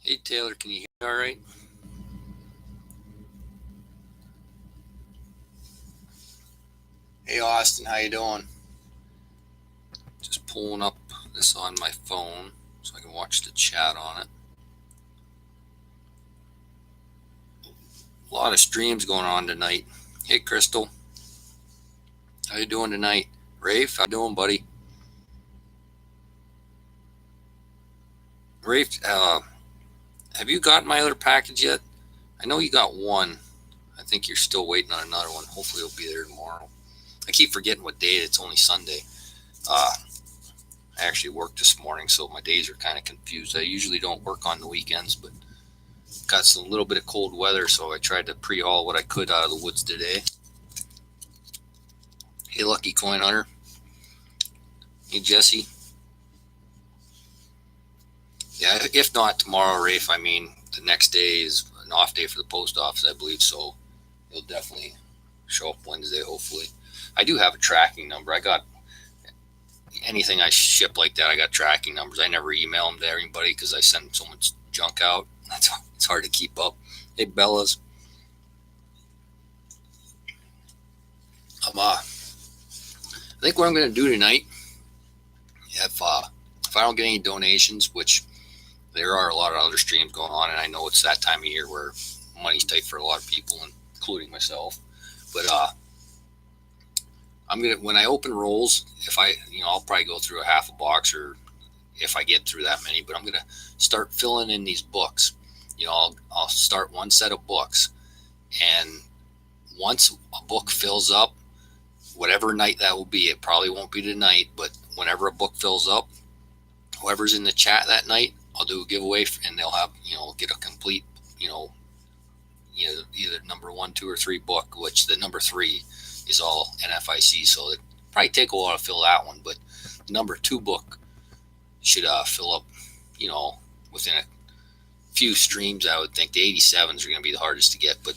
Hey Taylor, can you hear me all right? Hey Austin, how you doing? Just pulling up this on my phone so I can watch the chat on it. A lot of streams going on tonight. Hey Crystal, how you doing tonight? Rafe, how you doing, buddy? Rafe, have you got my other package yet? I know you got one. I think you're still waiting on another one. Hopefully it'll be there tomorrow. I keep forgetting what day it's only Sunday. I actually worked this morning, so my days are kind of confused. I usually don't work on the weekends, but got some little bit of cold weather, so I tried to pre-haul what I could out of the woods today. Hey, Lucky Coin Hunter. Hey, Jesse. Yeah, if not tomorrow, Rafe, I mean, the next day is an off day for the post office, I believe, so it'll definitely show up Wednesday, hopefully. I do have a tracking number. I got anything I ship like that, I got tracking numbers. I never email them to everybody because I send so much junk out. It's hard to keep up. Hey, Bellas. I think what I'm going to do tonight, if I don't get any donations, which there are a lot of other streams going on, and I know it's that time of year where money's tight for a lot of people, including myself. But I'm gonna, when I open rolls, if I'll probably go through a half a box, or if I get through that many. But I'm gonna start filling in these books. I'll start one set of books, and once a book fills up, whatever night that will be, it probably won't be tonight, but whenever a book fills up, whoever's in the chat that night, I'll do a giveaway, and they'll have, get a complete, either number 1, 2, or 3 book, which the number 3 is all NFIC. So it probably take a while to fill that one, but the number 2 book should fill up, within a few streams. I would think the 87s are going to be the hardest to get, but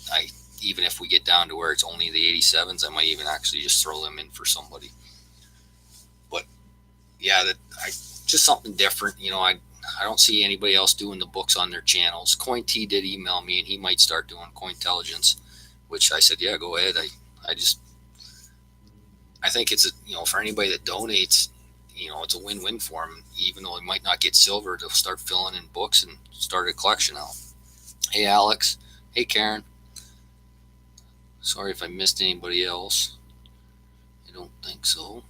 even if we get down to where it's only the 87s, I might even actually just throw them in for somebody. But yeah, just something different. I don't see anybody else doing the books on their channels. CoinT did email me, and he might start doing Cointelligence, which I said, yeah, go ahead. I think it's for anybody that donates, it's a win-win for them. Even though they might not get silver, they'll start filling in books and start a collection out. Hey, Alex. Hey, Karen. Sorry if I missed anybody else. I don't think so.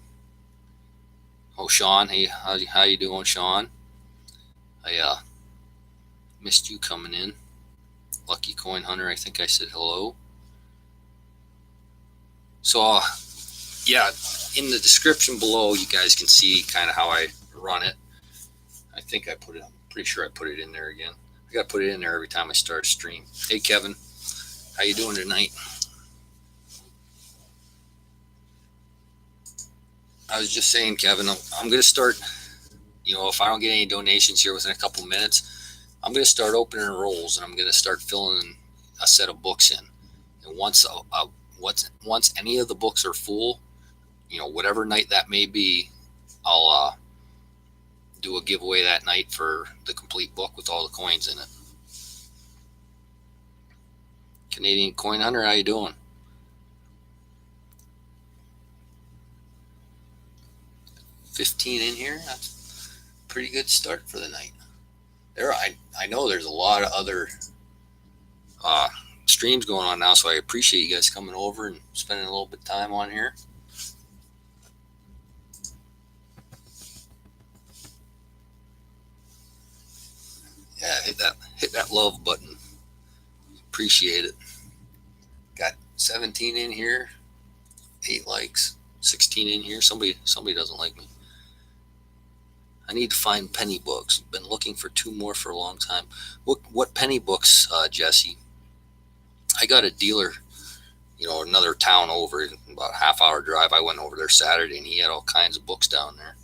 Oh, Sean. Hey, how you doing, Sean? I missed you coming in. Lucky Coin Hunter, I think I said hello. So, yeah, in the description below, you guys can see kind of how I run it. I'm pretty sure I put it in there again. I got to put it in there every time I start a stream. Hey, Kevin, how you doing tonight? I was just saying, Kevin, I'm going to start, if I don't get any donations here within a couple minutes, I'm going to start opening rolls, and I'm going to start filling a set of books in. And once any of the books are full, whatever night that may be, I'll do a giveaway that night for the complete book with all the coins in it. Canadian Coin Hunter, how you doing? $15 in here. That's a pretty good start for the night. I know there's a lot of other streams going on now, so I appreciate you guys coming over and spending a little bit of time on here. Yeah, hit that love button. Appreciate it. Got 17 in here, 8 likes, 16 in here. Somebody doesn't like me. I need to find penny books. Been looking for 2 more for a long time. What penny books, Jesse? I got a dealer, another town over, about a half-hour drive. I went over there Saturday, and he had all kinds of books down there.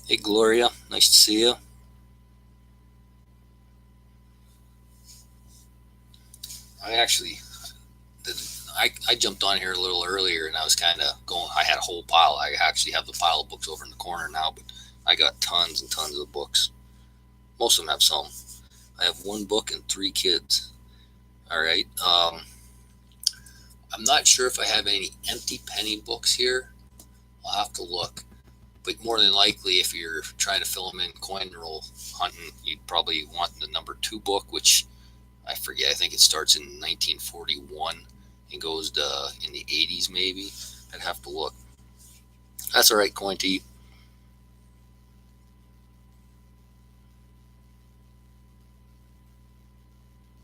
Hey, Gloria, nice to see you. I jumped on here a little earlier, and I was kind of going. I had a whole pile. I actually have the pile of books over in the corner now, but I got tons and tons of books. Most of them have some. I have 1 book and 3 kids. All right. I'm not sure if I have any empty penny books here. I'll have to look. But more than likely, if you're trying to fill them in coin roll hunting, you'd probably want the number 2 book, which I forget. I think it starts in 1941 and goes to in the 80s maybe. I'd have to look. That's all right, Coin T.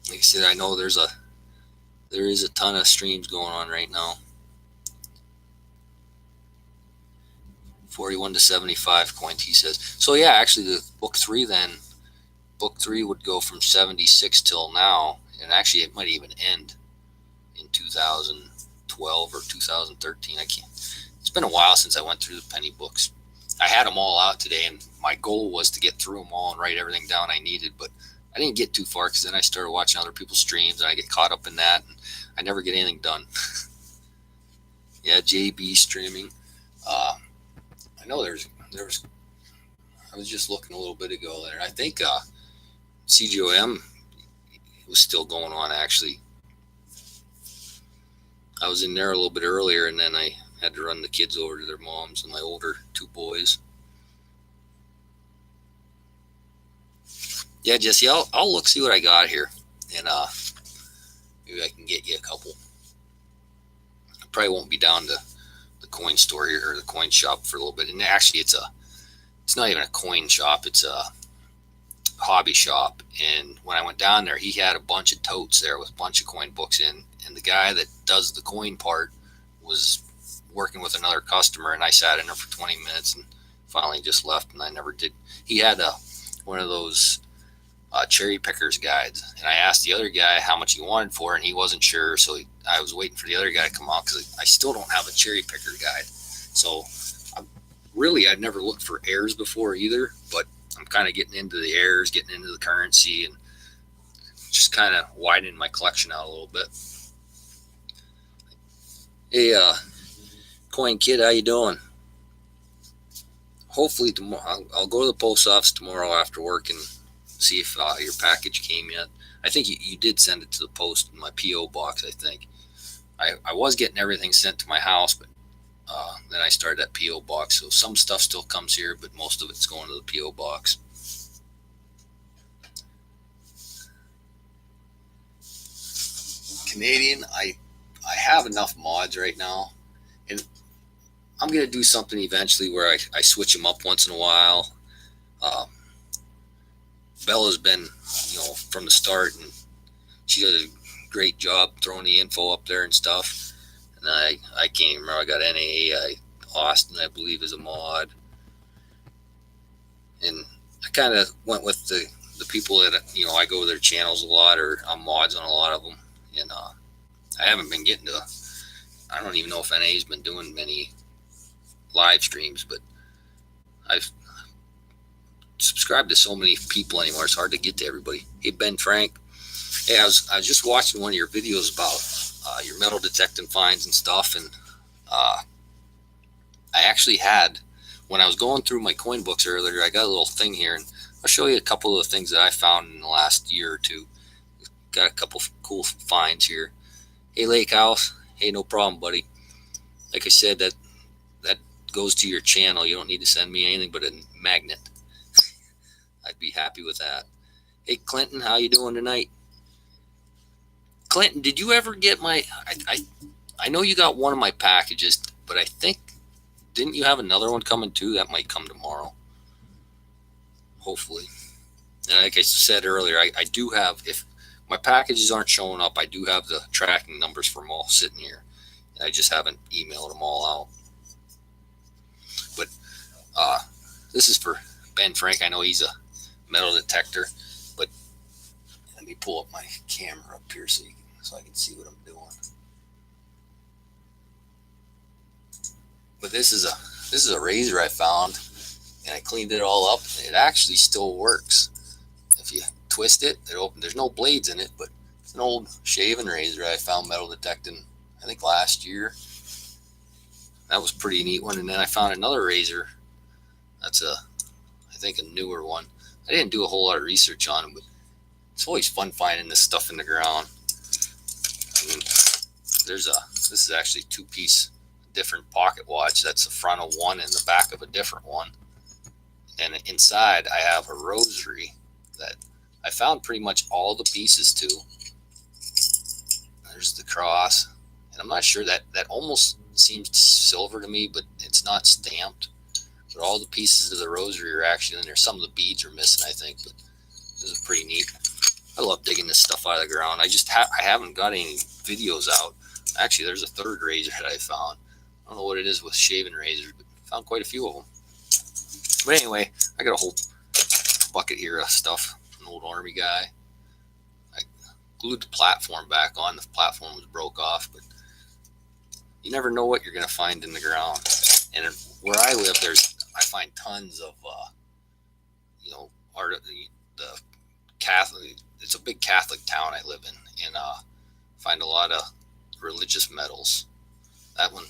Like I said, I know there is a ton of streams going on right now. 41 to 75, Coin T says. So yeah, actually the book 3 would go from 76 till now, and actually it might even end in 2012 or 2013. I can't. It's been a while since I went through the penny books. I had them all out today, and my goal was to get through them all and write everything down I needed, but I didn't get too far because then I started watching other people's streams and I get caught up in that, and I never get anything done. Yeah, JB streaming. I know there was. I was just looking a little bit ago there. I think CGOM was still going on actually. I was in there a little bit earlier, and then I had to run the kids over to their moms and my older 2 boys. Yeah, Jesse, I'll look, see what I got here, and maybe I can get you a couple. I probably won't be down to the coin store here, or the coin shop for a little bit. And actually, it's not even a coin shop; it's a hobby shop. And when I went down there, he had a bunch of totes there with a bunch of coin books in, and the guy that does the coin part was working with another customer, and I sat in there for 20 minutes and finally just left, and I never did. He had one of those cherry pickers guides, and I asked the other guy how much he wanted for it, and he wasn't sure, so I was waiting for the other guy to come out because I still don't have a cherry picker guide. So I've never looked for heirs before either, but I'm kind of getting into the heirs, getting into the currency, and just kind of widening my collection out a little bit. Hey, Coin Kid, how you doing? Hopefully tomorrow, I'll go to the post office tomorrow after work and see if your package came yet. I think you did send it to the post in my P.O. box, I think. I was getting everything sent to my house, but then I started that P.O. box. So some stuff still comes here, but most of it's going to the P.O. box. Canadian, I have enough mods right now, and I'm going to do something eventually where I switch them up once in a while. Bella's been, from the start, and she does a great job throwing the info up there and stuff. And I can't even remember. I got NAA, Austin, I believe, is a mod. And I kind of went with the people that, I go to their channels a lot, or I'm mods on a lot of them. And I haven't been getting to, I don't even know if NA's been doing many live streams, but I've subscribed to so many people anymore. It's hard to get to everybody. Hey, Ben Frank. Hey, I was just watching one of your videos about your metal detecting finds and stuff, and I actually had, when I was going through my coin books earlier, I got a little thing here, and I'll show you a couple of the things that I found in the last year or two. Got a couple cool finds here. Hey, Lake House. Hey, no problem, buddy. Like I said, that goes to your channel. You don't need to send me anything but a magnet. I'd be happy with that. Hey, Clinton, how you doing tonight? Clinton, did you ever get my... I know you got one of my packages, but I think... Didn't you have another one coming too? That might come tomorrow. Hopefully. And like I said earlier, I do have... If my packages aren't showing up, I do have the tracking numbers for them all sitting here. I just haven't emailed them all out. But this is for Ben Frank. I know he's a metal detector, but let me pull up my camera up here so I can see what I'm doing. But this is a razor I found, and I cleaned it all up, and it actually still works. If you twist it, there's no blades in it, but it's an old shaving razor I found metal detecting, I think last year. That was a pretty neat one. And then I found another razor. That's I think a newer one. I didn't do a whole lot of research on them, but it's always fun finding this stuff in the ground. I mean, this is actually 2-piece different pocket watch. That's the front of one and the back of a different one. And inside I have a rosary that I found pretty much all the pieces to. There's the cross, and I'm not sure, that almost seems silver to me, but it's not stamped. But all the pieces of the rosary are actually in there. Some of the beads are missing, I think, but this is pretty neat. I love digging this stuff out of the ground. I haven't got any videos out. Actually, there's a third razor that I found. I don't know what it is with shaving razors, but I found quite a few of them. But anyway, I got a whole bucket here of stuff. An old Army guy. I glued the platform back on. The platform was broke off, but you never know what you're going to find in the ground. And where I live, I find tons of, art. The Catholic. It's a big Catholic town I live in, and find a lot of religious medals. That one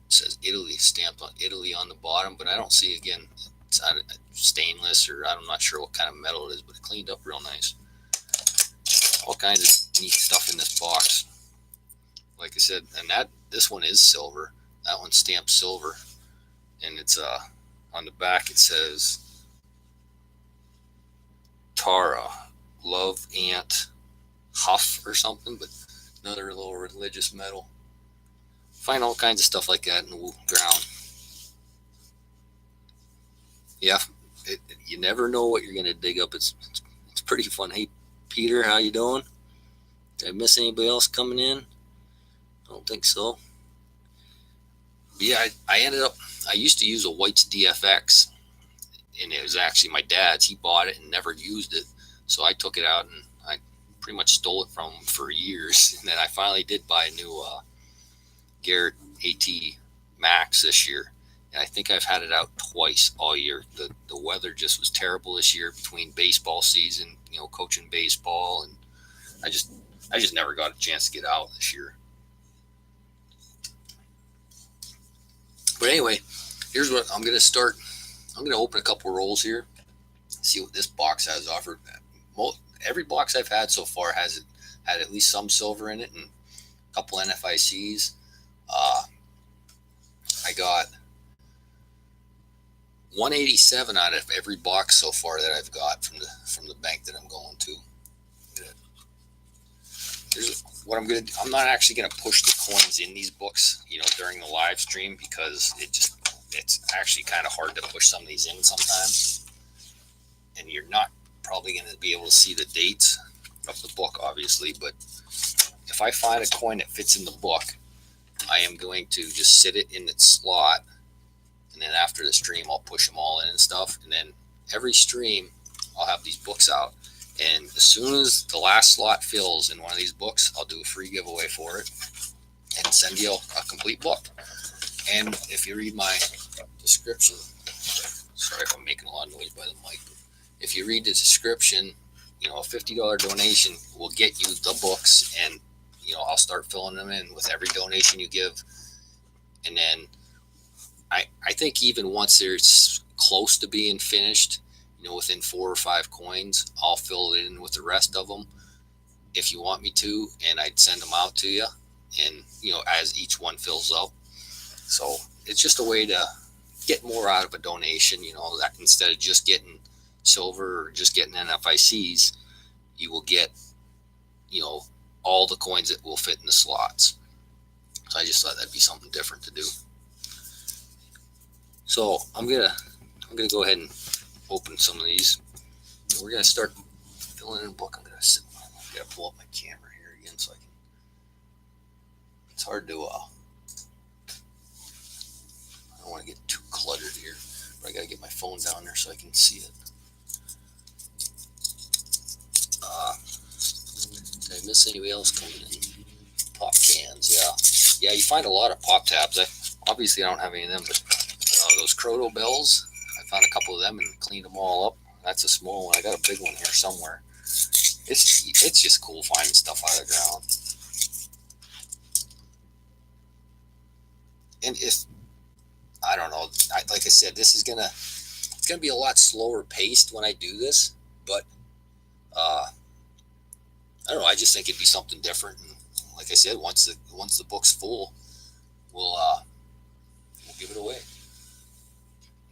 says Italy, stamped on Italy on the bottom, but I don't see, again, it's not stainless, or I'm not sure what kind of metal it is, but it cleaned up real nice. All kinds of neat stuff in this box. Like I said, and this one is silver. That one's stamped silver, and it's on the back it says Tara, Love Aunt Huff or something, but another little religious medal. Find all kinds of stuff like that in the ground. Yeah, you never know what you're going to dig up. It's pretty fun. Hey, Peter, how you doing? Did I miss anybody else coming in? I don't think so. But yeah, I used to use a White's DFX, and it was actually my dad's. He bought it and never used it, so I took it out and I pretty much stole it from him for years. And then I finally did buy a new Garrett AT Max this year, and I think I've had it out twice all year. The weather just was terrible this year between baseball season, coaching baseball, and I just never got a chance to get out this year. But anyway, here's what I'm going to start. I'm going to open a couple rolls here, see what this box has offered. Every box I've had so far has had at least some silver in it, and a couple NFICs. I got 187 out of every box so far that I've got from the bank that I'm going to. Here's what I'm going to do. I'm not actually going to push the coins in these books, during the live stream, because it's actually kind of hard to push some of these in sometimes, and you're not probably going to be able to see the dates of the book, obviously. But if I find a coin that fits in the book, I am going to just sit it in its slot, and then after the stream I'll push them all in and stuff, and then every stream I'll have these books out, and as soon as the last slot fills in one of these books, I'll do a free giveaway for it and send you a complete book. And if you read my description, sorry if I'm making a lot of noise by the mic, but if you read the description, a $50 donation will get you the books, and I'll start filling them in with every donation you give. And then I think even once they're close to being finished, within 4 or 5 coins, I'll fill it in with the rest of them if you want me to, and I'd send them out to you, and as each one fills up. So it's just a way to get more out of a donation, that instead of just getting silver or just getting NFICs, you will get all the coins that will fit in the slots. So I just thought that'd be something different to do. So I'm gonna go ahead and open some of these. We're gonna start filling in a book. I gotta pull up my camera here again so I can. It's hard to. I don't want to get too cluttered here, but I gotta get my phone down there so I can see it. Did I miss anybody else coming in? Pop cans, yeah. You find a lot of pop tabs. Obviously I don't have any of them, but those Croto bells, I found a couple of them and cleaned them all up. That's a small one. I got a big one here somewhere. It's just cool finding stuff out of the ground. And I don't know, like I said, it's gonna be a lot slower paced when I do this, But I don't know. I just think it'd be something different. And like I said, once the book's full, we'll give it away.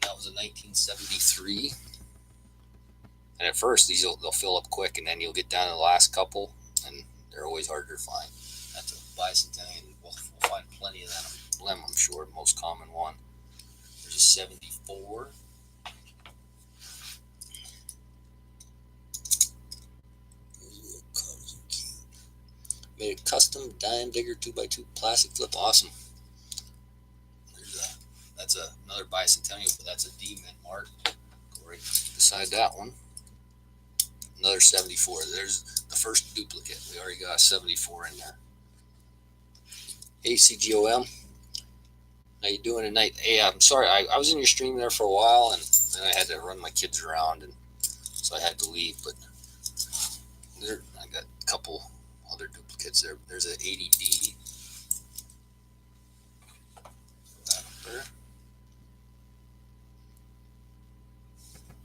That was in 1973. And at first, they'll fill up quick, and then you'll get down to the last couple, and they're always harder to find. That's a bicentennial. We'll find plenty of them, I'm sure. Most common one. There's a 74. Made a custom dime digger 2x2 plastic flip. Awesome. That's another bicentennial, but that's a D mint mark. Go right beside that one. Another 74. There's the first duplicate. We already got a 74 in there. Hey, CGOM. How you doing tonight? Hey, I'm sorry. I was in your stream there for a while, and then I had to run my kids around, and so I had to leave. But I got a couple other duplicates there. There's an 80D. That up there.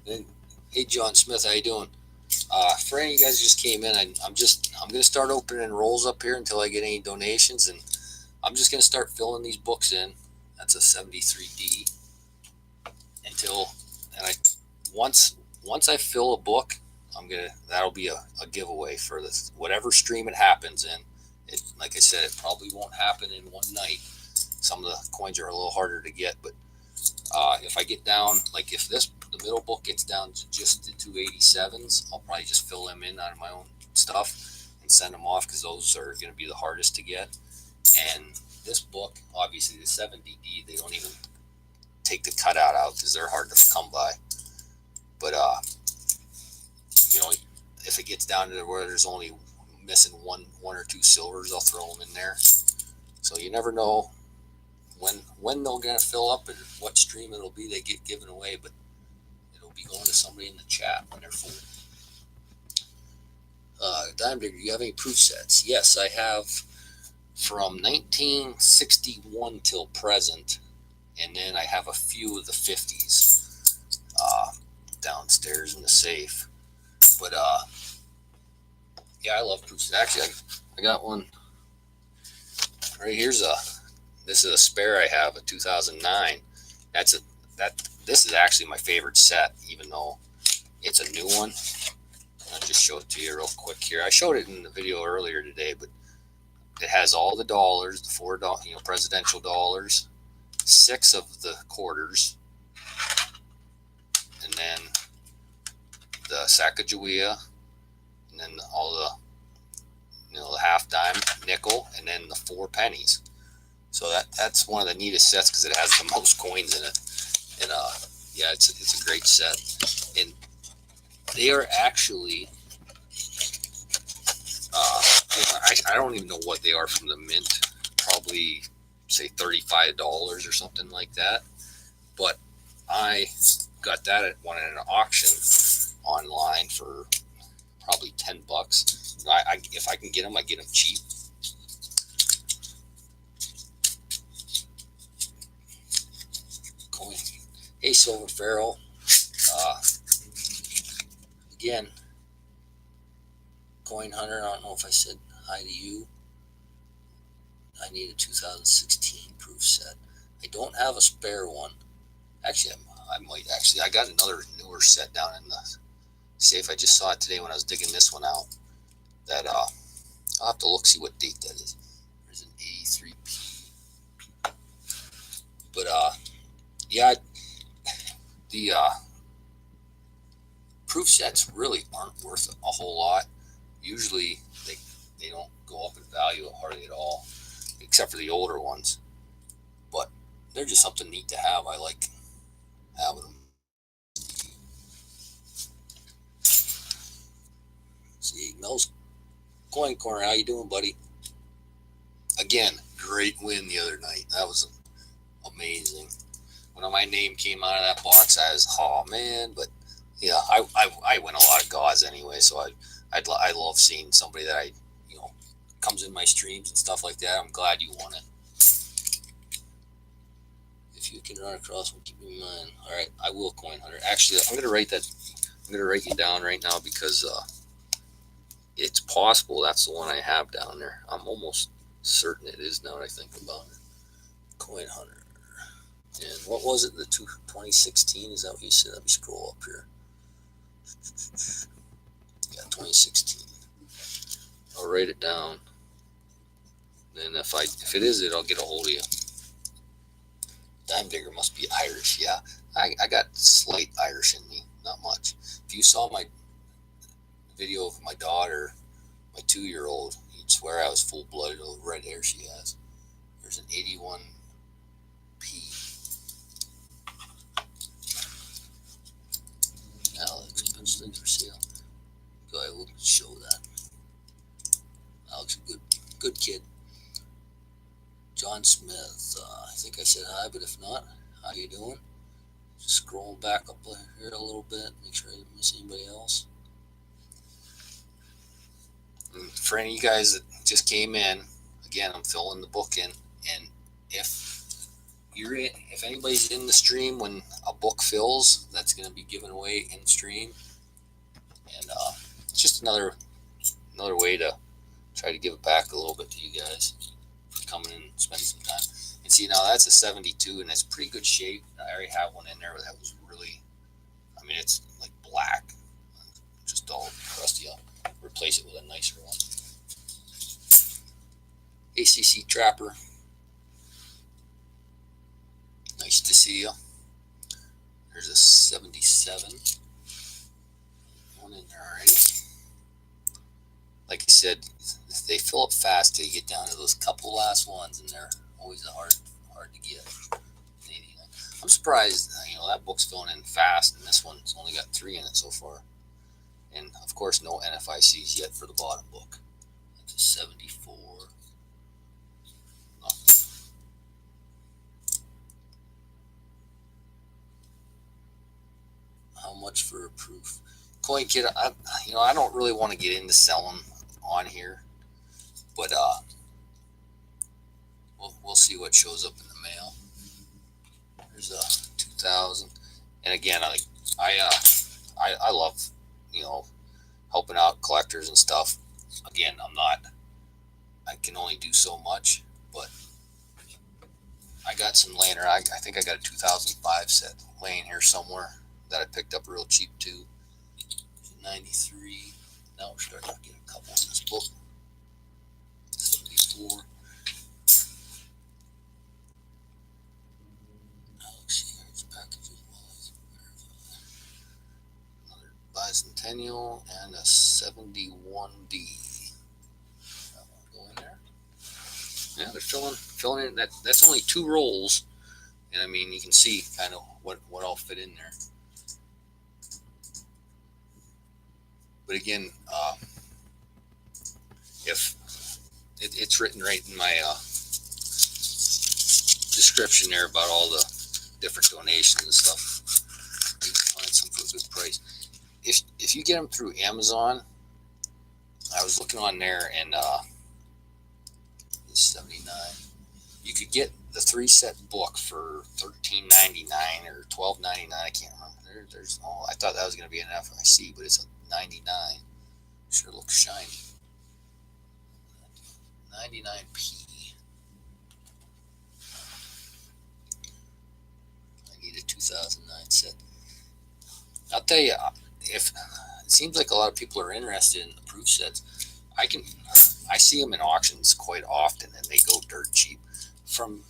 Then, hey, John Smith, how you doing? For any of you guys who just came in, I'm going to start opening rolls up here until I get any donations, and I'm just going to start filling these books in. That's a 73D. Once I fill a book, that'll be a giveaway for this whatever stream it happens in. It, like I said, it probably won't happen in one night. Some of the coins are a little harder to get, but if I get down, like if the middle book gets down to just the 287s, I'll probably just fill them in out of my own stuff and send them off, because those are going to be the hardest to get. And this book, obviously the 70D, they don't even take the cutout out because they're hard to come by. But if it gets down to where there's only missing one or two silvers, I'll throw them in there. So you never know when they're going to fill up and what stream it'll be they get given away, but it'll be going to somebody in the chat when they're full. Dime Digger, do you have any proof sets? Yes, I have from 1961 till present, and then I have a few of the 50s downstairs in the safe. But yeah, I love proof sets. Actually, I got one right here's this is a spare I have, a 2009. This is actually my favorite set, even though it's a new one. I'll just show it to you real quick here. I showed it in the video earlier today, but it has all the dollars, the $4 presidential dollars, 6 of the quarters, and then the Sacagawea, and then all the half dime, nickel, and then the 4 pennies. So that's one of the neatest sets because it has the most coins in it. And yeah, it's a great set. And they are actually I don't even know what they are from the mint. Probably say $35 or something like that. But I got that at one at an auction online for probably $10. If I can get them, I get them cheap. Coin. Hey, Silver Pharaoh. Again, Coin Hunter. I don't know if I said hi to you. I need a 2016 proof set. I don't have a spare one. Actually, I might actually. I got another newer set down in the safe. I just saw it today when I was digging this one out. That I'll have to look, see what date that is. There's an A3P. But yeah, the proof sets really aren't worth a whole lot. Usually they don't go up in value hardly at all, except for the older ones. But they're just something neat to have. I like having them. See, Mel's Coin Corner, how you doing, buddy? Again, great win the other night. That was amazing. When my name came out of that box, I was, oh man. But yeah, I win a lot of gauze anyway, so I love seeing somebody that comes in my streams and stuff like that. I'm glad you won it. If you can run across one, keep in mind. All right, I will, Coin Hunter. Actually, I'm gonna write that I'm gonna write you down right now because it's possible that's the one I have down there. I'm almost certain it is now that I think about it. Coin Hunter. And what was it? The 2016? Is that what you said? Let me scroll up here. Yeah, 2016. I'll write it down. And if it is it, I'll get a hold of you. Dime Digger must be Irish. Yeah, I got slight Irish in me, not much. If you saw my video of my daughter, my 2-year-old, you'd swear I was full-blooded. The red hair she has. There's an 81P. Alex, bunch things for sale. Go ahead, we'll show that. Alex, a good kid. John Smith. I think I said hi, but if not, how you doing? Just scrolling back up here a little bit, make sure I didn't miss anybody else. And for any of you guys that just came in, again, I'm filling the book in, and if anybody's in the stream when a book fills, that's going to be given away in stream, and it's just another way to try to give it back a little bit to you guys for coming in and spending some time. And see, now that's a 72, and it's pretty good shape. I already have one in there that was really, I mean, it's like black, just all crusty. I'll replace it with a nicer one. ACC Trapper. Nice to see you. There's a 77. One in there already. Like I said, they fill up fast till you get down to those couple last ones, and they're always hard to get. I'm surprised, that book's filling in fast, and this one's only got 3 in it so far. And of course, no NFICs yet for the bottom book. That's a 74. How much for a proof? Coin Kid, I don't really want to get into selling on here, but we'll see what shows up in the mail. There's a 2000, and again, I love helping out collectors and stuff. Again, I can only do so much, but I got some laying around. I think I got a 2005 set laying here somewhere that I picked up real cheap too. 93. Now we're starting to get a couple in this book. 74. Another bicentennial and a 71D. Go in there. Yeah, they're filling in. That's only 2 rolls, and I mean you can see kind of what all fit in there. But again, if it's written right in my description there about all the different donations and stuff, you can find some for a good price. If you get them through Amazon, I was looking on there, and 79, you could get the 3-set book for $13.99 or $12.99. I can't remember. I thought that was going to be an FIC, but it's a 99. Sure looks shiny. 99P. I need a 2009 set. I'll tell you, if it seems like a lot of people are interested in the proof sets, I see them in auctions quite often, and they go dirt cheap. From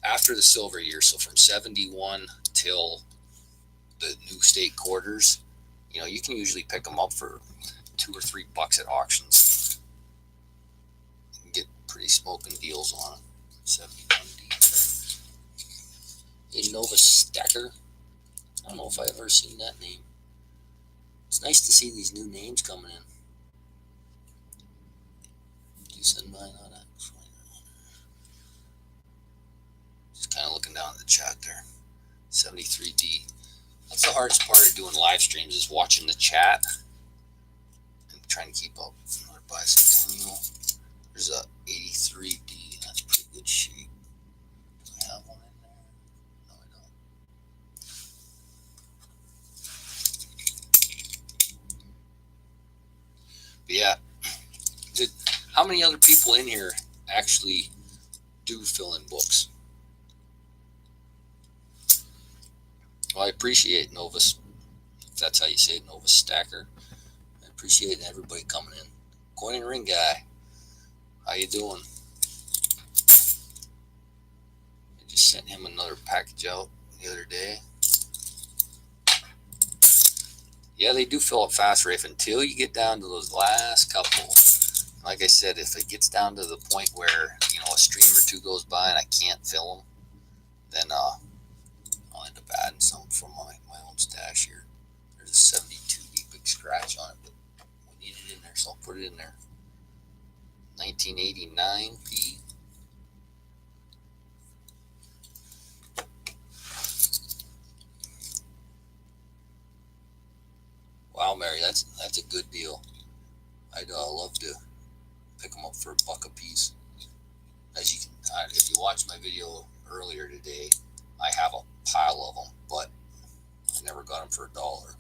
after the silver year, so from 71 till the new state quarters, you can usually pick them up for $2 or $3 at auctions. You can get pretty smoking deals on it. 71D. A Nova Stacker. I don't know if I've ever seen that name. It's nice to see these new names coming in. Do you send mine on that? Just kind of looking down at the chat there. 73D. That's the hardest part of doing live streams, is watching the chat and trying to keep up. Another bicentennial. There's a 83D. That's pretty good shape. Do I have one in there? No, I don't. many other people in here actually do fill in books? Well, I appreciate Novus, if that's how you say it, Novus Stacker. I appreciate everybody coming in. Coin and Ring guy, how you doing? I just sent him another package out the other day. Yeah, they do fill up fast, Rafe, until you get down to those last couple. Like I said, if it gets down to the point where, a stream or two goes by and I can't fill them, then I'll end up adding some from my own stash here. There's a 72D big scratch on it, but we need it in there, so I'll put it in there. 1989P. Wow, Mary, that's a good deal. I'd love to pick them up for $1 a piece. As you can, if you watched my video earlier today, I have a pile of them, but I never got them for $1.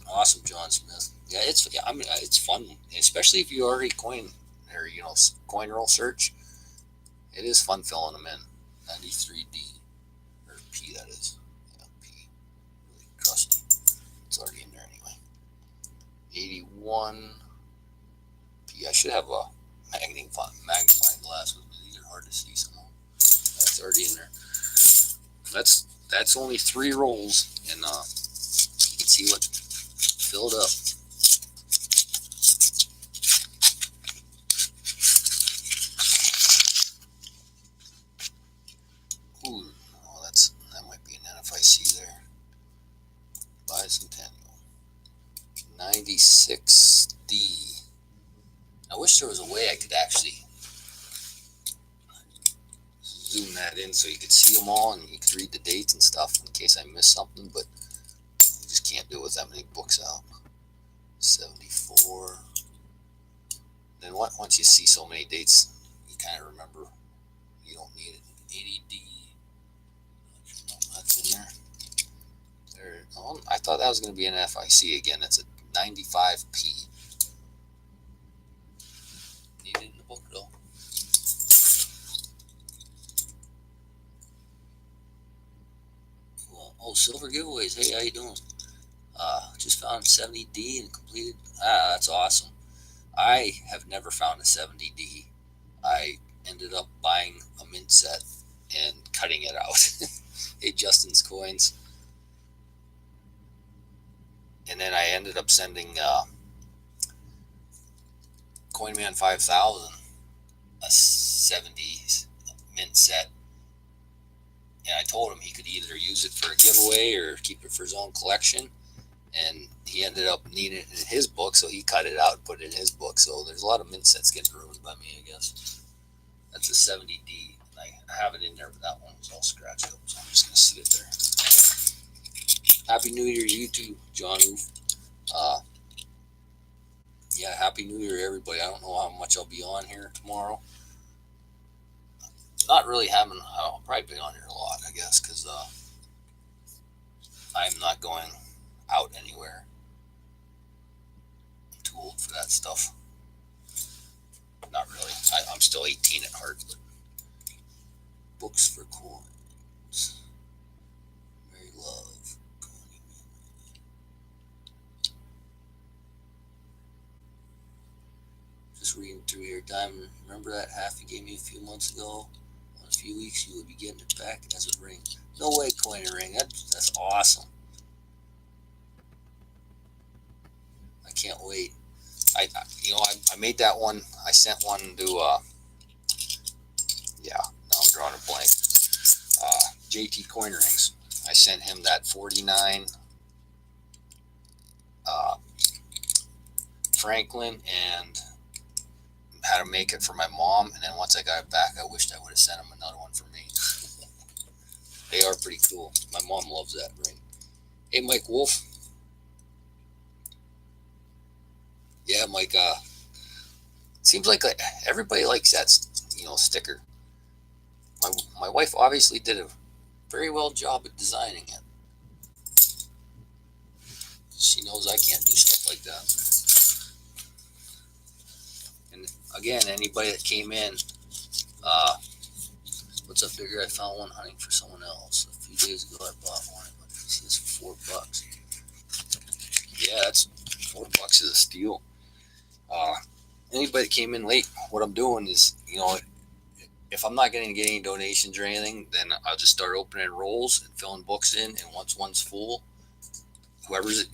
Awesome, John Smith. Yeah, it's fun, especially if you already coin or coin roll search. It is fun filling them in. 93D or P, that is. Yeah, P. Really crusty. It's already in there anyway. 81 P. I should have a magnifying glass with me. These are hard to see somehow. That's already in there. That's only 3 rolls, and you can see what filled up. Ooh, oh, that might be an NFIC there. Bicentennial. 96D. I wish there was a way I could actually zoom that in so you could see them all and you could read the dates and stuff in case I missed something, but you just can't do it with that many books out. 74. Then once you see so many dates, you kind of remember you don't need it. 80D. No, that's in there. I thought that was going to be an FIC again. That's a 95P. Need it in the book though. Oh, silver giveaways. Hey, how you doing? Just found 70D and completed. That's awesome. I have never found a 70D. I ended up buying a mint set and cutting it out. Hey, Justin's Coins. And then I ended up sending Coinman 5000 a 70 mint set. And I told him he could either use it for a giveaway or keep it for his own collection. And he ended up needing it in his book, so he cut it out and put it in his book. So there's a lot of mint sets getting ruined by me, I guess. That's a 70D. I have it in there, but that one was all scratched up, so I'm just going to sit it there. Happy New Year to you too, John Oof. Yeah, Happy New Year, everybody. I don't know how much I'll be on here tomorrow. Not really I'll probably be on here a lot, I guess, because I'm not going out anywhere. I'm too old for that stuff. Not really. I'm still 18 at heart, but books for coins. Mary Love. Just reading through here, Diamond. Remember that half you gave me a few months ago? In a few weeks, you will be getting it back as a ring. No way, Coin and Ring. That's awesome. I can't wait. I made that one. I sent one to now I'm drawing a blank. JT Coin Rings. I sent him that 49 Franklin and how to make it for my mom. And then once I got it back, I wished I would have sent him another one for me. They are pretty cool. My mom loves that ring. Hey, Mike Wolf. Yeah, Mike. Seems like everybody likes that, sticker. My wife obviously did a very well job at designing it. She knows I can't do stuff like that. again, anybody that came in, uh, what's up, Bigger? I found one hunting for someone else. A few days ago, I bought one. This is $4. Yeah, that's $4 is a steal. Uh, Anybody that came in late, what I'm doing is, if I'm not getting any donations or anything, then I'll just start opening rolls and filling books in. And once one's full, whoever's,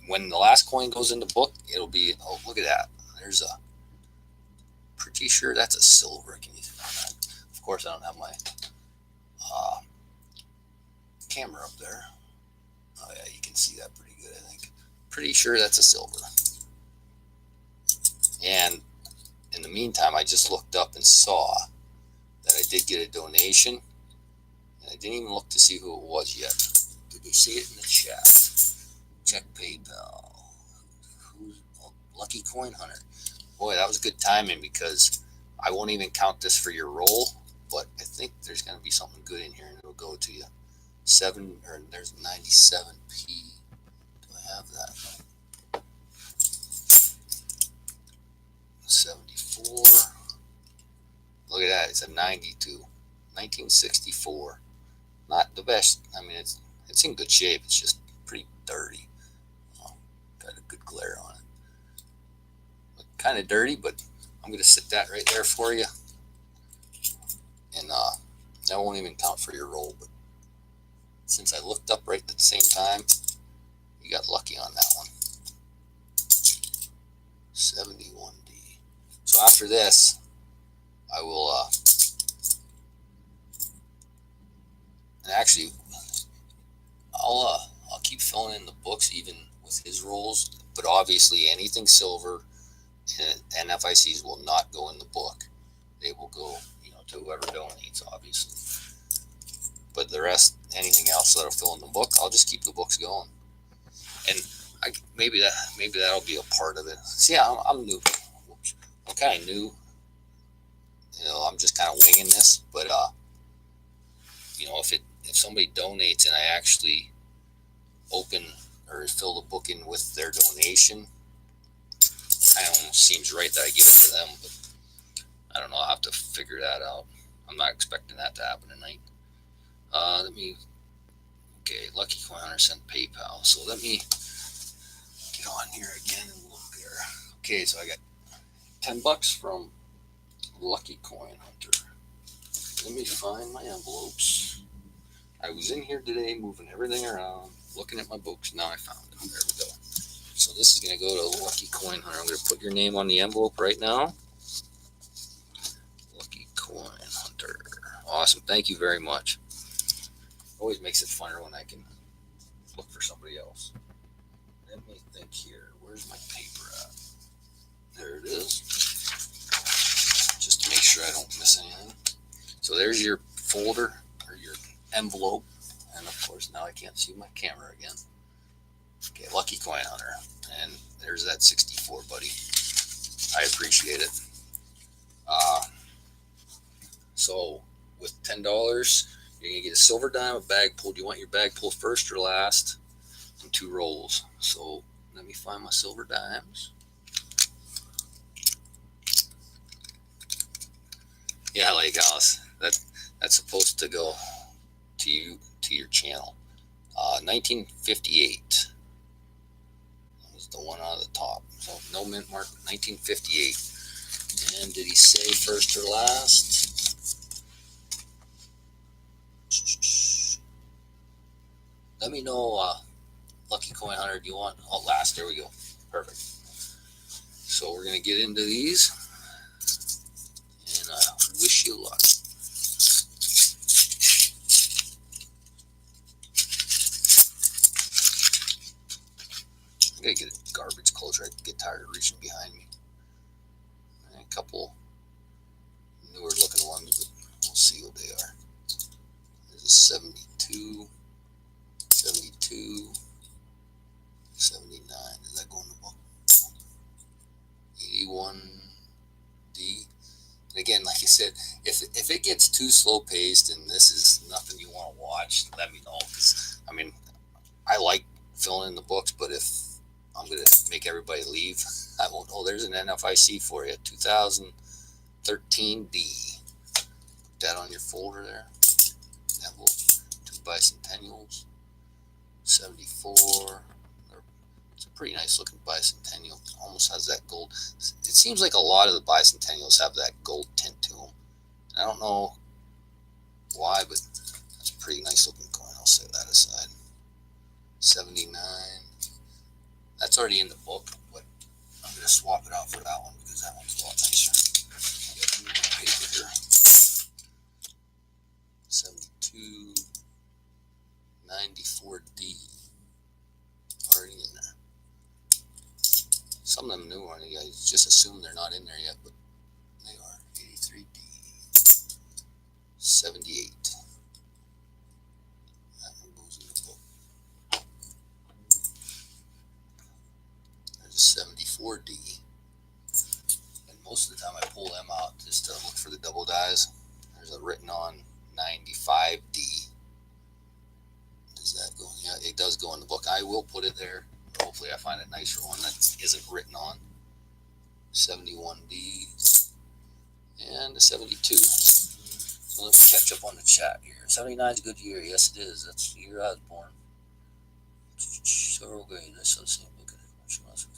when the last coin goes in the book, it'll be, oh, look at that. There's a, pretty sure that's a silver. Can you see that? Of course, I don't have my camera up there. Oh, yeah, you can see that pretty good, I think. Pretty sure that's a silver. And in the meantime, I just looked up and saw that I did get a donation. And I didn't even look to see who it was yet. Did they see it in the chat? Check PayPal. Who's Lucky Coin Hunter? Boy, that was good timing because I won't even count this for your roll, but I think there's going to be something good in here and it'll go to you. There's 97p. Do I have that? 74. Look at that. It's a 92. 1964. Not the best. I mean, it's in good shape. It's just pretty dirty. Got a good glare on it. Kind of dirty, but I'm going to sit that right there for you. And that won't even count for your roll. But since I looked up right at the same time, you got lucky on that one. 71D. So after this, I will, and actually, I'll keep filling in the books even with his rolls, but obviously anything silver and NFICs will not go in the book. They will go, to whoever donates, obviously. But the rest, anything else that'll fill in the book, I'll just keep the books going. And maybe that'll be a part of it. See, I'm new. I'm kind of new. I'm just kind of winging this. But if somebody donates and I actually open or fill the book in with their donation, kind of almost seems right that I give it to them. But I don't know. I'll have to figure that out. I'm not expecting that to happen tonight. Okay, Lucky Coin Hunter sent PayPal. So let me get on here again and look there. Okay, so I got $10 from Lucky Coin Hunter. Let me find my envelopes. I was in here today moving everything around, looking at my books. Now I found it. There we go. So this is going to go to Lucky Coin Hunter. I'm going to put your name on the envelope right now. Lucky Coin Hunter. Awesome. Thank you very much. Always makes it funner when I can look for somebody else. Let me think here. Where's my paper at? There it is. Just to make sure I don't miss anything. So there's your folder or your envelope. And of course, now I can't see my camera again. Okay, Lucky Coin Hunter. And there's that 64, buddy. I appreciate it. So with $10, you're going to get a silver dime, a bag pull. Do you want your bag pull first or last? And 2 rolls. So let me find my silver dimes. Yeah, like Alice. That's supposed to go to you, to your channel. 1958. That was the one on the top. So no mint mark. 1958. And did he say first or last? Let me know, Lucky Coin Hunter, do you want, last, there we go. Perfect. So we're going to get into these, and I wish you luck. I got to get a garbage closer. I get tired of reaching behind me. And a couple newer looking ones, but we'll see what they are. There's a 72. 72, 79, does that go in the book? 81D. And again, like I said, if it gets too slow paced and this is nothing you want to watch, let me know. Because I mean, I like filling in the books, but if I'm going to make everybody leave. I won't. Oh, there's an NFIC for you. 2013D. Put that on your folder there. That will 2 bicentennials. 74. It's a pretty nice looking bicentennial. Almost has that gold. It seems like a lot of the bicentennials have that gold tint to them. I don't know why, but that's a pretty nice looking coin. I'll set that aside. 79. That's already in the book, but I'm going to swap it out for that one because that one's a lot nicer. I got a new paper here. 72. 94D. Already in there. Some of them new ones, you guys just assume they're not in there yet, but they are. 83D. 78. That one goes in the book. There's a 74D. And most of the time I pull them out just to look for the double dies. There's a written on 95D. Does that go? Yeah, it does go in the book. I will put it there. Hopefully I find a nicer one that isn't written on. 71D. And the 72. So let me catch up on the chat here. 79 is a good year. Yes, it is. That's the year I was born. So great. I saw the same book.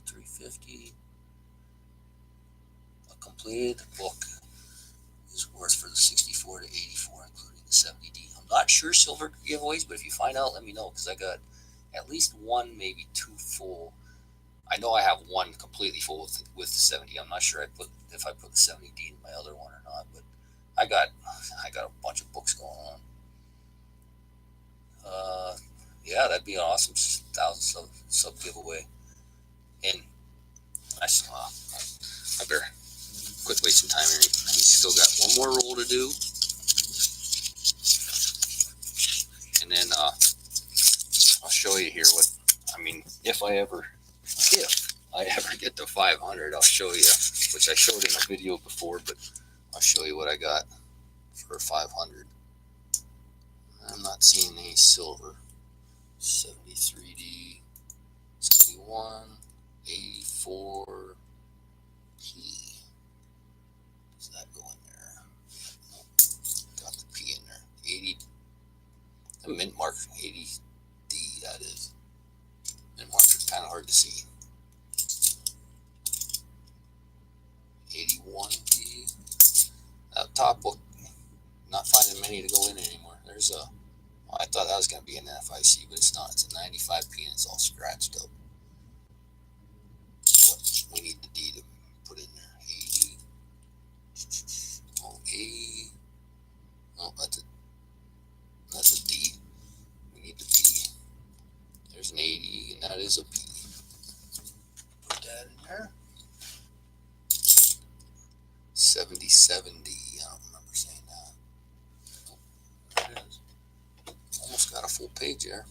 350. A completed book is worth for the 64 to 84, including the 70D. I'm not sure silver giveaways, but if you find out, let me know, because I got at least one, maybe 2 full. I know I have one completely full with the 70. I'm not sure if I put the 70D in my other one or not, but I got a bunch of books going on. Yeah, that'd be an awesome 1,000 sub giveaway. And I better quit wasting time here. He's still got one more roll to do, and then I'll show you here what I mean. If I ever get to 500, I'll show you, which I showed in a video before, but I'll show you what I got for 500. I'm not seeing any silver. 73D, 71, 84 P. Does that go in there? Nope. Got the P in there. 80. The mint mark 80D. That is. Mint marks are kind of hard to see. 81D. That top book, not finding many to go in anymore. There's a. I thought that was going to be an FIC, but it's not. It's a 95P and it's all scratched up. But we need the D to put in there. 80. Oh, A. Oh, that's a D. We need the P. There's an 80, and that is a P. Put that in there. 77D. I don't remember saying that. Nope. There it is. Almost got a full page there.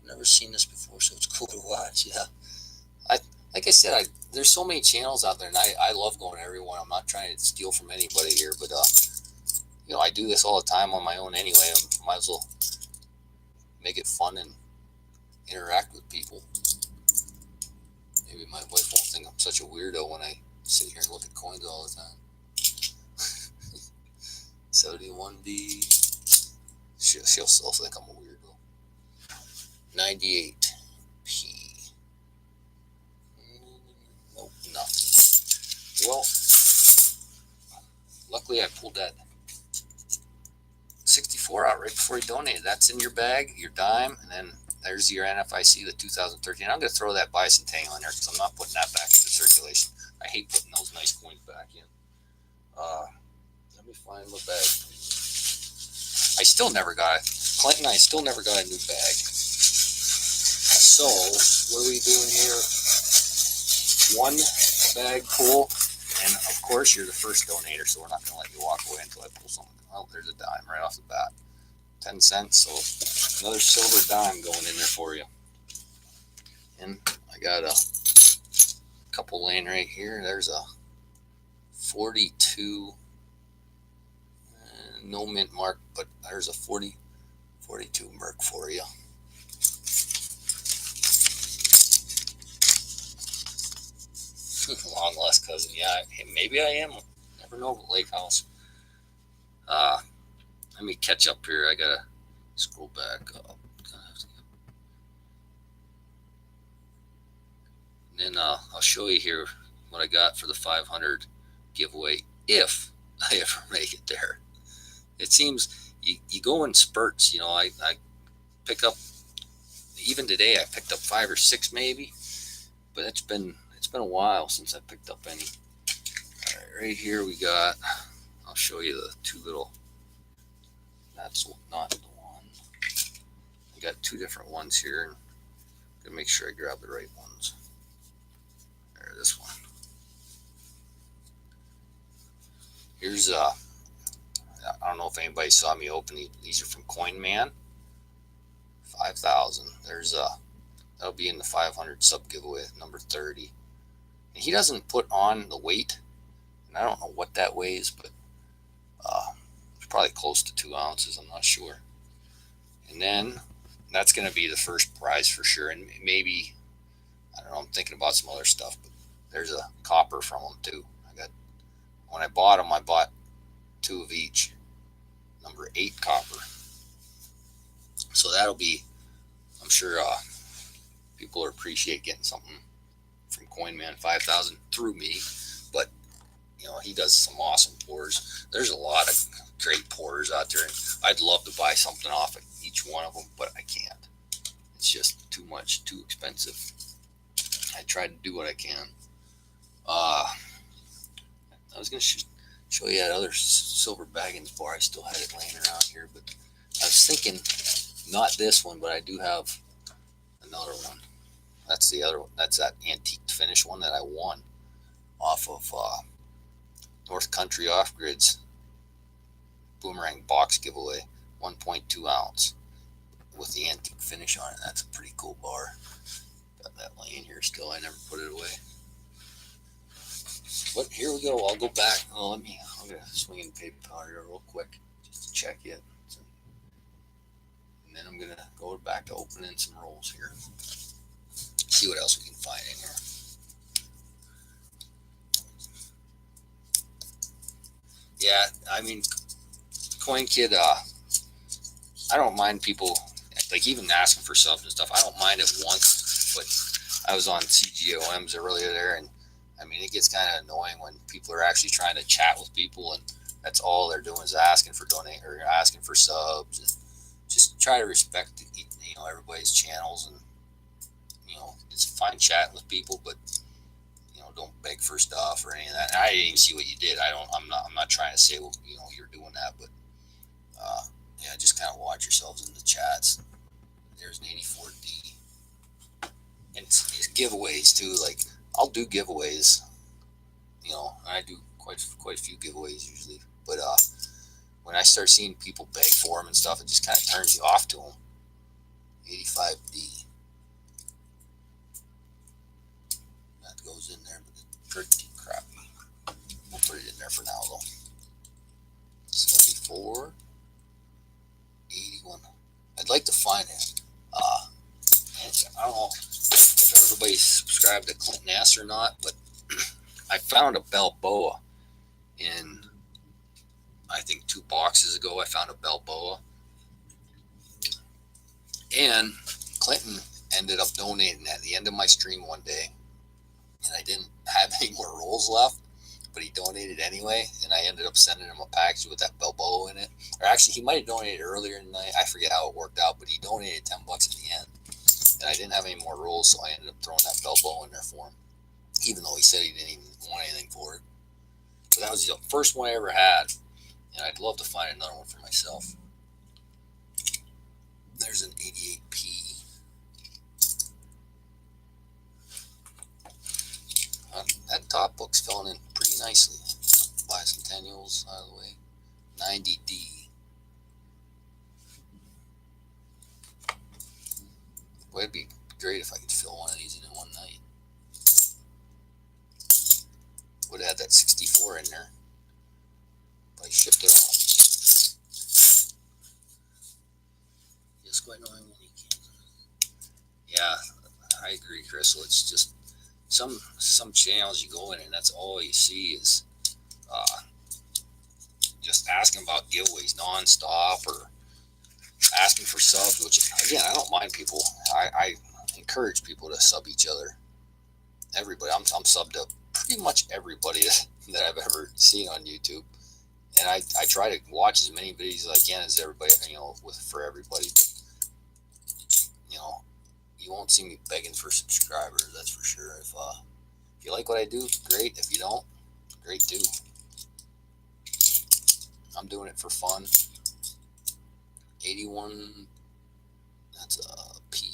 I've never seen this before, so it's cool to watch. Yeah, like I said, there's so many channels out there, and I love going to everyone. I'm not trying to steal from anybody here, but I do this all the time on my own anyway. I might as well make it fun and interact with people. Maybe my wife won't think I'm such a weirdo when I sit here and look at coins all the time. 71D. She'll still think I'm a weirdo. 98P. Nope, nothing. Well, luckily I pulled that 64 out right before you donated. That's in your bag, your dime, and then there's your NFIC, the 2013. I'm going to throw that bicentennial in there because I'm not putting that back into circulation. I hate putting those nice coins back in. Let me find my bag. I still never got it. Clinton, I still never got a new bag. So, what are we doing here? One bag pull, and of course you're the first donator, so we're not going to let you walk away until I pull something. Oh, there's a dime right off the bat. 10 cents, so another silver dime going in there for you. And I got a couple laying right here. There's a 42, no mint mark, but there's a 42 Merc for you. Long lost cousin. Yeah, maybe I am. Never know about Lake House. Uh, Let me catch up here. I gotta scroll back up. And then I'll show you here what I got for the 500 giveaway if I ever make it there. It seems you go in spurts. I pick up, even today I picked up 5 or 6 maybe, but it's been a while since I picked up any. All right, right here we got. I'll show you the 2 little. That's not the one. I got 2 different ones here, and I'm gonna make sure I grab the right ones. There, this one. Here's I don't know if anybody saw me open these. These are from CoinMan. 5,000. There's that'll be in the 500 sub giveaway, number 30. And he doesn't put on the weight, and I don't know what that weighs, but it's probably close to 2 ounces. I'm not sure. And then that's going to be the first prize for sure. And maybe, I don't know, I'm thinking about some other stuff, but there's a copper from them too. When I bought them, I bought 2 of each, number 8 copper. So that'll be, I'm sure people will appreciate getting something from CoinMan 5,000 through me. But he does some awesome pours. There's a lot of great pours out there, and I'd love to buy something off of each one of them, but I can't. It's just too much, too expensive. I try to do what I can. I was going to show you that other silver Baggins bar. I still had it laying around here, but I was thinking not this one, but I do have another one. That's the other one. That's that antique finish one that I won off of North Country Off Grid's Boomerang box giveaway, 1.2 ounce with the antique finish on it. That's a pretty cool bar. Got that laying here still. I never put it away. But here we go. I'll go back. I'm gonna swing in paper powder here real quick just to check it. And then I'm gonna go back to opening some rolls here. See what else we can find in here. Yeah, I mean, CoinKid, I don't mind people like even asking for subs and stuff. I don't mind it once, but I was on CGOMs earlier there, and I mean, it gets kind of annoying when people are actually trying to chat with people, and that's all they're doing is asking for donate or asking for subs. And just try to respect everybody's channels, and it's fine chatting with people, but don't beg for stuff or any of that. And I didn't even see what you did. I'm not trying to say you're doing that, but just kind of watch yourselves in the chats. There's an 84D, and it's giveaways too. Like I'll do giveaways, and I do quite a few giveaways usually. But when I start seeing people beg for them and stuff, it just kind of turns you off to them. 85D. That goes in there, but it's pretty crappy. We'll put it in there for now, though. 74. 81. I'd like to find it. I don't know if everybody's subscribed to Clinton S or not, but I found a Balboa in, I think 2 boxes ago. I found a Balboa, and Clinton ended up donating at the end of my stream one day, and I didn't have any more rolls left, but he donated anyway, and I ended up sending him a package with that Balboa in it. Or actually, he might have donated earlier in the night. I forget how it worked out, but he donated $10 at the end, and I didn't have any more rolls, so I ended up throwing that Balboa in there for him, even though he said he didn't even want anything for it. So that was the first one I ever had, and I'd love to find another one for myself. There's an 88P. That top book's filling in pretty nicely. Bicentennials out of the way. 90D. Boy, it'd be great if I could fill one of these in one night. Would have had that 64 in there. But I shipped it off. Just quite annoying when you can't. Yeah, I agree, Crystal. It's some channels you go in and that's all you see is uh, just asking about giveaways nonstop or asking for subs, which again I don't mind people. I encourage people to sub each other. Everybody, I'm subbed up pretty much everybody that I've ever seen on YouTube, and I try to watch as many videos as I can as everybody, for everybody. But you won't see me begging for subscribers, that's for sure. If you like what I do, great. If you don't, great too. I'm doing it for fun. 81, that's a P.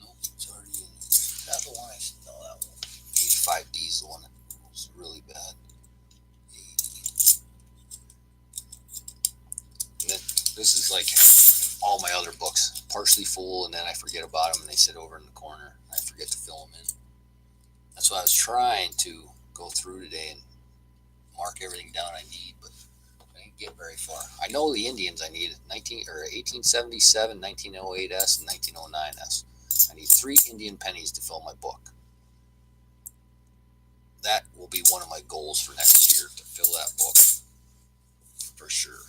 Nope, it's already in. Is that the one no, that one. 85D is the one that was really bad. 80. And then, this is like all my other books, partially full, and then I forget about them and they sit over in the corner. I forget to fill them in. That's why I was trying to go through today and mark everything down I need, but I didn't get very far. I know the Indians I need 1877, 1908S, and 1909S. I need 3 Indian pennies to fill my book. That will be one of my goals for next year, to fill that book for sure.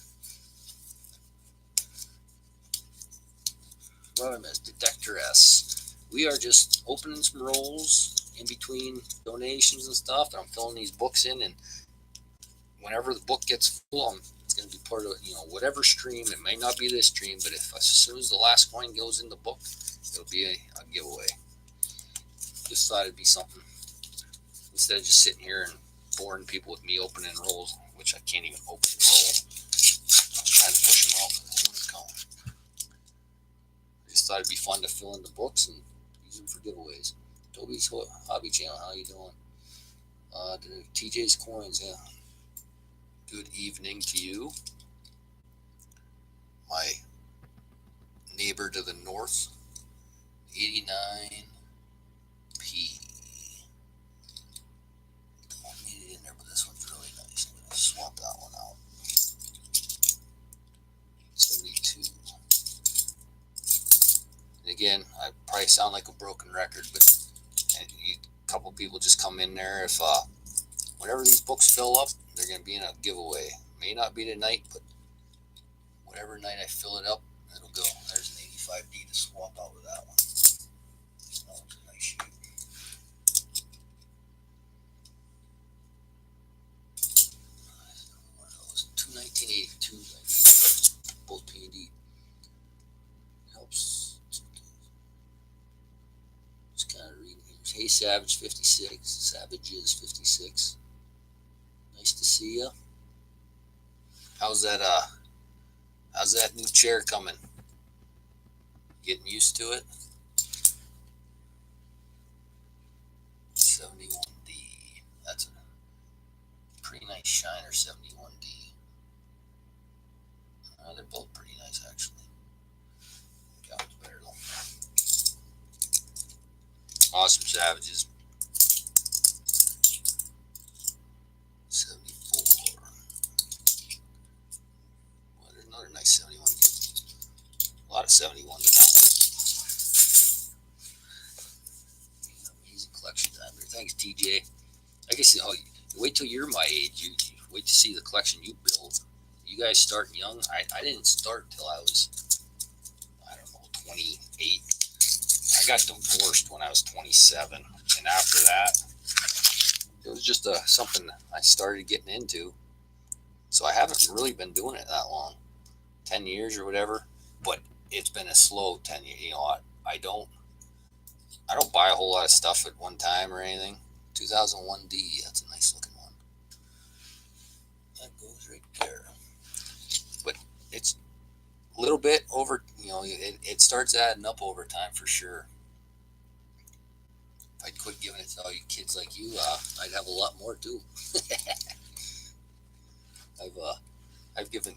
Rodimus Detector S. We are just opening some rolls in between donations and stuff, and I'm filling these books in, and whenever the book gets full, it's going to be part of whatever stream. It may not be this stream, but as soon as the last coin goes in the book, it'll be a giveaway. Just thought it'd be something instead of just sitting here and boring people with me opening rolls, which I can't even open the roll. I was trying to push them out, but they wouldn't come. I just thought it'd be fun to fill in the books and use them for giveaways. Toby's Hobby Channel, how you doing? TJ's Coins, yeah. Good evening to you. My neighbor to the north, 89P. Don't need it in there, but this one's really nice. I'm going to swap that one out. 72. And again, I probably sound like a broken record, but a couple people just come in there. If whenever these books fill up, they're going to be in a giveaway. May not be tonight, but whatever night I fill it up, it'll go. There's an 85D to swap out with that one. Oh, it's a nice shape. One of those 1982s, I think. Both P&D. Helps. Just kind of reading here. Hey, Savage 56. Savages 56. Nice to see you. How's that new chair coming? Getting used to it? 71D. That's a pretty nice shiner, 71D. They're both pretty nice, actually. Got better though. Awesome, Savages. 74. Well, there's another nice 71D. A lot of 71 in that one. Amazing collection down there. Thanks, TJ. I guess you wait till you're my age. You wait to see the collection you build. You guys starting young. I didn't start till I was, 28. I got divorced when I was 27, and after that, it was just something I started getting into. So I haven't really been doing it that long, 10 years or whatever. But it's been a slow 10 years. I don't buy a whole lot of stuff at one time or anything. 2001D, that's a nice looking one. That goes right there. But it's a little bit over, it starts adding up over time for sure. If I'd quit giving it to all you kids like you, I'd have a lot more too. I've given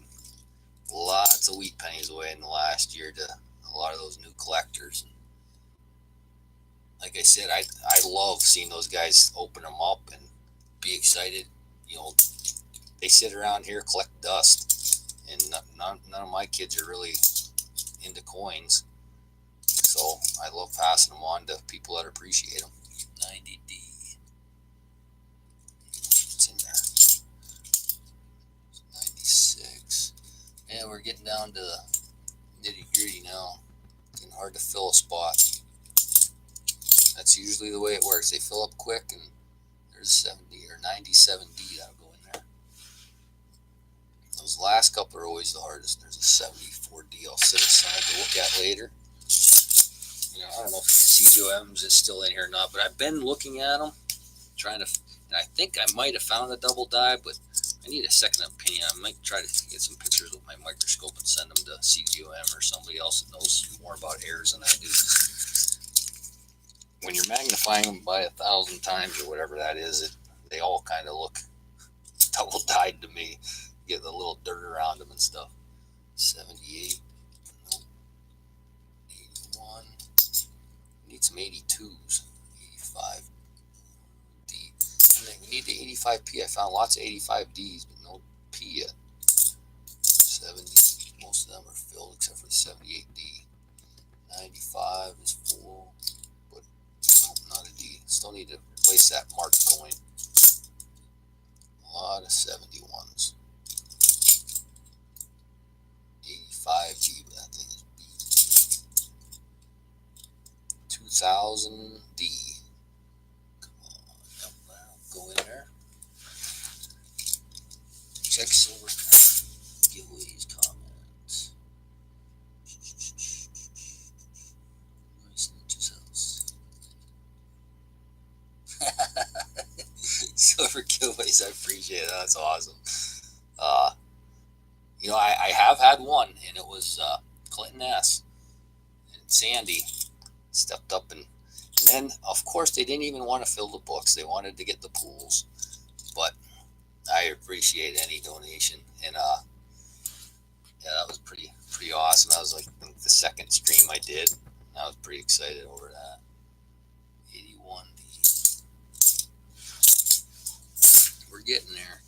lots of wheat pennies away in the last year to a lot of those new collectors. Like I said, I love seeing those guys open them up and be excited. They sit around here, collect dust, and none of my kids are really into coins. So I love passing them on to people that appreciate them. 90D. What's in there? 96. And we're getting down to the nitty gritty now. Getting hard to fill a spot. That's usually the way it works. They fill up quick, and there's 70 or 97D that'll go in there. Those last couple are always the hardest. There's a 74D I'll set aside to look at later. I don't know if CGOMs is still in here or not, but I've been looking at them, trying to, and I think I might have found a double die, but I need a second opinion. I might try to get some pictures with my microscope and send them to CGOM or somebody else that knows more about errors than I do. When you're magnifying them by 1,000 times or whatever that is, they all kind of look double dyed to me. Get the little dirt around them and stuff. 78. Nope. 81. Need some 82s. 85D. We need the 85P. I found lots of 85Ds, but no P yet. 70. Most of them are filled except for the 78D. 95 is full, but nope, not a D. Still need to replace that marked coin. A lot of 71s. 85D, but that thing is beat. 2000D. Come on, yep, that'll go in there. Check silver giveaways comments. Nice Ninja's house. Silver giveaways, I appreciate it. That's awesome. I have had one, and it was Clinton S. and Sandy stepped up, and then, of course, they didn't even want to fill the books. They wanted to get the pools, but I appreciate any donation, and yeah, that was pretty awesome. That was like the second stream I did. I was pretty excited over that. 81D. We're getting there.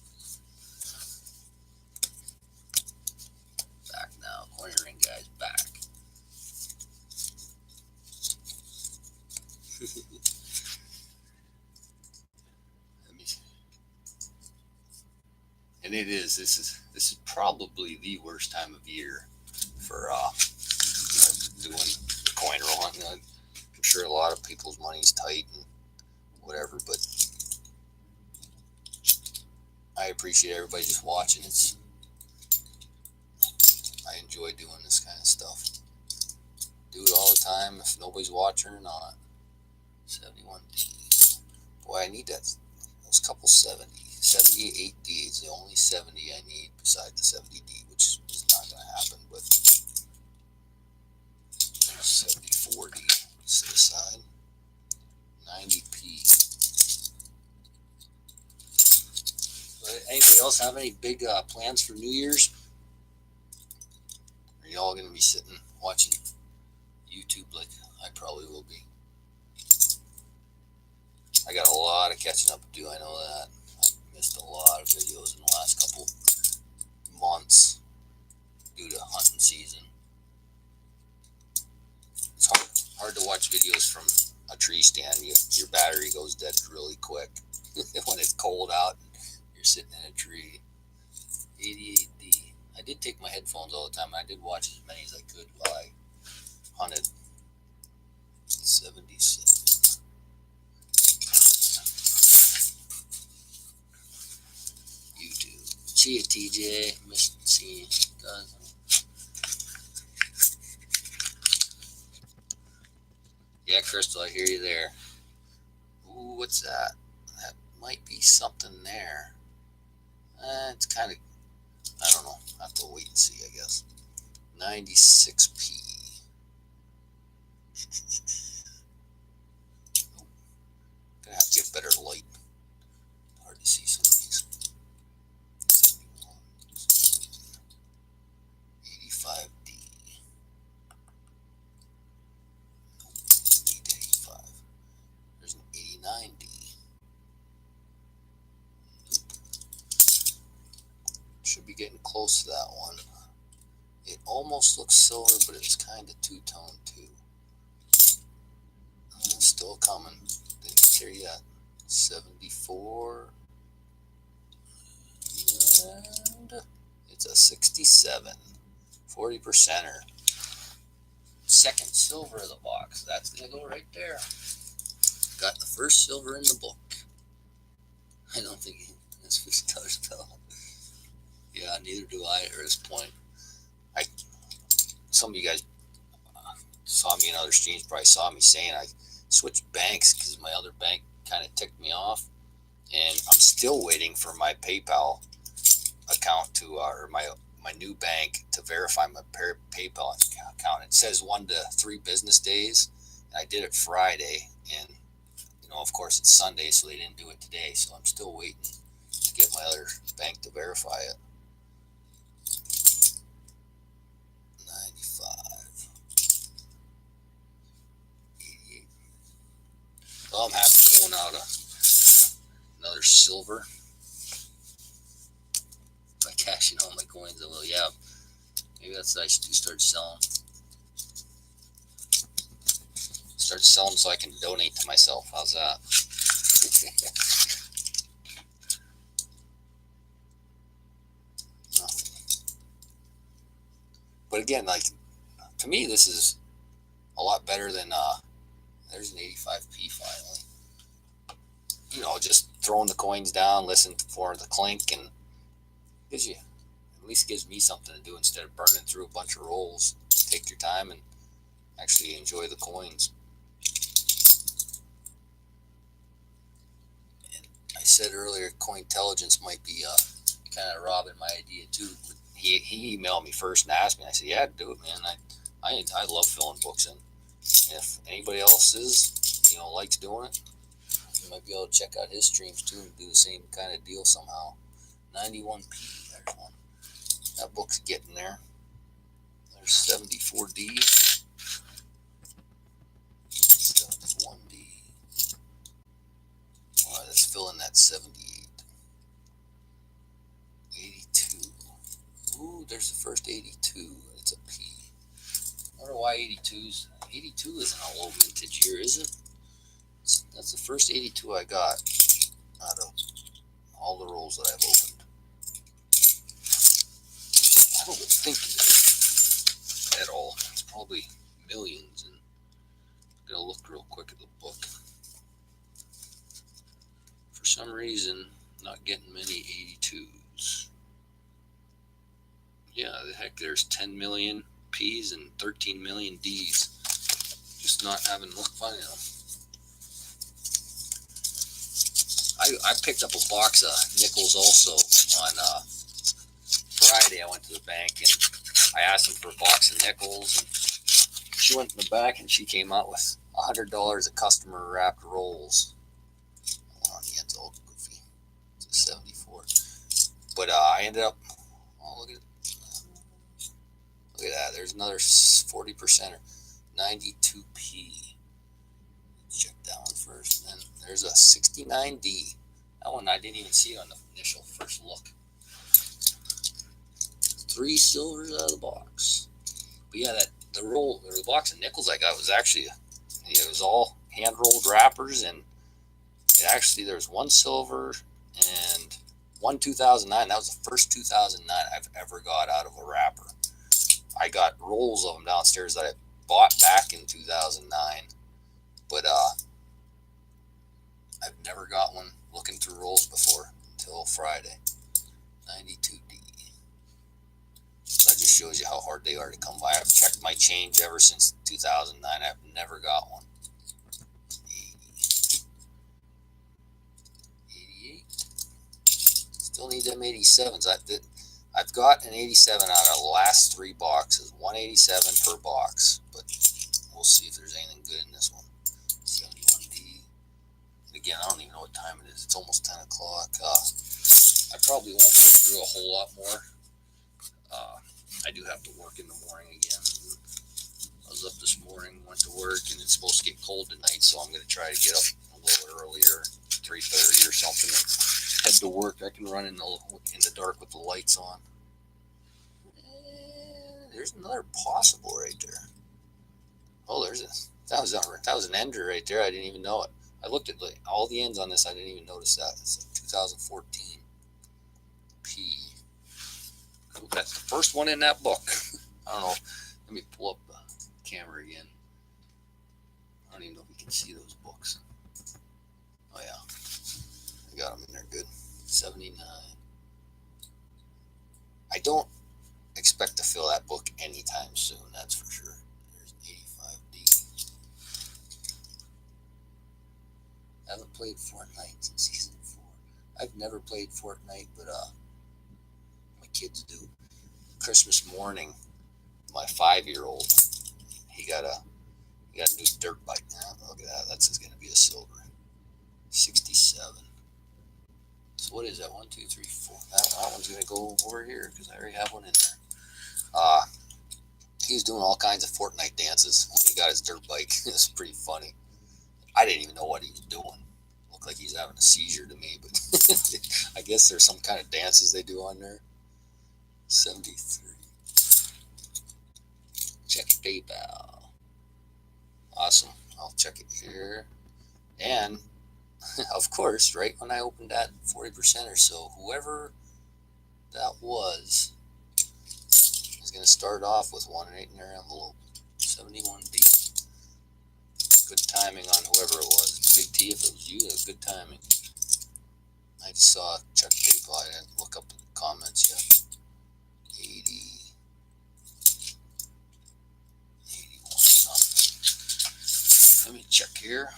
Back now. Coin ring guy's back. And it is. This is probably the worst time of year for doing the coin rolling. I'm sure a lot of people's money's tight and whatever, but I appreciate everybody just watching. I enjoy doing this kind of stuff. Do it all the time if nobody's watching or not. 71D. Boy, I need that. Those couple 78D is the only 70 I need beside the 70D, which is not going to happen, but 74D set aside. 90P. But anybody else have any big plans for New Year's? Are y'all going to be sitting watching YouTube like I probably will be? I got a lot of catching up to do, I know that. I missed a lot of videos in the last couple months due to hunting season. It's hard to watch videos from a tree stand. Your battery goes dead really quick when it's cold out and you're sitting in a tree. 88D. I did take my headphones all the time. I did watch as many as I could while I hunted. 77. YouTube. See you, TJ. Missed seeing you. Yeah, Crystal, I hear you there. Ooh, what's that? That might be something there. It's kind of, I don't know. I have to wait and see, I guess. 96P. Nope. Gonna have to get better light. Hard to see some of these. 71. 85D. Nope. Need 85. There's an 89D. Nope. Should be getting close to that one. It almost looks silver, but it's kind of two-tone too. still coming. Didn't get there yet. 74. And it's a 67. 40%er. Second silver of the box. That's going to go right there. Got the first silver in the book. I don't think this $50 bill. Yeah, neither do I at this point. Some of you guys saw me in other streams, probably saw me saying I switched banks because my other bank kind of ticked me off. And I'm still waiting for my PayPal account to, or my new bank to verify my PayPal account. It says 1 to 3 business days. And I did it Friday, and of course it's Sunday, so they didn't do it today. So I'm still waiting to get my other bank to verify it. 95. 88. Well, I'm happy pulling out another silver. By cashing all my coins, I will. Yeah, maybe that's what I should do. Start selling. Start selling so I can donate to myself. How's that? Nothing. But again, like, to me, this is a lot better than there's an 85p finally. Just throwing the coins down, listen for the clink, and at least gives me something to do instead of burning through a bunch of rolls. Take your time and actually enjoy the coins. And I said earlier, Cointelligence might be kind of robbing my idea too. But he emailed me first and asked me. I said, "Yeah, do it, man. I love filling books in. If anybody else likes doing it, you might be able to check out his streams too and do the same kind of deal somehow." 91p. There's one. That book's getting there. There's 74D. 71D. All right, let's fill in that 78. 82. Ooh, there's the first 82. It's a P. I wonder why 82's. 82 isn't a low vintage year, is it? That's the first 82 I got out of all the rolls that I've opened. I don't think it is at all. It's probably millions. And I'm going to look real quick at the book. For some reason, not getting many 82s. Yeah, the heck, there's 10 million P's and 13 million D's. Just not having luck finding them. I picked up a box of nickels also on Friday. I went to the bank and I asked them for a box of nickels. And she went in the back and she came out with $100 of customer wrapped rolls. On the end's all goofy. It's a 74. But I ended up. Oh, look at that. There's another 40%er. 92p. Let's check that one first. And then there's a 69D. That one I didn't even see on the initial first look. 3 silvers out of the box. But yeah, the box of nickels I got was actually, it was all hand rolled wrappers, and there's 1 silver and 1 2009. That was the first 2009 I've ever got out of a wrapper. I got rolls of them downstairs that I bought back in 2009, but I've never got one looking through rolls before until Friday. 92D. So that just shows you how hard they are to come by. I've checked my change ever since 2009. I've never got one. 80. 88. Still need them 87s. I've got an 87 out of the last 3 boxes. 187 per box. But we'll see if there's anything good in this one. 71D. Again, I don't even know what time it is. It's almost 10 o'clock. I probably won't go through a whole lot more. I do have to work in the morning again. I was up this morning, went to work, and it's supposed to get cold tonight, so I'm going to try to get up a little earlier, 3:30 or something, and head to work. I can run in the dark with the lights on. And there's another possible right there. Oh, there's a That was an ender right there. I didn't even know it. I looked at all the ends on this. I didn't even notice that. It's a 2014 P. That's the first one in that book. I don't know. Let me pull up the camera again. I don't even know if you can see those books. Oh yeah, I got them in there good. 79. I don't expect to fill that book anytime soon. That's for sure. There's 85D. I haven't played Fortnite since season 4. I've never played Fortnite, but my kids do. Christmas morning, my 5-year-old, he got a new dirt bike. Now look at that. That's going to be a silver. 67. So what is that? 1, 2, 3, 4. That one's going to go over here because I already have one in there. He was doing all kinds of Fortnite dances when he got his dirt bike. It's pretty funny. I didn't even know what he was doing. Looked like he's having a seizure to me, but I guess there's some kind of dances they do on there. 73. Check PayPal. Awesome. I'll check it here. And of course, right when I opened that 40% or so, whoever that was is going to start off with 1 and 8 in their envelope. 71D. Good timing on whoever it was. Big T, if it was you, it was good timing. I just saw check PayPal. I didn't look up the comments yet. 80. 81 something. Let me check here.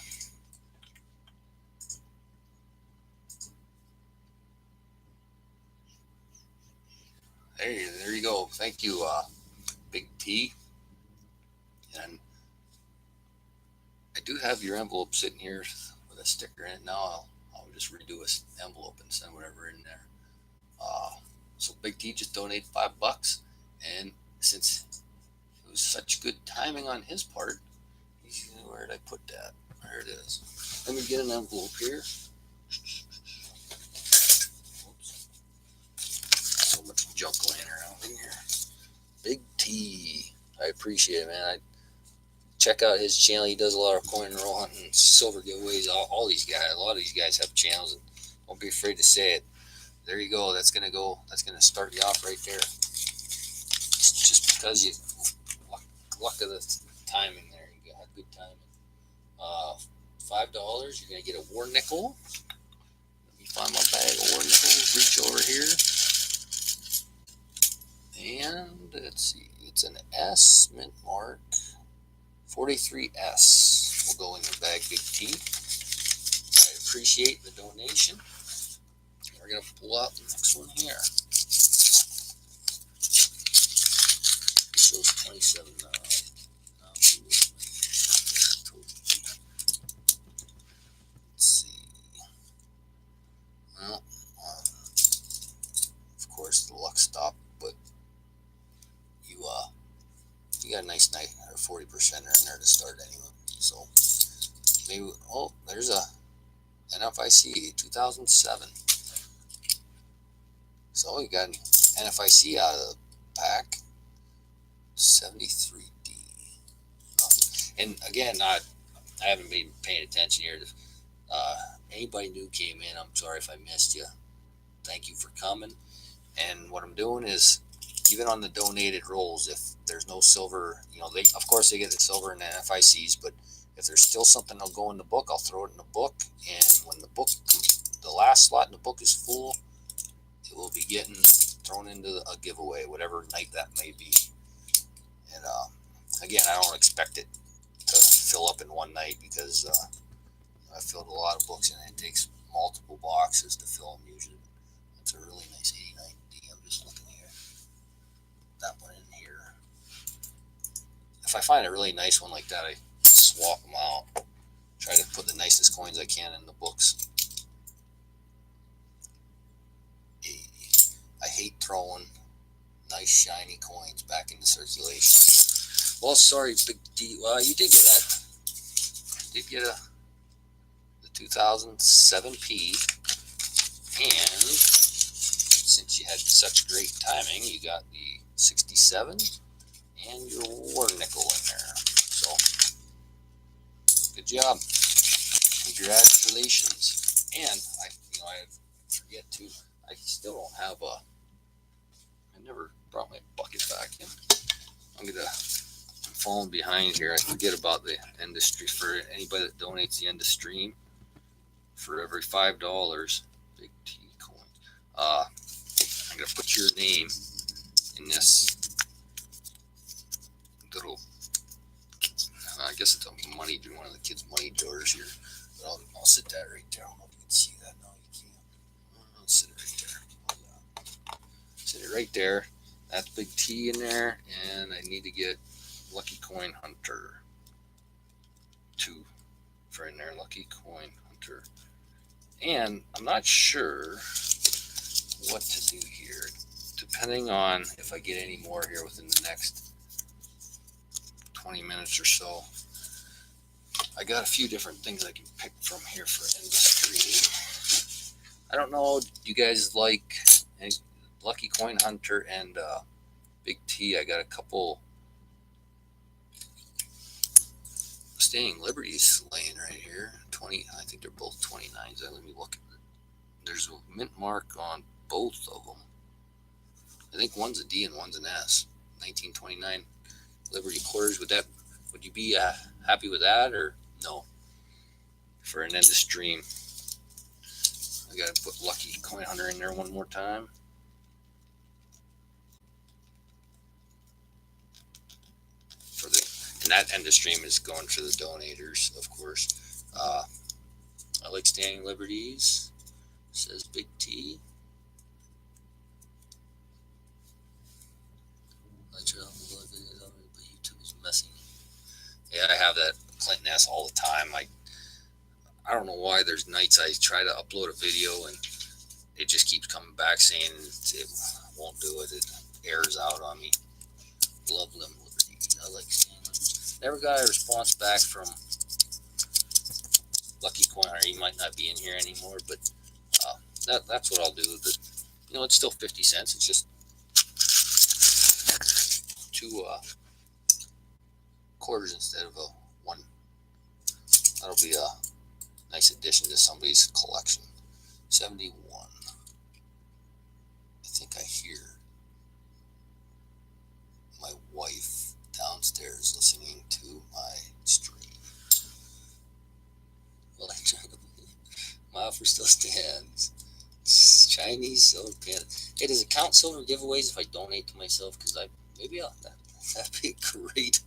There you go. Thank you, Big T. And I do have your envelope sitting here with a sticker in it. Now I'll just redo an envelope and send whatever in there. So Big T just donated $5, and since it was such good timing on his part, where did I put that? There it is. Let me get an envelope here. Oops. So much junk laying around in here. Big T. I appreciate it, man. I check out his channel. He does a lot of coin and roll hunting, silver giveaways. All these guys, a lot of these guys have channels, and don't be afraid to say it. There you go. That's gonna start you off right there. It's just because you luck of the timing there. You got good timing. $5. You're gonna get a war nickel. Let me find my bag of war nickels. Reach over here, and let's see. It's an S mint mark. 43S will go in your bag, Big T. I appreciate the donation. We're going to pull out the next one here. It shows 27 now. Let's see. Well, of course, the luck stopped, but you got a nice night, or 40% in there to start anyway. So maybe, there's a NFIC 2007. So you got an NFIC out of the pack. 73D. And again, I haven't been paying attention here. Anybody new came in, I'm sorry if I missed you. Thank you for coming. And what I'm doing is, even on the donated rolls, if there's no silver, of course they get the silver and the NFICs, but if there's still something that'll go in the book, I'll throw it in the book. And when the last slot in the book is full, it will be getting thrown into a giveaway, whatever night that may be. And again, I don't expect it to fill up in one night because I filled a lot of books and it takes multiple boxes to fill them usually. It's a really nice 89D. I'm just looking here. That one in here. If I find a really nice one like that, I swap them out. Try to put the nicest coins I can in the books. I hate throwing nice shiny coins back into circulation. Well, sorry, Big D. Well, you did get that. You did get the 2007P, and since you had such great timing, you got the 67 and your war nickel in there. So Good job. Congratulations. And I forget too. I still don't have I never brought my bucket back in. I'm falling behind here. I forget about the industry for anybody that donates the end of stream. For every $5, Big T coin. I'm gonna put your name in this little. I guess it's a money. One of the kids' money jars here. But I'll sit that right there. I don't know if you can see that. No, you can't. I'll sit it right there. Oh, yeah. Sit it right there. That's Big T in there, and I need to get Lucky Coin Hunter 2 for in there. Lucky Coin Hunter. And I'm not sure what to do here, depending on if I get any more here within the next 20 minutes or so. I got a few different things I can pick from here for industry. I don't know, do you guys like Lucky Coin Hunter and Big T? I got a couple Standing Liberties laying right here. 20, I think they're both 29s. Let me look at it. There's a mint mark on both of them. I think one's a D and one's an S. 1929 Liberty quarters. Would you be happy with that or no? For an end of stream, I gotta put Lucky Coin Hunter in there one more time. And that end of stream is going to the donators, of course. I like Standing Liberties, says Big T. YouTube is messing. Yeah, I have that Clinton S all the time. I don't know why there's nights I try to upload a video and it just keeps coming back saying it won't do it. It errors out on me. Love them Liberties. I like Standing Liberties. Never got a response back from Lucky Coin Hunter. He might not be in here anymore, but that's what I'll do. It's still 50 cents. It's just 2 quarters instead of a 1. That'll be a nice addition to somebody's collection. 71. I think I hear my wife downstairs listening to my stream. Well, my offer still stands. Chinese silver panda. Hey, does it count silver giveaways if I donate to myself? Because that'd be a great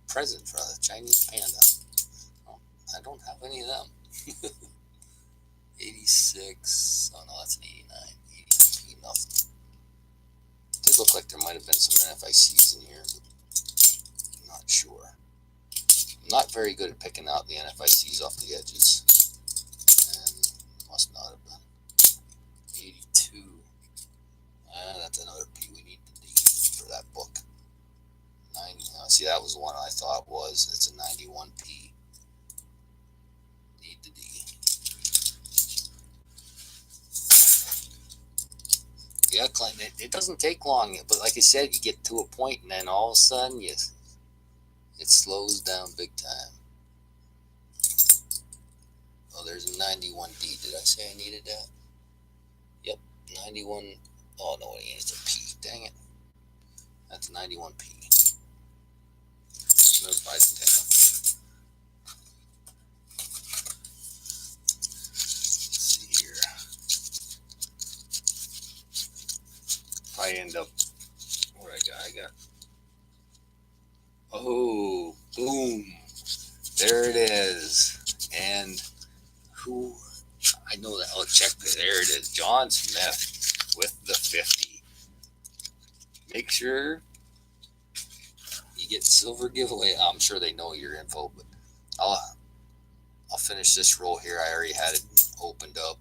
present for a Chinese panda. Oh, I don't have any of them. 86. Oh no, that's an 89. 89, nothing. Did look like there might have been some NFICs in here, but I'm not sure. I'm not very good at picking out the NFICs off the edges. And must not have been. 82. That's another P. We need the D for that book. 90. See, that was the one I thought was. It's a 91 P. Need the D. Yeah, Clinton, it doesn't take long, but like I said, you get to a point and then all of a sudden it slows down big time. Oh, there's a 91D. Did I say I needed that? Yep, 91. Oh, no, it ain't. It's a P. Dang it. That's a 91P. Another bicentennial. Let's see here. If I end up, what I got? Oh, boom. There it is. And who, I know that, I'll check, there it is. John Smith with the 50. Make sure you get silver giveaway. I'm sure they know your info, but I'll finish this roll here. I already had it opened up,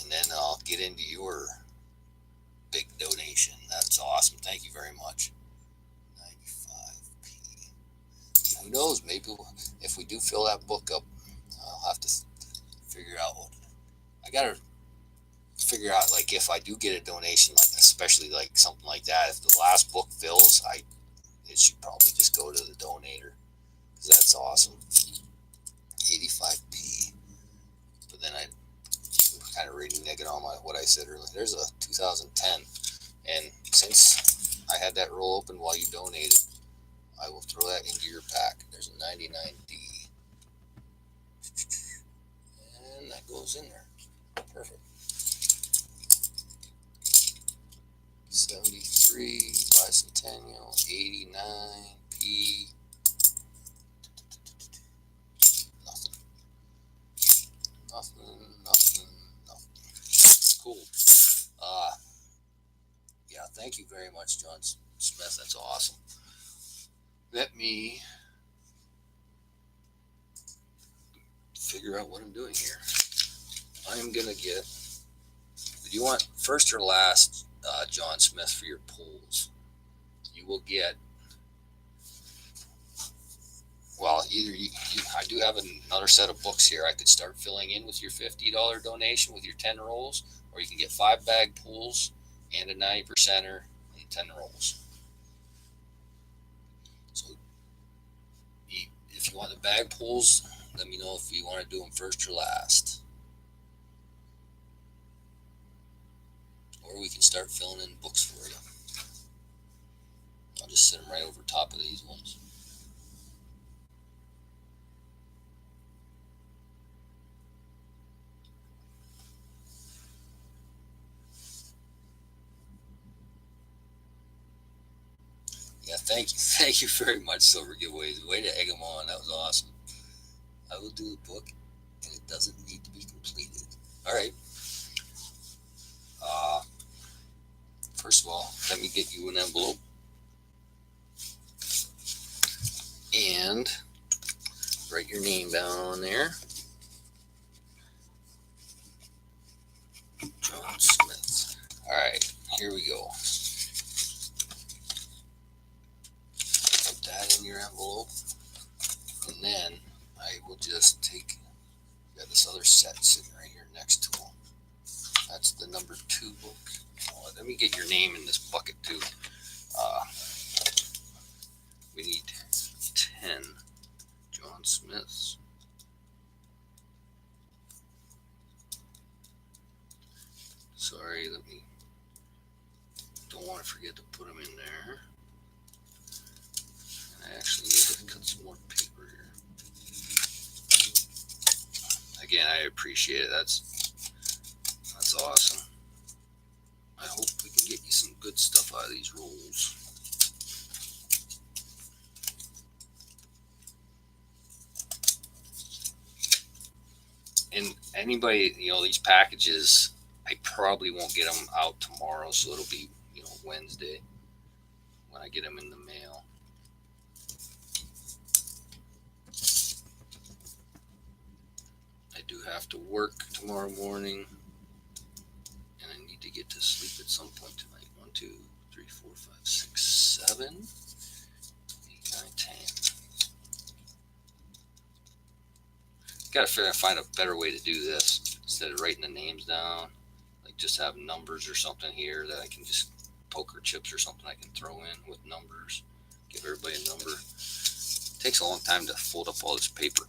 and then I'll get into your big donation. That's awesome. Thank you very much. 95P. Who knows? Maybe if we do fill that book up, I'll have to figure out what. I gotta figure out, like, if I do get a donation, like especially like something like that, if the last book fills, it should probably just go to the donator. That's awesome. 85p. But then I kind of reneged on what I said earlier. There's a 2010, and since I had that roll open while you donated, I will throw that into your pack. There's a 99D, and that goes in there. Perfect. 73 bicentennial, 89p. Nothing. Cool. Yeah, thank you very much, John Smith. That's awesome. Let me figure out what I'm doing here. I'm going to get, do you want first or last, John Smith, for your polls? You will get, well, either I do have another set of books here. I could start filling in with your $50 donation with your 10 rolls, or you can get 5 bag pools and a 90%er and 10 rolls. So if you want the bag pools, let me know if you want to do them first or last. Or we can start filling in books for you. I'll just sit them right over top of these ones. Yeah, thank you very much, Silver Giveaways. Way to egg them on. That was awesome. I will do the book, and it doesn't need to be completed. All right. First of all, let me get you an envelope. And write your name down on there. John Smith. All right, here we go. Put that in your envelope. And then I will just take, got this other set sitting right here next to them. That's the number 2 book. Oh, let me get your name in this bucket too. We need 10 John Smiths. Sorry, don't want to forget to put them in there. And I actually need to cut some more paper here. Again, I appreciate it. That's awesome. I hope we can get you some good stuff out of these rolls. And anybody, these packages, I probably won't get them out tomorrow, so it'll be, Wednesday when I get them in the mail. I do have to work tomorrow morning, and I need to get to sleep at some point tonight. 1, 2, 3, 4, 5, 6, 7, 8, 9, 10. Got to find a better way to do this instead of writing the names down. Like just have numbers or something here that I can just poker chips or something I can throw in with numbers. Give everybody a number. It takes a long time to fold up all this paper.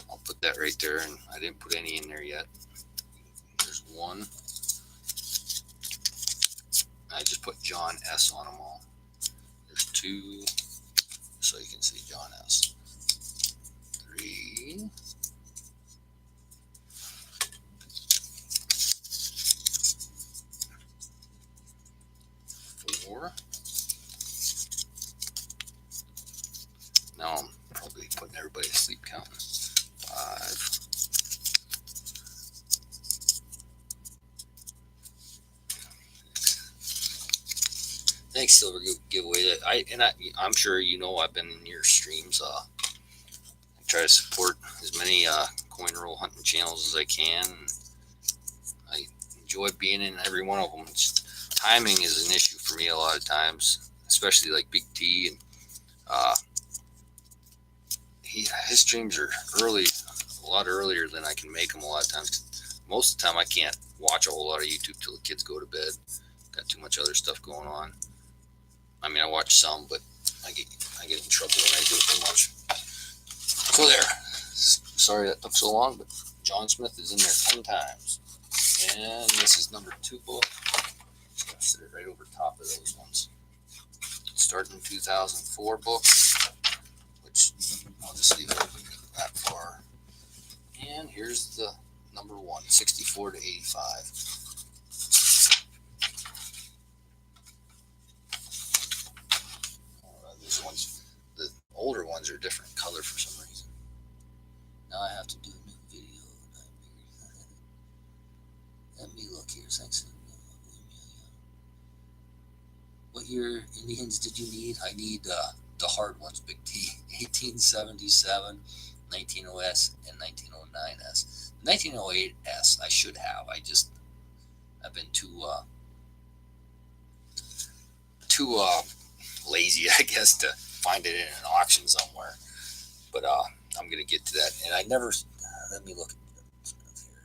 I'll put that right there, and I didn't put any in there yet. There's 1. I just put John S on them all. There's 2, so you can see John S. 3. 4. Now I'm probably putting everybody to sleep counting. 5. Thanks, Silver Giveaway. I'm sure I've been in your streams. I try to support as many coin roll hunting channels as I can. I enjoy being in every one of them. Timing is an issue for me a lot of times, especially like Big T, and his streams are early, a lot earlier than I can make them a lot of times. Most of the time I can't watch a whole lot of YouTube till the kids go to bed. Got too much other stuff going on. I mean, I watch some, but I get in trouble when I do it too much. So there. Sorry that took so long, but John Smith is in there 10 times. And this is number 2 book. Just gonna sit it right over top of those ones. Starting 2004 book, which I'll just leave it open that far. And here's the number 1, 64 to 85. These ones, the older ones are different color for some reason. Now I have to do a new video. Let me look here. Thanks. What year Indians did you need? I need the hard ones, Big T. 1877, 1900S, and 1909S. 1908S I should have. I've been too lazy, I guess, to find it in an auction somewhere. But I'm gonna get to that. And I never. Let me look at here.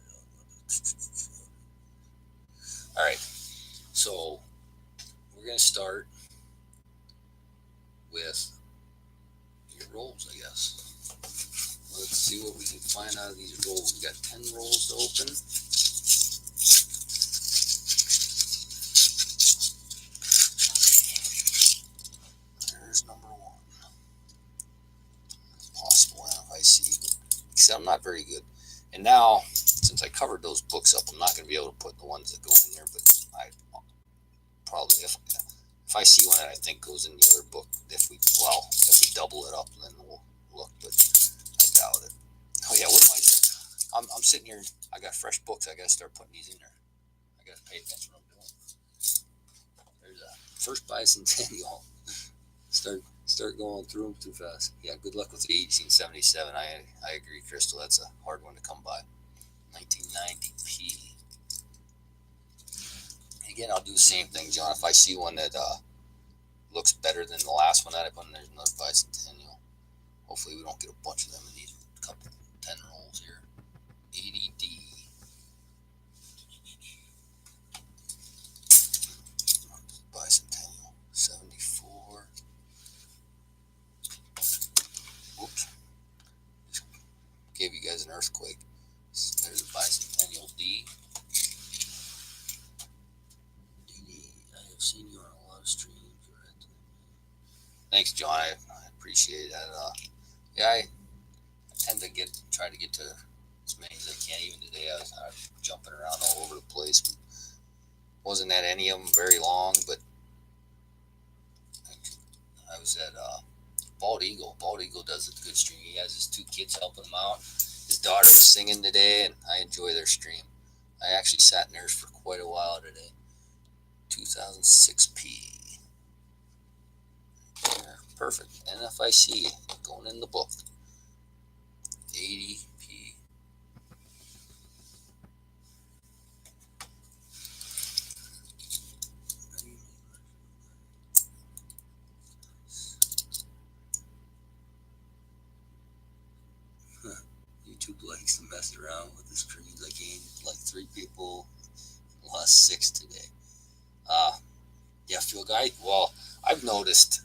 All right. So we're gonna start with your rolls, I guess. Let's see what we can find out of these rolls. We got 10 rolls to open. There's number 1. Possible NFIC. Except I'm not very good. And now, since I covered those books up, I'm not going to be able to put the ones that go in there, but I probably, if I see one that I think goes in the other book, if we double it up, then we'll look, but I doubt it. Oh yeah, what am I doing? I'm sitting here, I got fresh books, I gotta start putting these in there. I gotta pay attention to what I'm doing. There's a first bicentennial. Start going through them too fast. Yeah, good luck with the 1877. I agree, Crystal, that's a hard one to come by. 1990p. Again, I'll do the same thing, John. If I see one that looks better than the last one that I put in, there's another bicentennial. Hopefully we don't get a bunch of them in these couple 10 rolls here. 80D. Bicentennial. 74. Whoops. Just gave you guys an earthquake. There's a bicentennial D. I have seen you on a lot of streams. Thanks, John. I appreciate that. I tend to try to get to as many as I can. Even today, I was jumping around all over the place. But wasn't at any of them very long, but I was at Bald Eagle. Bald Eagle does a good stream. He has his 2 kids helping him out. His daughter was singing today, and I enjoy their stream. I actually sat in theirs for quite a while today. 2006p. Yeah, perfect. NFIC going in the book. 80p. YouTube likes to mess around with the screens. I gained like 3 people, lost 6 today. Yeah, Phil Guy. Well, I've noticed,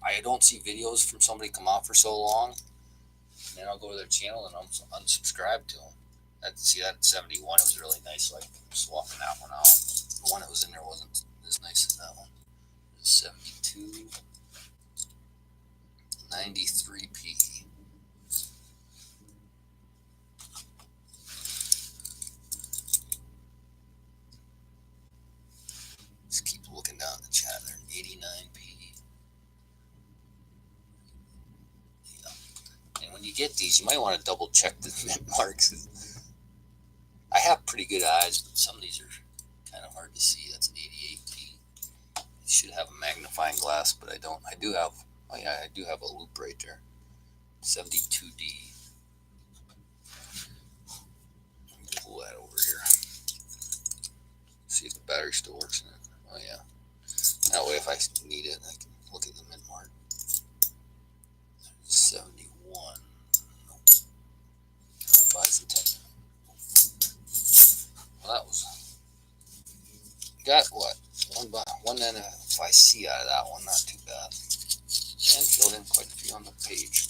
I don't see videos from somebody come out for so long, and then I'll go to their channel and I'm unsubscribe to them. That 71, it was really nice, so I'm swapping that one out. The one that was in there wasn't as nice as that one. 72, 93p. Just keep looking down the chat there. 89p. Yeah. And when you get these, you might want to double check the mint marks. I have pretty good eyes, but some of these are kind of hard to see. That's an 88p. You should have a magnifying glass, but I don't. I do have a loop right there. 72D. Pull that over here. See if the battery still works in it. Oh yeah. That way if I need it, I can look at the mint mark. 71. Nope. Bicentennial. Well, that was got what? One NFIC out of that one, not too bad. And filled in quite a few on the page.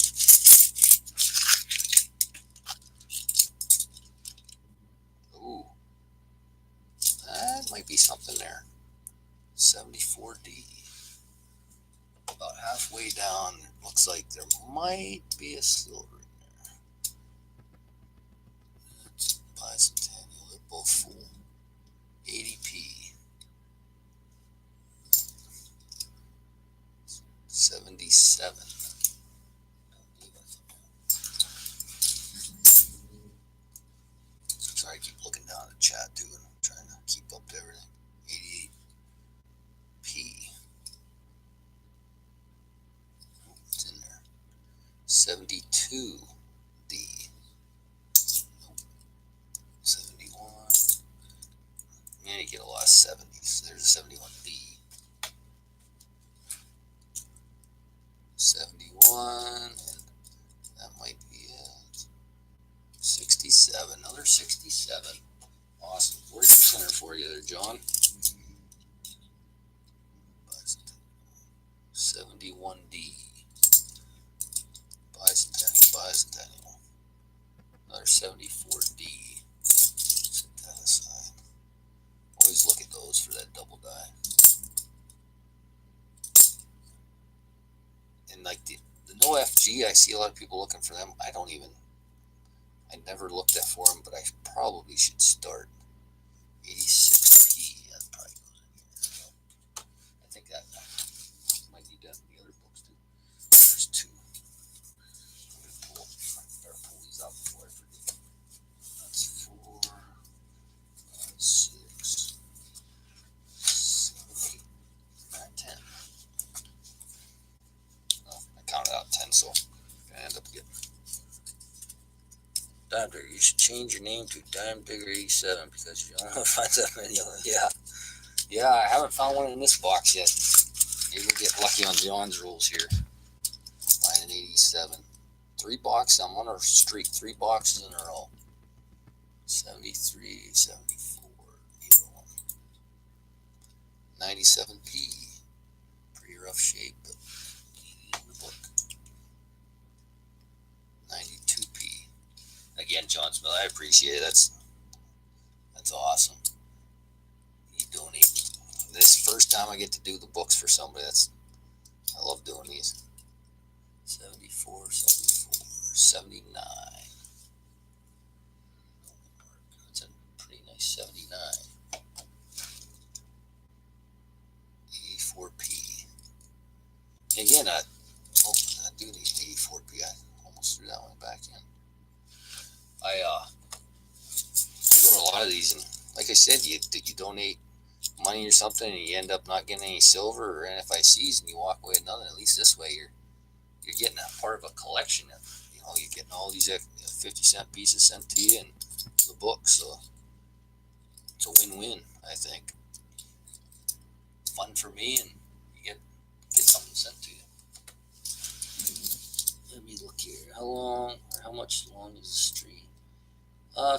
Ooh, that might be something there. 74D. About halfway down, it looks like there might be a silver in there. That's bicentennial, they're both full. 80p. 77. Sorry, I keep looking down the chat too and trying to keep up to everything. 88p. What's in there? 72D. 71. Man, you get a lot of 70s. There's a 71D. 71, and that might be it. 67, another 67. Awesome. 40%er for you there, John. 71D. Bicentennial. Another 74D. Set that aside. Always look at those for that double die. And like the no FG, I see a lot of people looking for them. I never looked at for them, but I probably should start. 86p, that probably goes in here. I think that might need that in the other books too. There's two. I'm going to pull these out before I forget. That's 4, 5, 6, 7, 8, 9, 10. Oh, I counted out 10, so I'm going to end up getting Dime Digger. You should change your name to Dime Digger 87 because you don't want to find that many of them. Yeah, I haven't found one in this box yet. Maybe we'll get lucky on John's rules here. Find an 87. 3 boxes. I'm on a streak. 3 boxes in a row. 73, 74. Either one. 97p. Pretty rough shape, but in the book. 92p. Again, John Smith, I appreciate it. That's awesome. You donate. This first time I get to do the books for somebody. I love doing these. 74, 74, 79. That's a pretty nice 79. 84p. Again, I do need 84p. I almost threw that one back in. I go to a lot of these, and like I said, you donate money or something, and you end up not getting any silver or NFICs, and you walk away with nothing. At least this way, you're getting a part of a collection. You're getting all these 50-cent pieces sent to you and the book. So it's a win-win, I think. Fun for me, and you get something sent to you. Let me look here. How much long is the stream?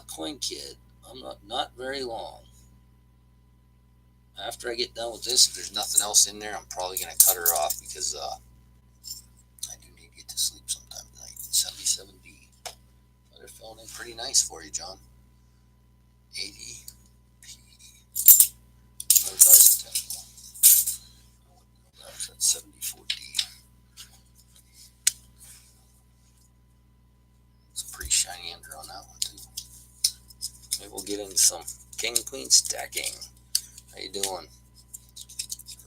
Coin Kid, I'm not very long. After I get done with this, if there's nothing else in there, I'm probably going to cut her off because I do need to get to sleep sometime tonight. 77B. They're filling in pretty nice for you, John. 80p. Another bicentennial. That's 74D. It's a pretty shiny ender on that one too. Maybe we'll get into some king and queen stacking. How you doing,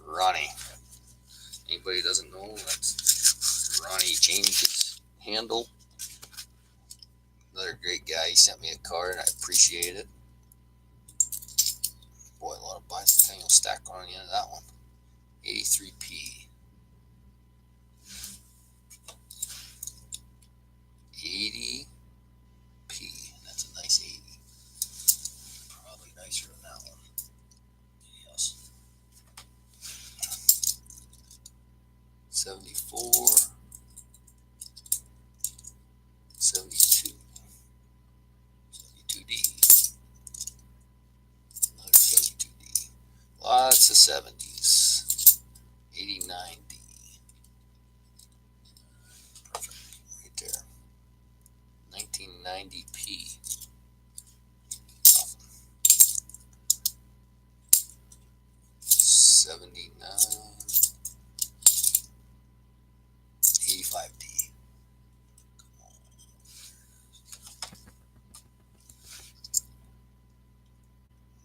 Ronnie? Anybody doesn't know, that's Ronnie. Changed his handle. Another great guy. He sent me a card. I appreciate it. Boy, a lot of bicentennial stack on the end of that one. 83p. 80p. That's a nice 80. Probably nicer than that one. Yes. 74. 72. 72D. Another 72D. Lots of 70s. 89D. Perfect. Right there. 1990P. Awesome. 79. 85D.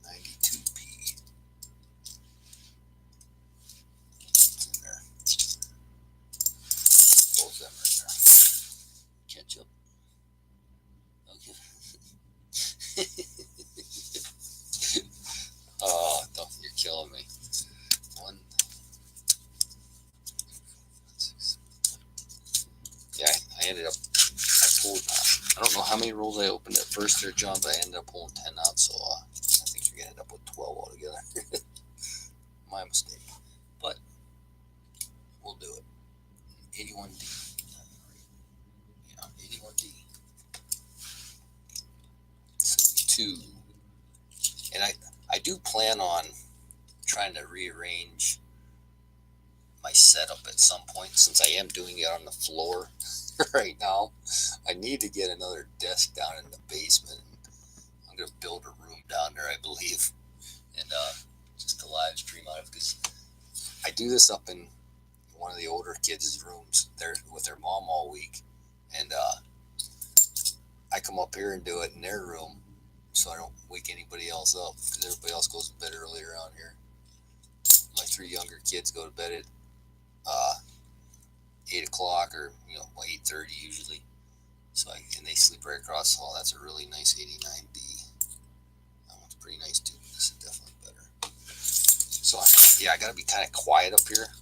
92P. It's in there. Both of them right there. Catch up. Okay. Oh, you're killing me. 1, 6. Yeah, I ended up. I pulled. I don't know how many rolls I opened at first there, John, but I ended up pulling 10 out. So I think you're gonna end up with 12 altogether. My mistake, but we'll do it. 81D. Yeah, 81D. 72. And I do plan on trying to rearrange my setup at some point, since I am doing it on the floor right now. I need to get another desk down in the basement. I'm going to build a room down there, I believe, and just a live stream out of it, because I do this up in one of the older kids' rooms. They're with their mom all week, and I come up here and do it in their room, so I don't wake anybody else up, because everybody else goes to bed early around here. My 3 younger kids go to bed at 8 o'clock, or 8:30 usually. So and they sleep right across the hall. That's a really nice 89D. That one's pretty nice too. This is definitely better. So I gotta be kind of quiet up here.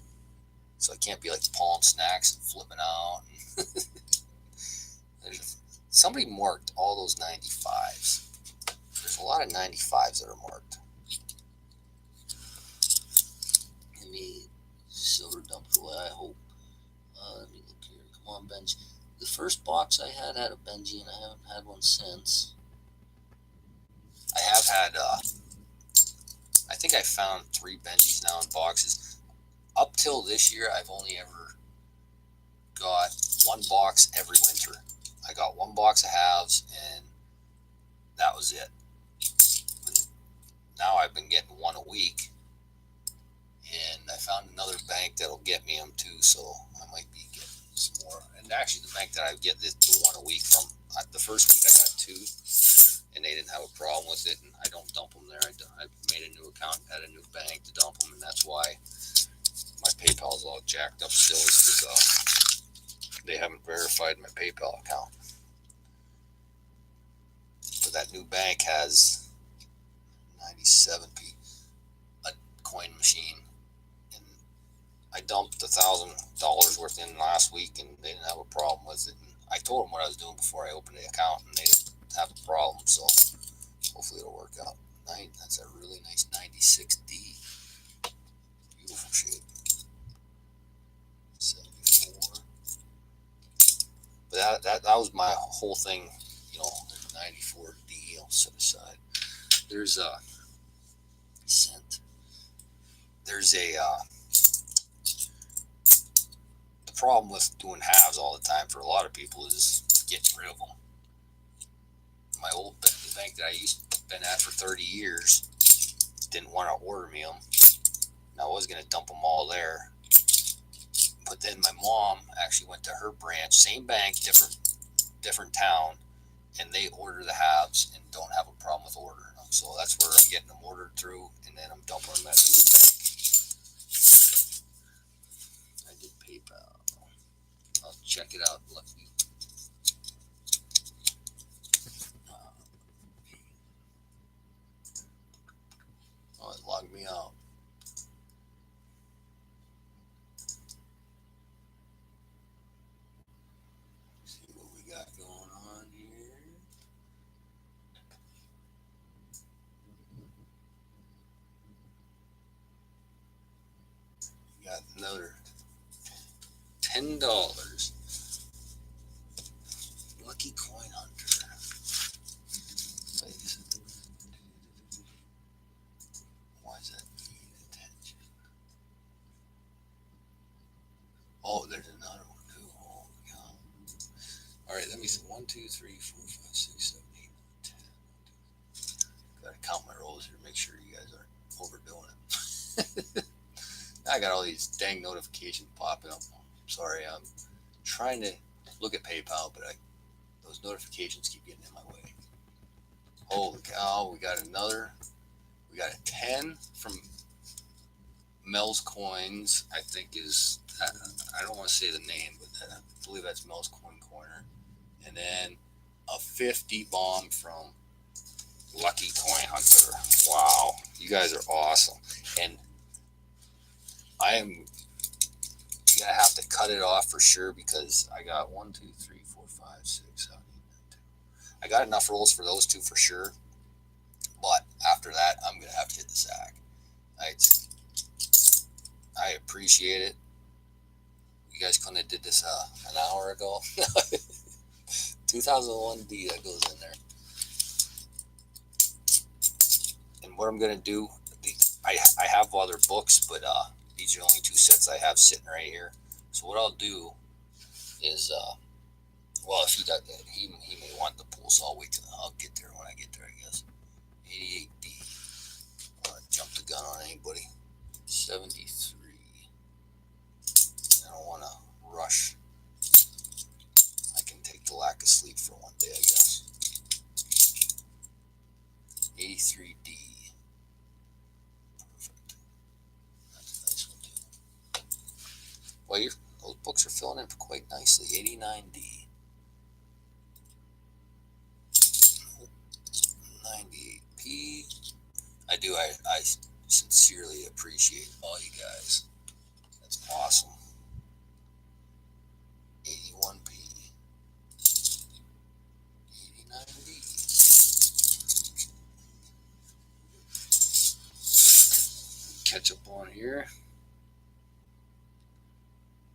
So I can't be like pulling snacks and flipping out. Somebody marked all those 95s. There's a lot of 95s that are marked. Let me silver dump it away, I hope. Let me look here. Come on, Benji. The first box I had a Benji, and I haven't had one since. I have had, I think I found 3 Benjis now in boxes. Up till this year, I've only ever got 1 box every winter. I got 1 box of halves, and that was it. But now I've been getting 1 a week, and I found another bank that'll get me them too, so I might be getting some more. And actually, the bank that I get the 1 a week from, the first week I got 2, and they didn't have a problem with it, and I don't dump them there. I made a new account, had a new bank to dump them, and that's why my PayPal's all jacked up still, is because they haven't verified my PayPal account. But that new bank has 97p, a coin machine, and I dumped $1,000 worth in last week, and they didn't have a problem with it. And I told them what I was doing before I opened the account, and they didn't have a problem. So hopefully it'll work out. That's a really nice 96D. Beautiful shape. 74. But that was my whole thing, 94D. I'll set aside. There's a scent. There's a the problem with doing halves all the time for a lot of people is getting rid of them. My old the bank that I been at for 30 years didn't want to order me them. And I was going to dump them all there. But then my mom actually went to her branch, same bank, different town, and they order the halves and don't have a problem with ordering them. So that's where I'm getting them ordered through, and then I'm dumping them at the new bank. I did PayPal. I'll check it out, Lucky. Oh, it logged me out. See what we got going on here. We got another $10. Lucky Coin Hunter. Why is that need attention? 2, 3, 4, 5, 6, 7, 8, 9, 10. Gotta count my rows here, make sure you guys aren't overdoing it. I got all these dang notifications popping up. Sorry, I'm trying to look at PayPal, but those notifications keep getting in my way. Holy cow, we got a 10 from Mel's Coins, I think I don't want to say the name, but I believe that's Mel's Coin Corner. And then a 50 bomb from Lucky Coin Hunter. Wow, you guys are awesome. And I am gonna have to cut it off for sure because I got 1, 2, 3, 4, 5, 6, 7, 8, 9, 10. I got enough rolls for those two for sure. But after that, I'm gonna have to hit the sack. I appreciate it. You guys couldn't have did this an hour ago. 2001D that goes in there. And what I'm gonna do, I have other books, but these are only 2 sets I have sitting right here. So what I'll do is, well, if he may want the pool, so I'll get there when I get there, I guess. 88D. I don't want to jump the gun on anybody. 73. I don't want to rush. I can take the lack of sleep for one day, I guess. 83D. Perfect. That's a nice one too. Well, those books are filling in quite nicely. 89D. 98P. I sincerely appreciate all you guys. That's awesome. 81P. 89D. Catch up on here.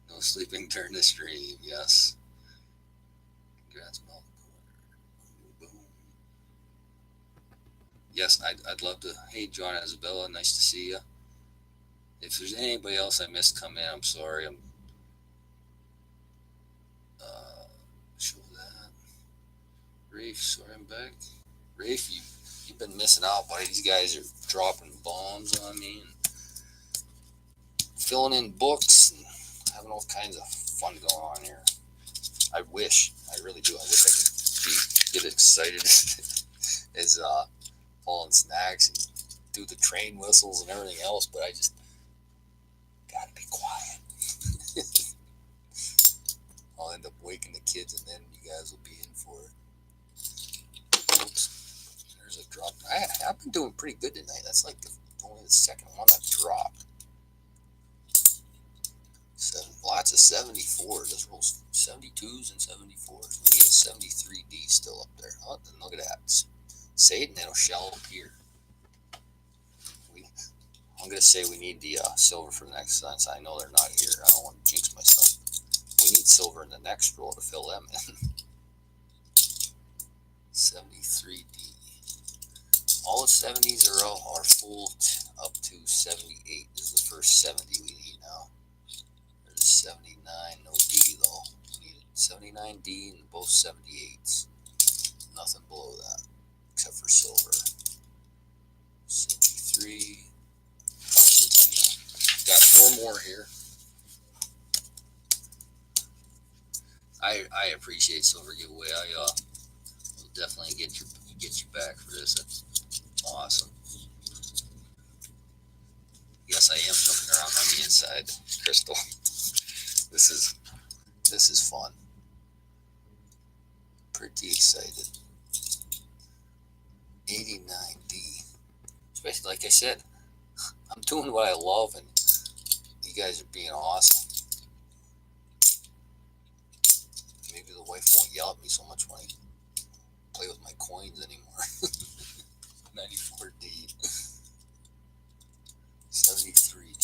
No sleeping during the stream. Yes. Congrats, Mel. Boom. Yes, I'd love to. Hey, John Isabella, nice to see you. If there's anybody else I missed come in, I'm sorry. Show that. Rafe, sorry I'm back. Rafe, you've been missing out, buddy. These guys are dropping bombs on me and filling in books and having all kinds of fun going on here. I really do. I wish I could get excited as Paul and Snacks and do the train whistles and everything else, but I just gotta be quiet. I'll end up waking the kids and then you guys will be in for it. Oops. There's a drop. I've been doing pretty good tonight. That's like only the second one that dropped. Lots of 74s. This rolls 72s and 74s. We need a 73D still up there. Oh, then look at that. Satan, it'll shell up here. I'm going to say we need the silver for the next since I know they're not here. I don't want to jinx myself. We need silver in the next roll to fill them in. 73D. All the 70s are full up to 78. This is the first 70 we need now. There's 79, no D though. We need 79D and both 78s. Nothing below that except for silver. 73. Got 4 more here. I appreciate silver giveaway. I will definitely get you back for this. That's awesome. Yes, I am jumping around on the inside, Crystal. This is fun. Pretty excited. 89D. Especially like I said, I'm doing what I love and you guys are being awesome. Maybe the wife won't yell at me so much when I play with my coins anymore. 94D. 73D.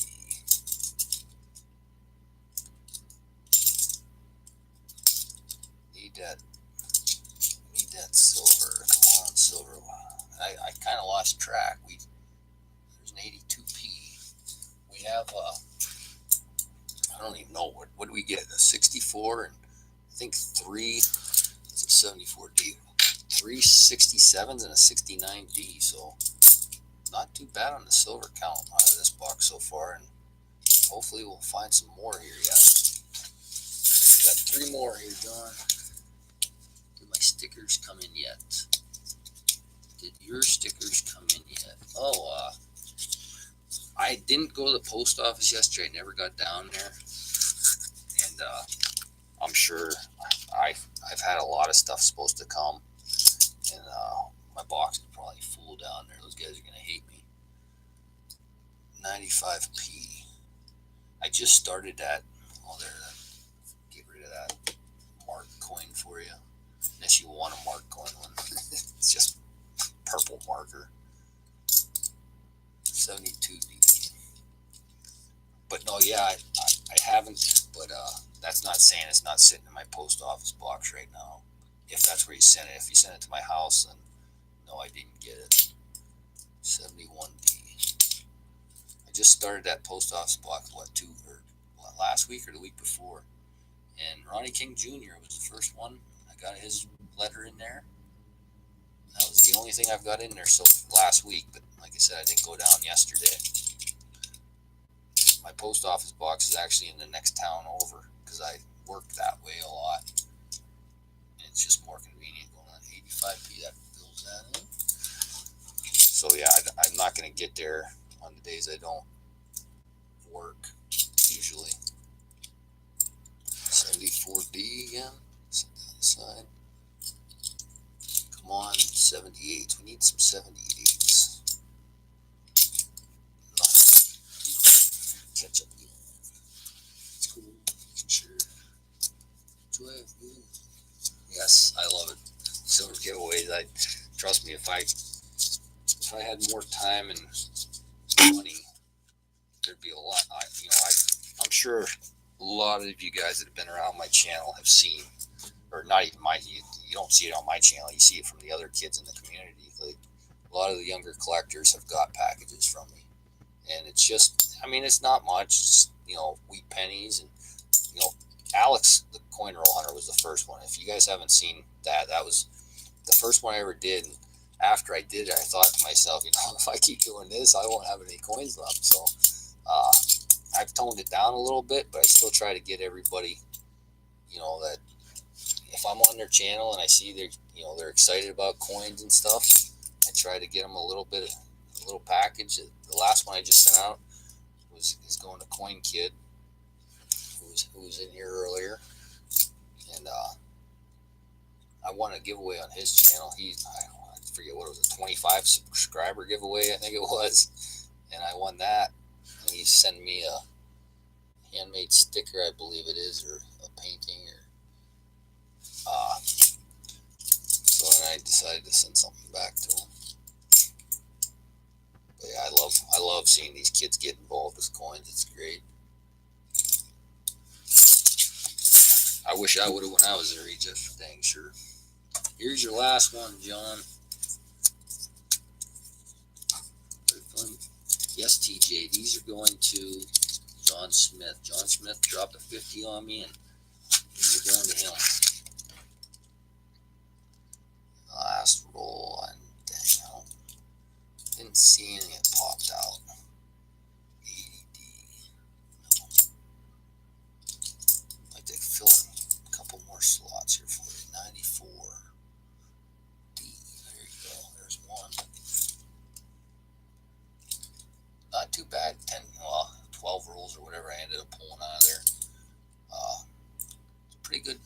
Need that silver. Come on, silver. I kind of lost track. There's an 82P. We have I don't even know what do we get? A 64 and I think 3. Is it 74D. 367s and a 69D, so not too bad on the silver count out of this box so far, and hopefully we'll find some more here yet. Got 3 more here, John. Did my stickers come in yet? Did your stickers come in yet? Oh, I didn't go to the post office yesterday. I never got down there, and I'm sure I've had a lot of stuff supposed to come, and my box is probably full down there. Those guys are gonna hate me. 95p. I just started that. Oh, there. Get rid of that mark coin for you, unless you want a mark coin one. It's just purple marker. 72D. But no, yeah, I haven't. But that's not saying it's not sitting in my post office box right now. If that's where you sent it. If you sent it to my house, then no, I didn't get it. 71D. I just started that post office box, last week or the week before. And Ronnie King Jr. was the first one. I got his letter in there. That was the only thing I've got in there so last week. But like I said, I didn't go down yesterday. My post office box is actually in the next town over because I work that way a lot. And it's just more convenient going on 85p. That fills that in. So yeah, I'm not going to get there on the days I don't work usually. 74D again. Set that aside. Come on, 78s. We need some 78s. Catch up. It's cool. Sure. Do I have good? Yes, I love it. Silver giveaways. Trust me, if I had more time and money, there'd be a lot. I'm sure a lot of you guys that have been around my channel have seen, or not even you don't see it on my channel, you see it from the other kids in the community. Like, a lot of the younger collectors have got packages from me, and it's just, it's not much. It's, wheat pennies, and Alex the coin roll hunter was the first one. If you guys haven't seen that was the first one I ever did. And after I did it, I thought to myself, if I keep doing this, I won't have any coins left. So I've toned it down a little bit, but I still try to get everybody, that if I'm on their channel and I see they're excited about coins and stuff, I try to get them a little package. The last one I just sent out is going to Coin Kid, who was in here earlier, and I won a giveaway on his channel. I forget what it was, a 25 subscriber giveaway, I think it was, and I won that. And he sent me a handmade sticker, I believe it is, or a painting, or so then I decided to send something back to him. But yeah, I love seeing these kids get involved with coins. It's great. I wish I would have when I was their age, that's for dang sure. Here's your last one, John. Yes, TJ, these are going to John Smith. John Smith dropped a 50 on me, and these are going to him. Last roll, and dang, didn't see anything that popped out. 80D. No. I'd like to fill in a couple more slots here for you. 94D. There you go. There's one. Not too bad. 12 rolls or whatever I ended up pulling out of there. Pretty good.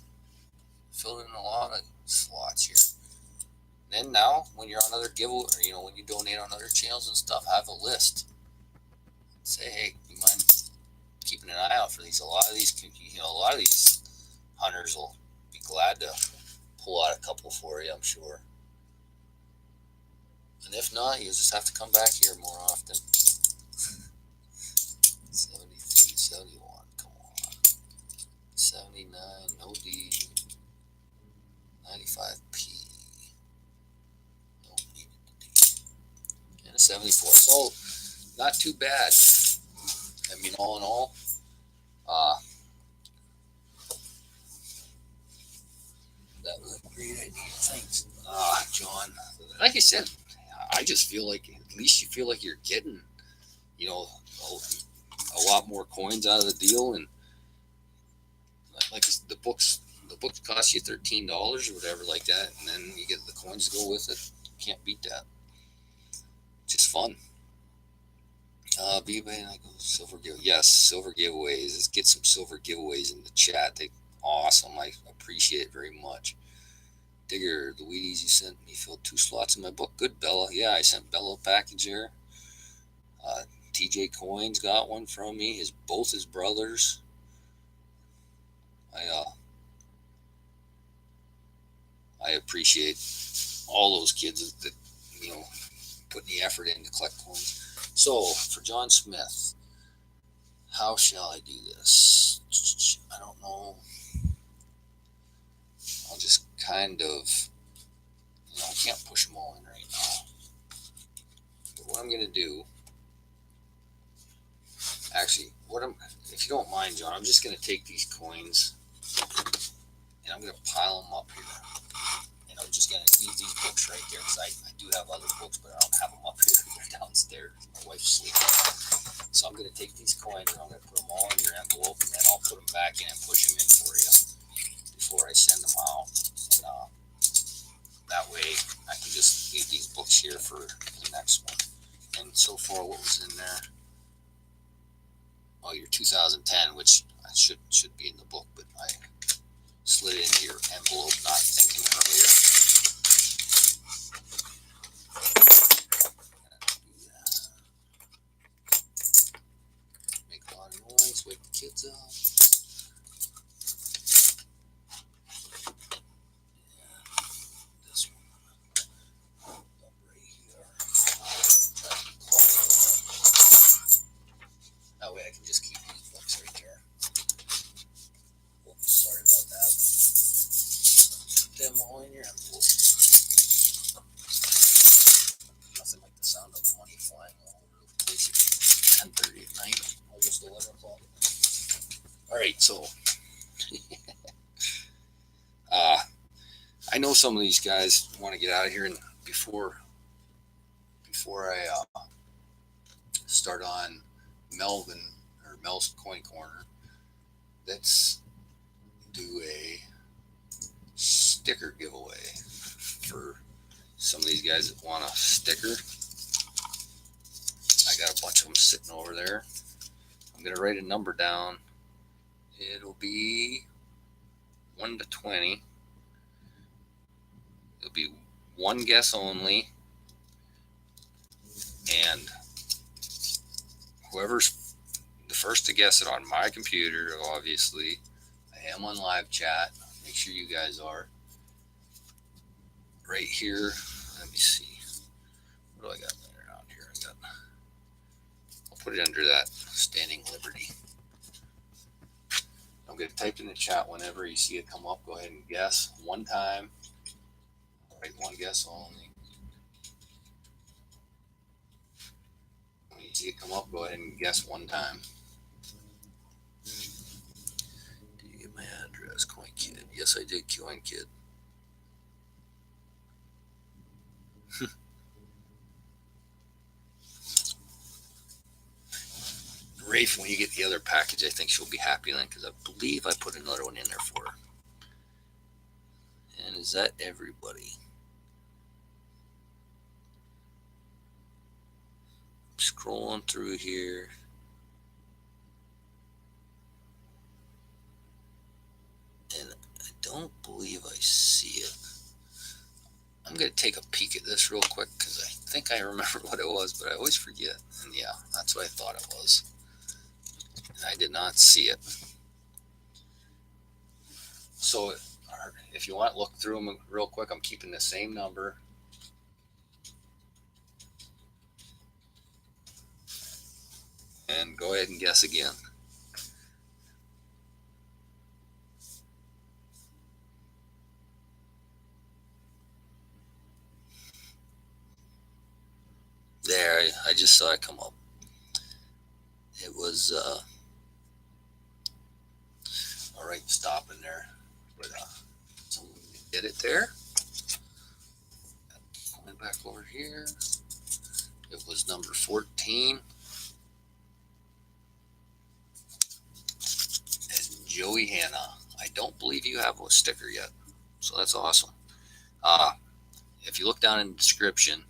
Filled in a lot of slots here. Then now, when you're on other giveaway, or when you donate on other channels and stuff, have a list. Say, hey, you mind keeping an eye out for these? A lot of these hunters will be glad to pull out a couple for you, I'm sure. And if not, you just have to come back here more often. 73, 71, come on. 79, no D. 95P. No D. And a 74. So, not too bad. All in all, that was green. great idea. Thanks. John, like I said, I just feel like at least you feel like you're getting, you know, a lot more coins out of the deal, and like the books cost you $13 or whatever like that, and then you get the coins to go with it. Can't beat that. Just fun. Viva and I go silver give. Yes, silver giveaways. Let's get some silver giveaways in the chat. They awesome. I appreciate it very much. Digger, the Wheaties you sent me filled 2 slots in my book. Good, Bella. Yeah, I sent Bella a package there. TJ Coins got one from me. Both his brothers. I appreciate all those kids that putting the effort in to collect coins. So for John Smith, how shall I do this? I don't know. I'll just kind of, I can't push them all in right now. But what I'm going to do, actually, if you don't mind, John, I'm just going to take these coins and I'm going to pile them up here. And I'm just going to leave these books right there because I do have other books, but I don't have them up here. They're downstairs. My wife's sleeping. So I'm going to take these coins and I'm going to put them all in your envelope, and then I'll put them back in and push them in for you before I send them out. And that way I can just leave these books here for the next one. And so far, what was in there? Oh, your 2010, which I should be in the book, but I slid it into your envelope, not thinking earlier. Make a lot of noise, wake the kids up. That way I can just keep these books right there. Oops, sorry about that. Put them all in your envelope. Nothing like the sound of money flying all over the place at 10:30 at night, almost 11 o'clock. All right, so I know some of these guys want to get out of here, and before I start on Mel's Coin Corner, let's do a sticker giveaway for some of these guys that want a sticker. I got a bunch of them sitting over there. I'm going to write a number down. It'll be 1 to 20. It'll be one guess only. And whoever's the first to guess it on my computer, obviously, I am on live chat. Make sure you guys are. Right here, let me see. What do I got around here? I'll put it under that Standing Liberty. I'm going to type in the chat whenever you see it come up. Go ahead and guess one time. All right, one guess only. When you see it come up, go ahead and guess one time. Did you get my address, Coin Kid? Yes, I did, Coin Kid. Rafe, when you get the other package, I think she'll be happy then, because I believe I put another one in there for her. And is that everybody? Scrolling through here. And I don't believe I see it. I'm going to take a peek at this real quick because I think I remember what it was, but I always forget. And yeah, that's what I thought it was. And I did not see it. So if you want to look through them real quick, I'm keeping the same number. And go ahead and guess again. There, I just saw it come up. It was, all right, stopping there. But, get it there. Going back over here. It was number 14. And Joey Hanna. I don't believe you have a sticker yet. So that's awesome. If you look down in the description,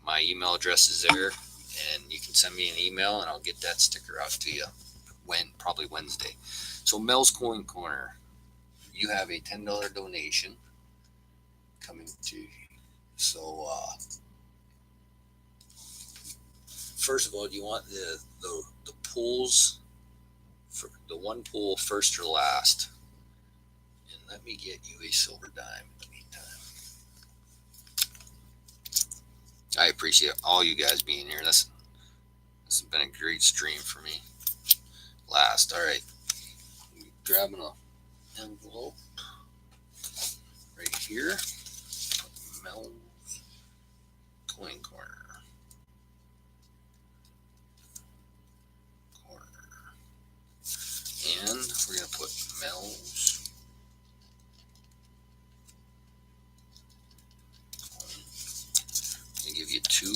my email address is there, and you can send me an email, and I'll get that sticker out to you probably Wednesday. So Mel's Coin Corner, you have a $10 donation coming to you. So first of all, do you want the pools for the one pool first or last? And let me get you a silver dime in the meantime. I appreciate all you guys being here. This has been a great stream for me. Last, all right. Grabbing an envelope right here. Mel's Coin Corner. And we're going to put Mel's Coin. I'm going to give you two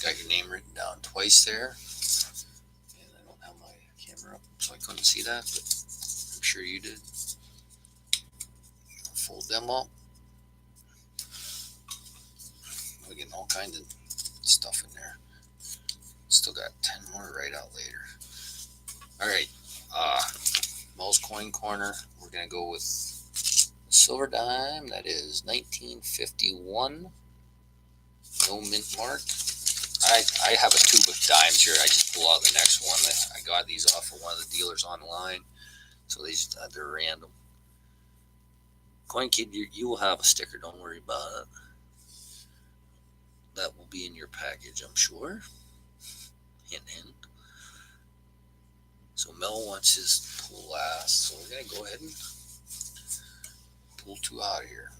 got your name written down twice there. And I don't have my camera up, so I couldn't see that, but I'm sure you did. Fold them up. We're getting all kinds of stuff in there. Still got 10 more to write out later. All right. Mel's Coin Corner. We're going to go with silver dime. That is 1951. No mint mark. I have a tube of dimes here. I just pull out the next one. I got these off of one of the dealers online. So they're random. Coin Kid, you will have a sticker. Don't worry about it. That will be in your package, I'm sure. Hint, hint. So Mel wants his pull last. So we're going to go ahead and pull two out of here.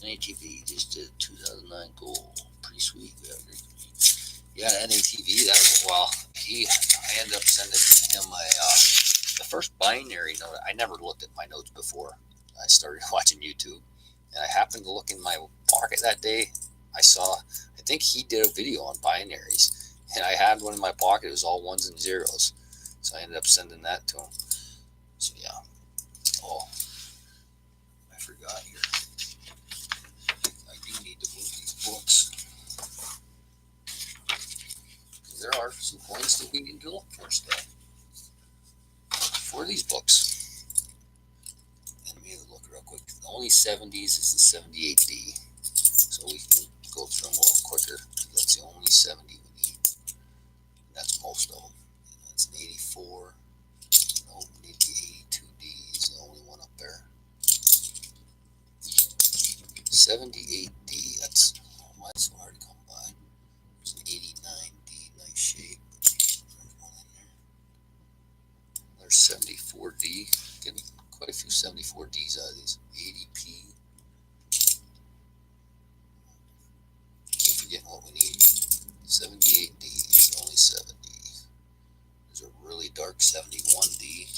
NATV just did 2009 gold. Pretty sweet. Yeah, NATV. I ended up sending him the first binary note. I never looked at my notes before I started watching YouTube. And I happened to look in my pocket that day. I think he did a video on binaries. And I had one in my pocket. It was all ones and zeros. So I ended up sending that to him. So yeah. Oh, I forgot here. I do need to move these books. There are some coins that we need to look for still. For these books. Let me look real quick. The only 70s is the 78D. So we can go through them a little quicker. That's the only 70 we need. That's most of them. That's an 84. No, we need the 82D. Is the only one up there. 78D. That's why it's so hard to come by. There's an 89D. Nice shape. There's one in there. There's 74D. Getting quite a few 74Ds out of these. 80P. Keep forgetting what we need. 78D is the only 70. There's a really dark 71D.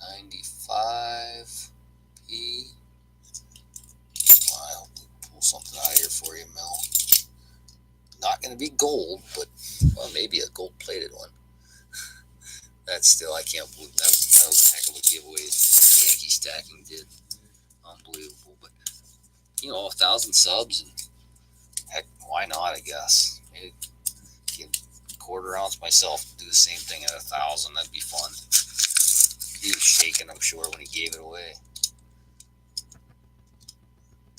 95P. I hope we pull something out of here for you, Mel. Not going to be gold, but well, maybe a gold-plated one. That's still, I can't believe that was a heck of a giveaway the Yankee Stacking did. Unbelievable, but 1,000 subs, and heck, why not? I guess maybe give a quarter ounce myself to do the same thing at 1,000. That'd be fun. He was shaking, I'm sure, when he gave it away.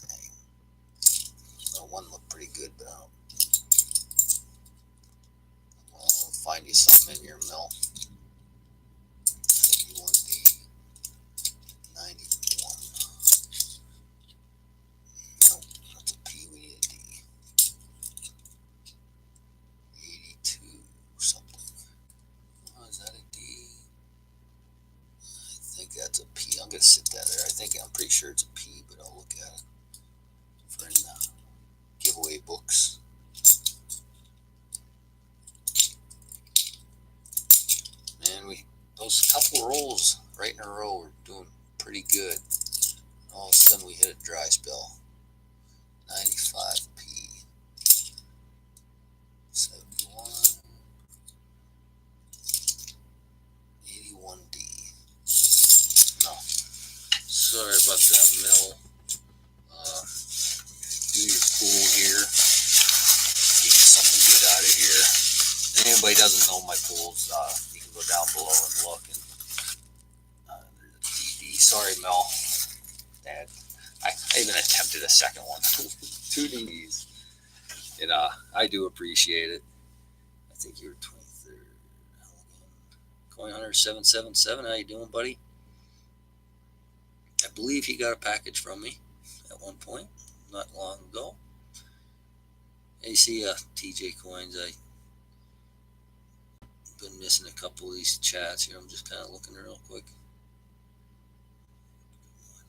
Dang. That one looked pretty good, but I'll find you something in here, Mel. 71D. 91. Nope, that's a P. We need a D. 82 something. Oh, is that a D? I think that's a P. I'm gonna sit that there. I'm pretty sure it's a P, but I'll look at it for giveaway books. those couple rolls right in a row were doing pretty good. All of a sudden we hit a dry spell. 95p, 71, 81d. No, sorry about that, Mel. Do your pool here. Get something good out of here. If anybody doesn't know my pools, you can go down below and look. And there's a DD. Sorry, Mel. Dad, I even attempted a second one. 2 DDs. And I do appreciate it. I think you're 23rd. Coin Hunter 777. How you doing, buddy? I believe he got a package from me at one point, not long ago. And you see, TJ Coins, I've been missing a couple of these chats here. I'm just kind of looking real quick.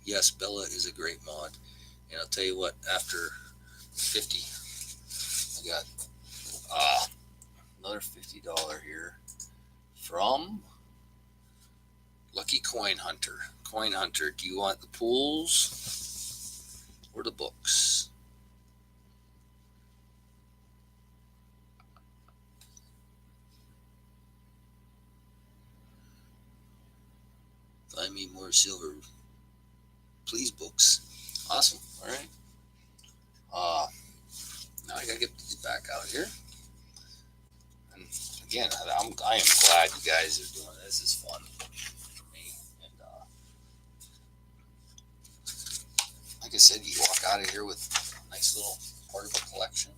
Yes, Bella is a great mod. And I'll tell you what, after 50, I got another $50 here from Lucky Coin Hunter. Coin Hunter, do you want the pools or the books? Find me more silver. Please, books. Awesome. All right. Now I gotta get these back out here. And again, I am glad you guys are doing this. This is fun for me. And like I said, you walk out of here with a nice little part of a collection,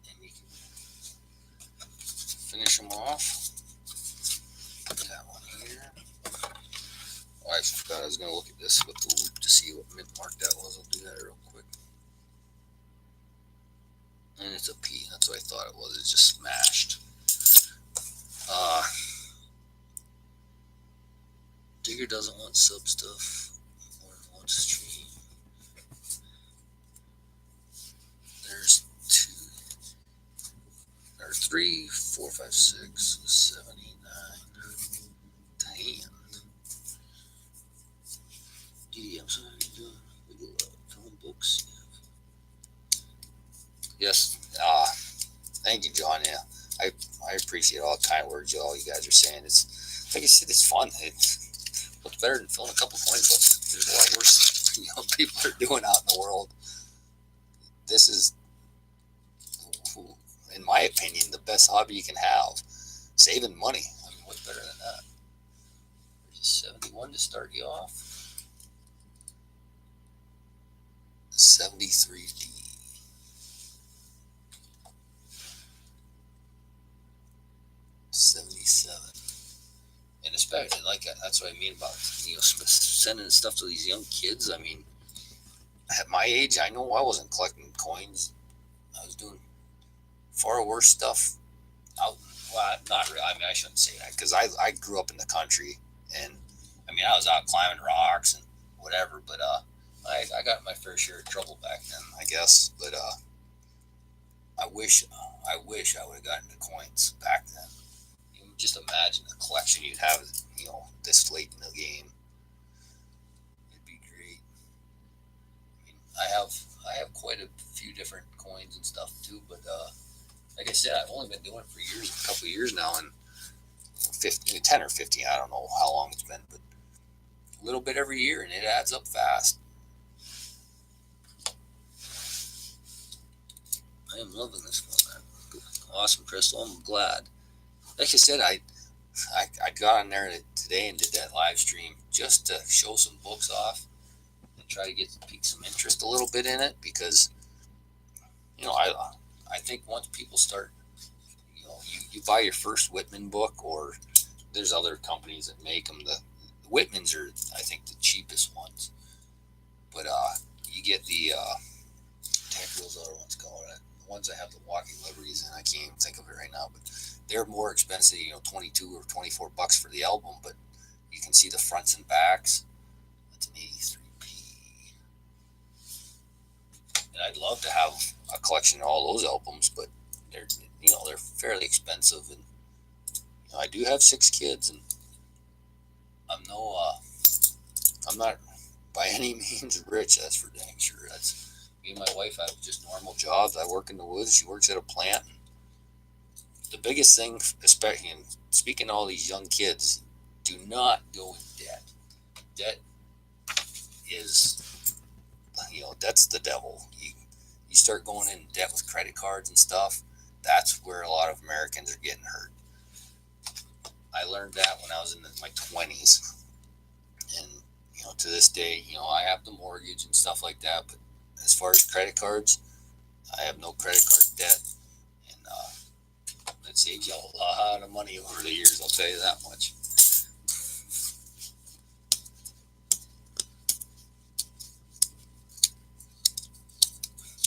and you can finish them off. Put that one here. Oh, I forgot I was going to look at this with the loop to see what mint mark that was. I'll do that real quick. And it's a P. That's what I thought it was. It's just smashed. Digger doesn't want sub stuff more than one stream. There's 2. There are 3, 4, 5, 6, 7, 8, 9, 10. DDM, so how you doing? We do film books. Yes. Thank you, John. Yeah, I appreciate all the kind words all you guys are saying. It's like I said, it's fun. It's what's better than filling a couple coin books. There's a lot worse people are doing out in the world. This is, in my opinion, the best hobby you can have. Saving money. I mean, what's better than that? There's a 71 to start you off. 73D. 77. And especially, like, that's what I mean about, sending stuff to these young kids. I mean, at my age, I know I wasn't collecting coins. I was doing far worse stuff out. Well, not really. I mean, I shouldn't say that, because I grew up in the country, and I mean, I was out climbing rocks and whatever, but I got my fair share of trouble back then, I guess. But I wish I would have gotten the coins back then. Just imagine the collection you'd have, this late in the game. It'd be great. I mean, I have quite a few different coins and stuff too, but like I said, I've only been doing it for a couple of years now, and 10 or 15, I don't know how long it's been, but a little bit every year, and it adds up fast. I am loving this one, man. Awesome, Crystal. I'm glad. Like I said, I got on there today and did that live stream just to show some books off and try to pique some interest a little bit in it, because I think once people start, you buy your first Whitman book, or there's other companies that make them. The Whitmans are, I think, the cheapest ones, but you get the heck those other ones called it. The ones that have the walking liveries, and I can't even think of it right now, but they're more expensive, $22 or $24 for the album, but you can see the fronts and backs. That's an 83p. And I'd love to have a collection of all those albums, but they're fairly expensive, and I do have 6 kids, and I'm not by any means rich. That's for dang sure. That's me and my wife have just normal jobs. I work in the woods. She works at a plant. The biggest thing, especially in speaking to all these young kids, do not go in debt. Debt is, debt's the devil. You start going in debt with credit cards and stuff. That's where a lot of Americans are getting hurt. I learned that when I was in my 20s, and to this day, I have the mortgage and stuff like that. But as far as credit cards, I have no credit card debt, and that saves you a lot of money over the years. I'll tell you that much.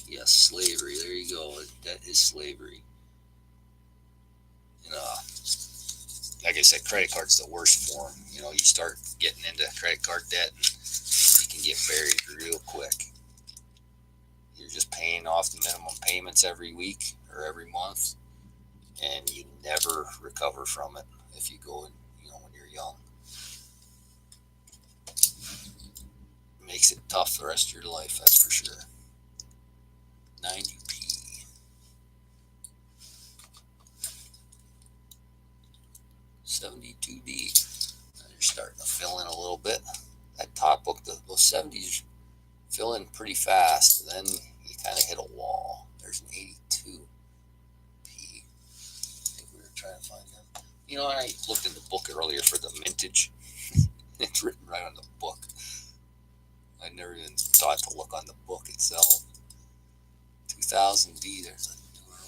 Yes, slavery. There you go. That is slavery. And like I said, credit card's the worst form. You start getting into credit card debt, and you can get buried real quick. You're just paying off the minimum payments every week or every month, and you never recover from it if you go in, when you're young. It makes it tough the rest of your life, that's for sure. 90p. 72D. Now you're starting to fill in a little bit. That top book, those 70s fill in pretty fast. Then you kind of hit a wall. There's an 82p. I think we were trying to find them. I looked in the book earlier for the mintage. It's written right on the book. I never even thought to look on the book itself. 2000D, there's a newer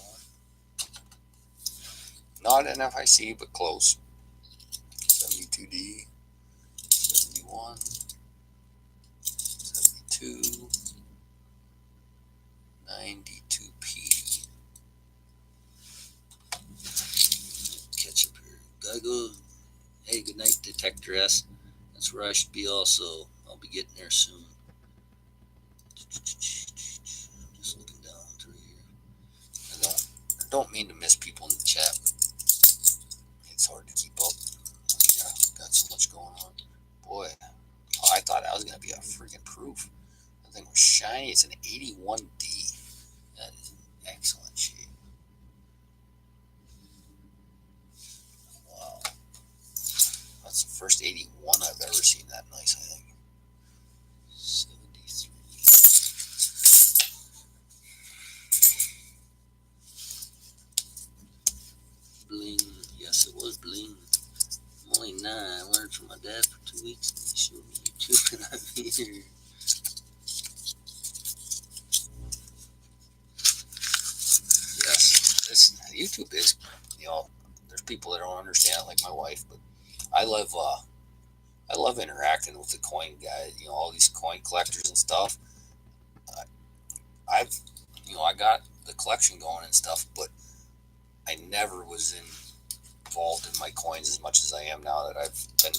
one. Not NFIC, but close. 72D, 71, 72, 92p. Catch up here. Gotta go. Hey, good night, Detector S. That's where I should be also. I'll be getting there soon. Just looking down through here. I don't mean to miss people in the chat. It's hard to keep up. Yeah, got so much going on. Boy, I thought I was going to be a freaking proof. That thing was shiny. It's an 81D. That is in excellent shape. Wow. That's the first 81 I've ever seen that nice, I think. 73. Bling. Yes, it was bling. I'm only 9. I learned from my dad for 2 weeks, and he showed me YouTube, and I'm here. Yes, YouTube is, there's people that don't understand it, like my wife, but I love interacting with the coin guys, all these coin collectors and stuff. I got the collection going and stuff, but I never was involved in my coins as much as I am now that I've been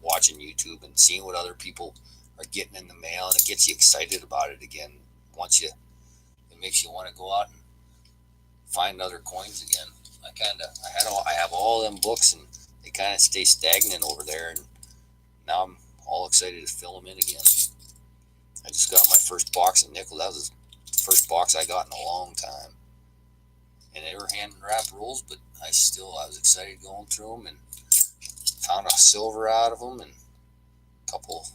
watching YouTube and seeing what other people are getting in the mail, and it gets you excited about it again. It makes you want to go out and find other coins again. I have all them books, and they kind of stay stagnant over there, and now I'm all excited to fill them in again. I just got my first box of nickel. That was the first box I got in a long time. And they were hand wrapped rolls, but I was excited going through them, and found a silver out of them, and a couple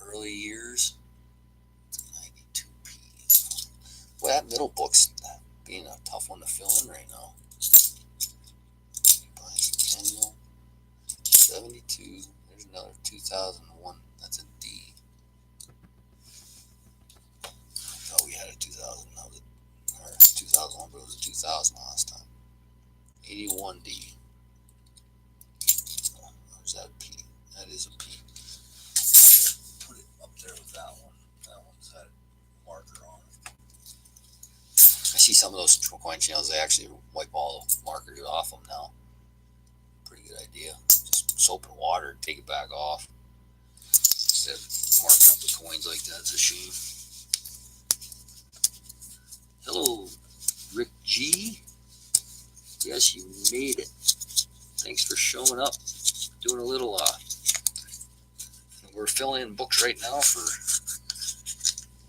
early years. 92p. Boy, that middle book's being a tough one to fill in right now. Bicentennial. 72. There's another 2001. That's a D. I thought we had a 2000. Or 2001, but it was a 2000 last time. 81D. Or is that a P? That is a P. Put it up there with that one. That one's had a marker on it. I see some of those coin channels, they actually wipe all the markers off them now. Pretty good idea. Just soap and water and take it back off. Instead of marking up the coins like that, it's a shame. Hello, Rick G. Yes, you made it. thanks for showing up. Doing a little, we're filling in books right now for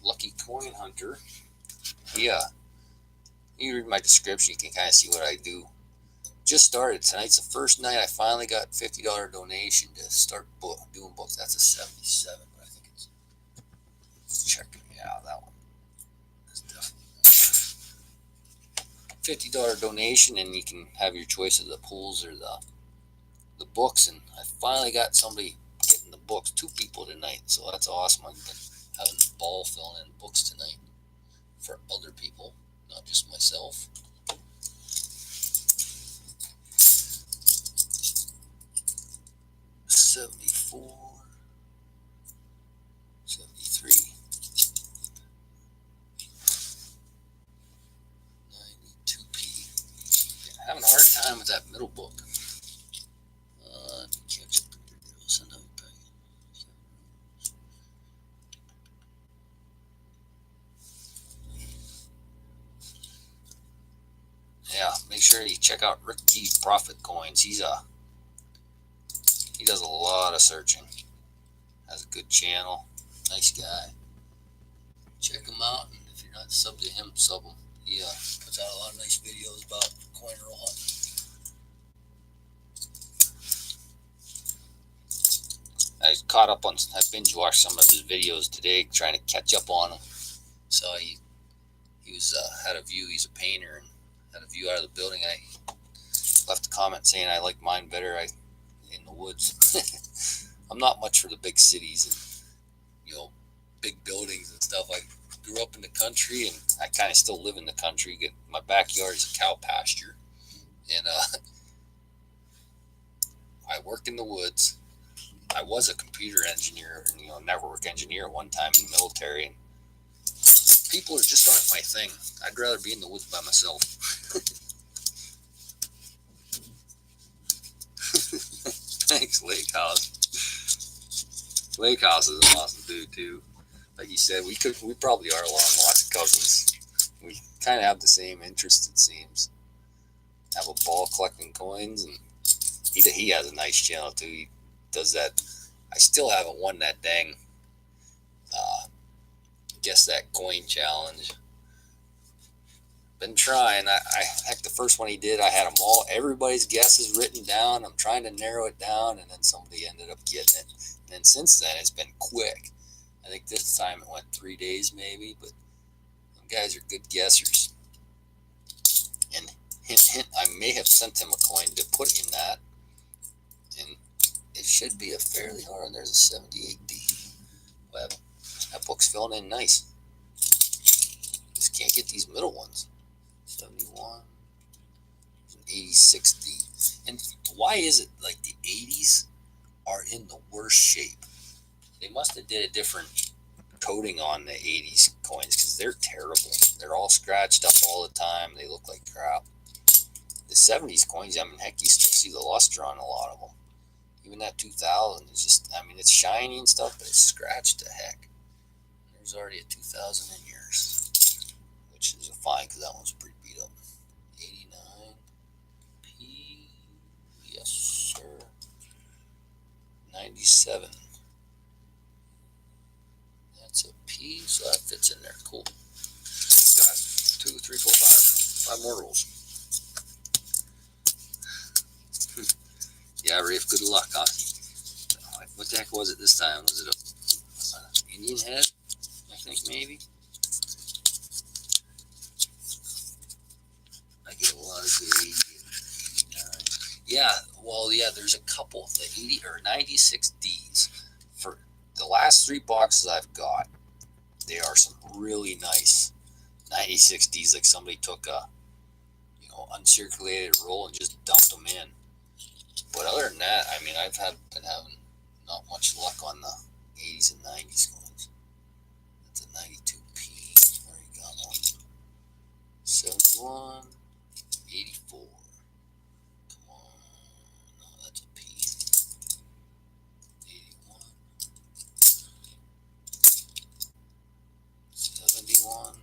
Lucky Coin Hunter. Yeah, you read my description, you can kind of see what I do. Just started. Tonight's the first night I finally got $50 donation to start doing books. That's a 77, but I think it's checking me out. That one is definitely $50 donation, and you can have your choice of the pools or the books. And I finally got somebody getting the books. 2 people tonight, so that's awesome. I've been having a ball filling in books tonight for other people, not just myself. $74, $73, $92p. Yeah, having a hard time with that middle book. Catch up here. Yeah, make sure you check out Rick G Profit Coins. He does a lot of searching. Has a good channel. Nice guy. Check him out, and if you're not subbed to him, sub him. He puts out a lot of nice videos about coin roll hunting. I caught up on. I binge watched some of his videos today, trying to catch up on him. So he was had a view. He's a painter and had a view out of the building. I left a comment saying I like mine better. In the woods. I'm not much for the big cities and big buildings and stuff. I grew up in the country, and I kind of still live in the country. My backyard is a cow pasture, and I work in the woods. I was a computer engineer and network engineer at one time in the military, and people just aren't my thing. I'd rather be in the woods by myself. Thanks, Lake House. Lake House is an awesome dude too. Like you said, we probably are along lots of cousins. We kind of have the same interests, it seems. Have a ball collecting coins, and he has a nice channel too. He does that. I still haven't won that dang guess that coin challenge. Been trying. Heck, the first one he did, I had them all, everybody's guesses written down. I'm trying to narrow it down, and then somebody ended up getting it. And then since then, it's been quick. I think this time it went 3 days maybe, but them guys are good guessers. And hint, hint, I may have sent him a coin to put in that, and it should be a fairly hard. There's a 78D. Well, that book's filling in nice. Just can't get these middle ones. 71, 86D. And why is it like the 80s are in the worst shape? They must have did a different coating on the 80s coins, because they're terrible. They're all scratched up all the time. They look like crap. The 70s coins, heck, you still see the luster on a lot of them. Even that 2000 is just, it's shiny and stuff, but it's scratched to heck. There's already a 2000 in yours, which is a fine, because that one's pretty beat up. 89P, yes sir. 97. That's a P, so that fits in there. Cool. Got 2, 3, 4, 5 more rolls. Yeah, Rafe, good luck, huh? What the heck was it this time? Was it a Indian head? I think maybe. I get a lot of good 89. Yeah, well, yeah, there's a couple. The 80 or 96Ds. For the last 3 boxes I've got, they are some really nice 96Ds. Like somebody took a uncirculated roll and just dumped them in. But other than that, I've been having not much luck on the 80s and 90s coins. That's a 92P. Already got one. 71, 84. Come on. No, that's a P. 81. 71.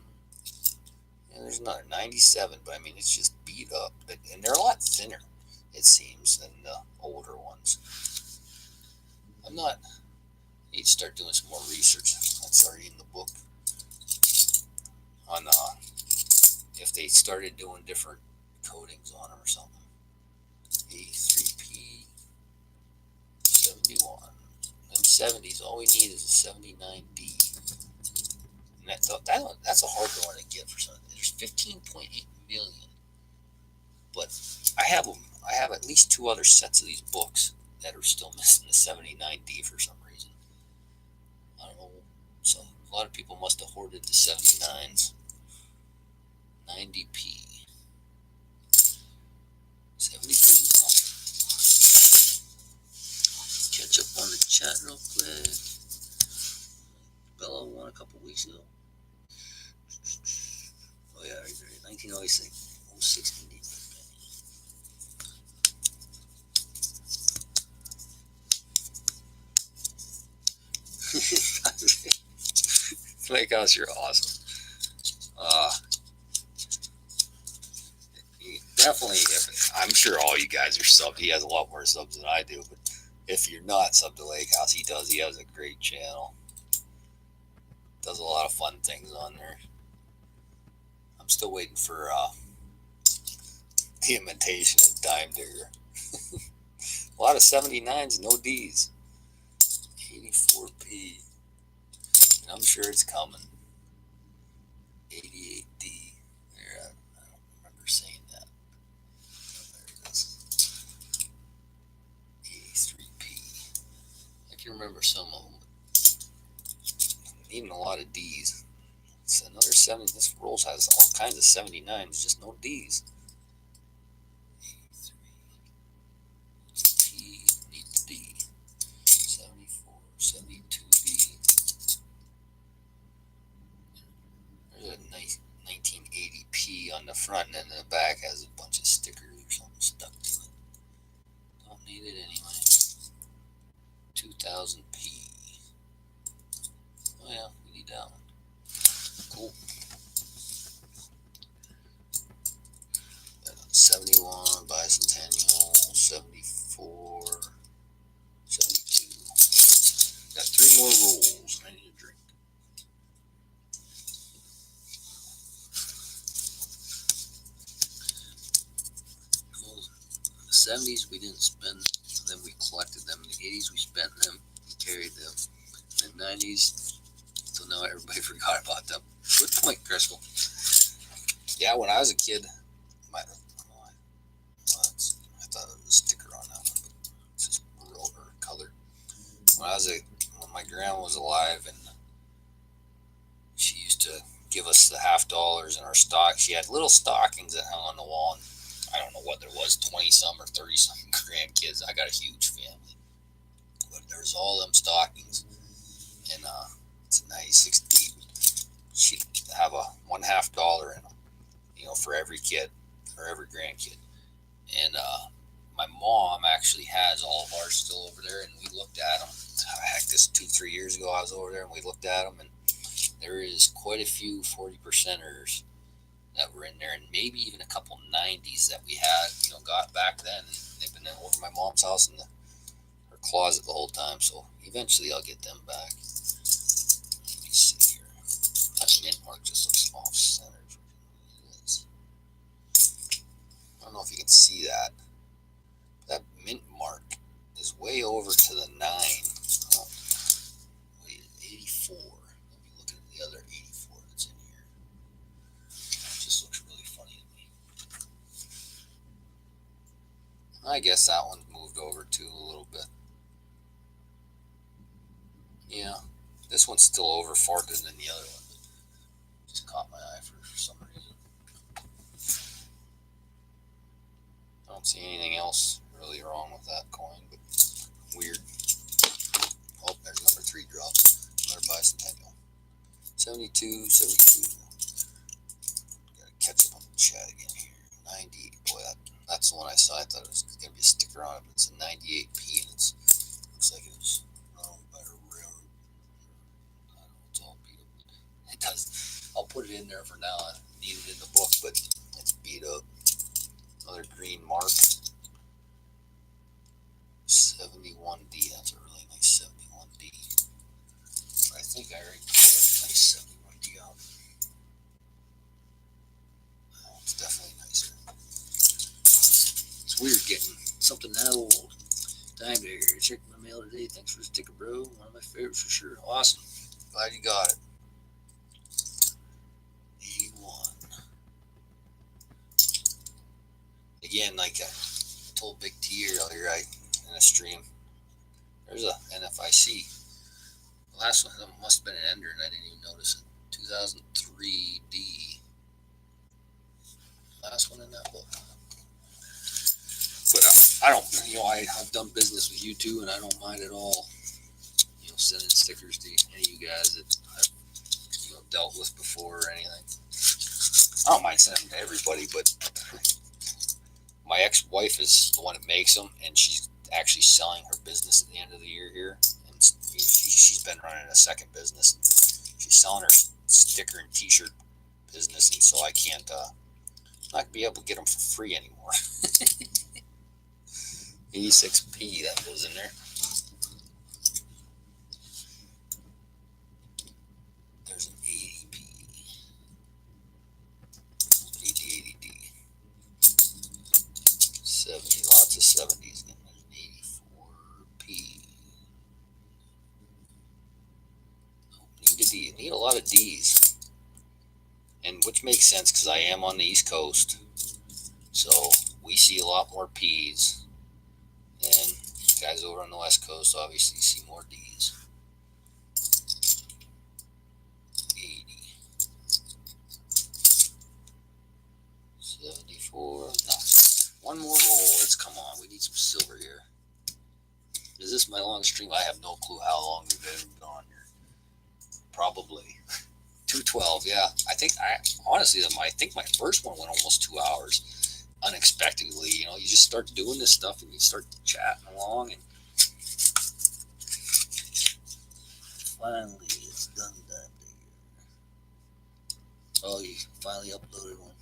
Yeah, there's another 97, but it's just beat up. And they're a lot thinner, it seems. items than the older ones. I need to start doing some more research. That's already in the book on if they started doing different coatings on them or something. A3P 71. Them 70s, all we need is a 79D. And that's a hard one to get for something. There's 15.8 million. But I have them. I have at least 2 other sets of these books that are still missing the 79D for some reason. I don't know. So a lot of people must have hoarded the 79s. 90P. 72. Catch up on the chat real quick. Bella won a couple weeks ago. Oh yeah, right there. 1906. 06 Indian. Smakehouse, you're awesome. Definitely, I'm sure all you guys are subbed. He has a lot more subs than I do, but if you're not subbed to Lake House, he does. He has a great channel. Does a lot of fun things on there. I'm still waiting for the imitation of Dime Digger. A lot of 79s, no Ds. 84P. And I'm sure it's coming. 88D. There, I don't remember saying that. Oh, there it is. 83P. I can remember some of them. Even a lot of Ds. It's another 70. This Rolls has all kinds of 79s, just no Ds. 83. P, need the D. 74, 72D. There's a nice 1980P on the front, and then the back has a bunch of stickers or something stuck to it. Don't need it anyway. 2000P. Oh yeah, we need that one. Cool. 71, Bicentennial, 74, 72. Got 3 more rolls. I need a drink. Well, the 70s we didn't spend, then we collected them. In the 80s we spent them, we carried them. In the 90s, so now everybody forgot about them. Good point, Crystal. Yeah, when I was a kid, I thought it was a sticker on that one, but it's just real or colored. When my grandma was alive, and she used to give us the $50 in our stock. She had little stockings that hung on the wall, and I don't know what there was, 20-some or 30-some grandkids. I got a huge family, but there's all them stockings, and it's a 96D. She'd have a $50 in them, for every kid or every grandkid. And my mom actually has all of ours still over there, and we looked at them. Heck, this 2-3 years ago I was over there, and we looked at them, and there is quite a few 40%ers that were in there, and maybe even a couple 90s that we had, got back then. And they've been over my mom's house in her closet the whole time, so eventually I'll get them back. Let me see here. That mint mark just looks off-centered. I don't know if you can see that. That mint mark is way over to the 9. Oh, wait, 84. Let me look at the other 84 that's in here. It just looks really funny to me. I guess that one's moved over too a little bit. Yeah, this one's still over farther than the other one. But just caught my eye for some reason. I don't see anything else really wrong with that coin, but weird. Oh, there's number 3 drop. Another Bicentennial. 72, 72. Gotta catch up on the chat again here. 90. Boy, that's the one I saw. I thought it was going to be a sticker on it, but it's a 98P, and looks like it was owned by a railroad. I don't know, it's all beat up. It does. I'll put it in there for now. I need it in the book, but it's beat up. Another green mark. think I already pulled that nice 71D out. Oh, it's definitely nicer. It's weird getting something that old. Time to check my mail today. Thanks for the sticker, bro. One of my favorites for sure. Awesome. Glad you got it. 81. Again, like I told Big T earlier, in a stream, there's a NFIC. The last one must have been an Ender, and I didn't even notice it. 2003D. Last one in that book. But I don't, I've done business with you too, and I don't mind at all, sending stickers to any of you guys that I've, dealt with before or anything. I don't mind sending them to everybody, but my ex-wife is the one that makes them, and she's actually selling her business at the end of the year here. And she's been running a second business. And she's selling her sticker and T-shirt business, and so I can't, not be able to get them for free anymore. 86p that goes in there. There's an 80p. 80D. 70, lots of 70s. Then there's an 84p. Need a lot of D's. And which makes sense because I am on the East Coast. So we see a lot more P's. And guys over on the West Coast obviously see more D's. 80. 74. No. One more roll. Let's come on. We need some silver here. Is this my long stream? I have no clue how long we've been on here. Probably 212. Yeah. I think my first one went almost 2 hours. Unexpectedly, you just start doing this stuff and you start chatting along, and finally it's done that day. Oh, you finally uploaded one.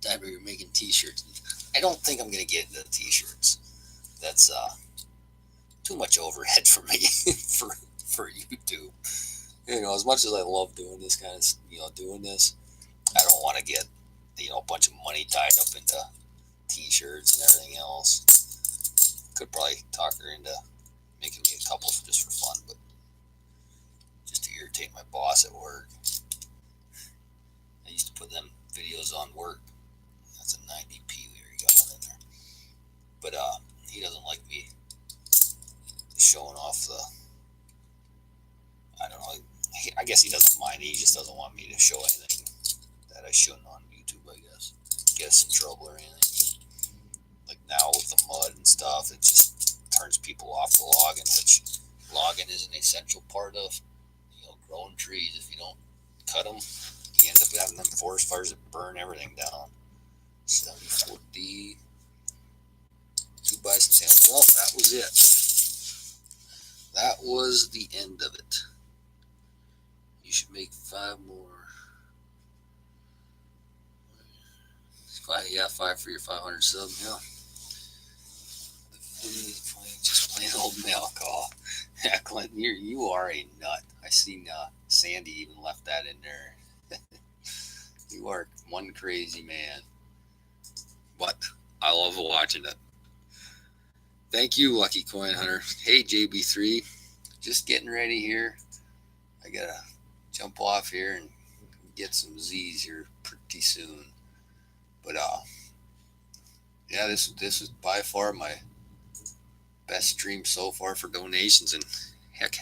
Diver, you're making T-shirts. I don't think I'm gonna get into T-shirts. That's too much overhead for me for YouTube. As much as I love doing this kind of doing this, I don't want to get a bunch of money tied up into T-shirts and everything else. Could probably talk her into making me a couple just for fun, but just to irritate my boss at work. I used to put them videos on work. That's a 90p there, you got one in there. But he doesn't like me showing off the, I don't know, I guess he doesn't mind. He just doesn't want me to show anything that I shouldn't on YouTube, I guess. Get us in trouble or anything. Like now with the mud and stuff, it just turns people off the logging, which logging is an essential part of, growing trees. If you don't cut them, you end up having them forest fires that burn everything down. 74D. 2 bison tails. Well, that was it. That was the end of it. You should make 5 more. 5 for your 500 sub. Yeah. Just plain old mail call. Yeah, Clinton, you are a nut. I seen Sandy even left that in there. You are one crazy man. But I love watching it. Thank you, Lucky Coin Hunter. Hey, JB3. Just getting ready here. I gotta jump off here and get some Z's here pretty soon. But yeah, this is by far my best stream so far for donations, and heck,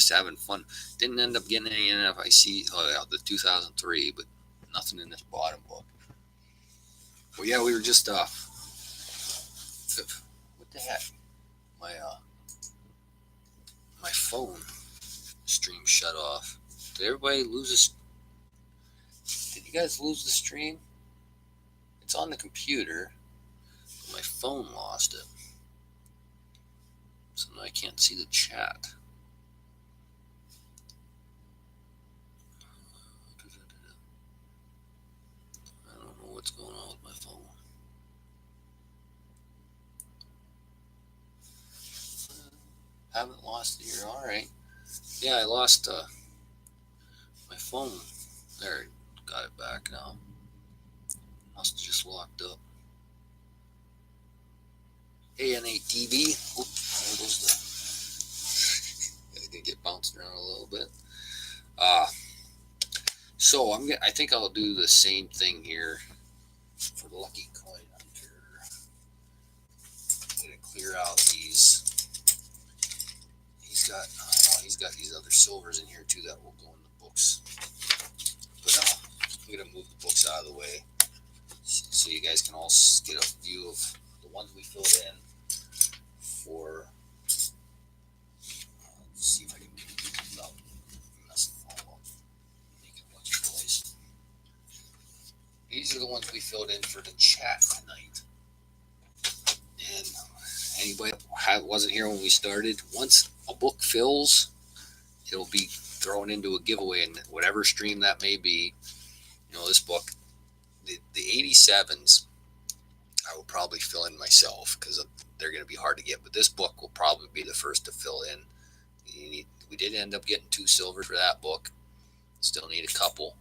having fun. Didn't end up getting any NFIC, the 2003, but nothing in this bottom book. Well, yeah, we were just what the heck? My phone stream shut off. Did everybody lose Did you guys lose the stream? It's on the computer, but my phone lost it. So now I can't see the chat. I don't know what's going on with my phone. Haven't lost it here. All right. Yeah, I lost my phone. There, got it back now. Must have just locked up. ANATV. Oop, there goes the. I did get bounced around a little bit. So I think I'll do the same thing here for the Lucky Coin Hunter. I'm gonna clear out these. He's got these other silvers in here too that will go in the books. But I'm gonna move the books out of the way so you guys can all get a view of the ones we filled in for. Let's see if I can without messing them all up. Make it look twice. These are the ones we filled in for the chat tonight. And anybody that wasn't here when we started, once a book fills, it'll be thrown into a giveaway in whatever stream that may be. You know, this book, the 87s, I will probably fill in myself because they're going to be hard to get. But this book will probably be the first to fill in. We did end up getting 2 silvers for that book. Still need a couple.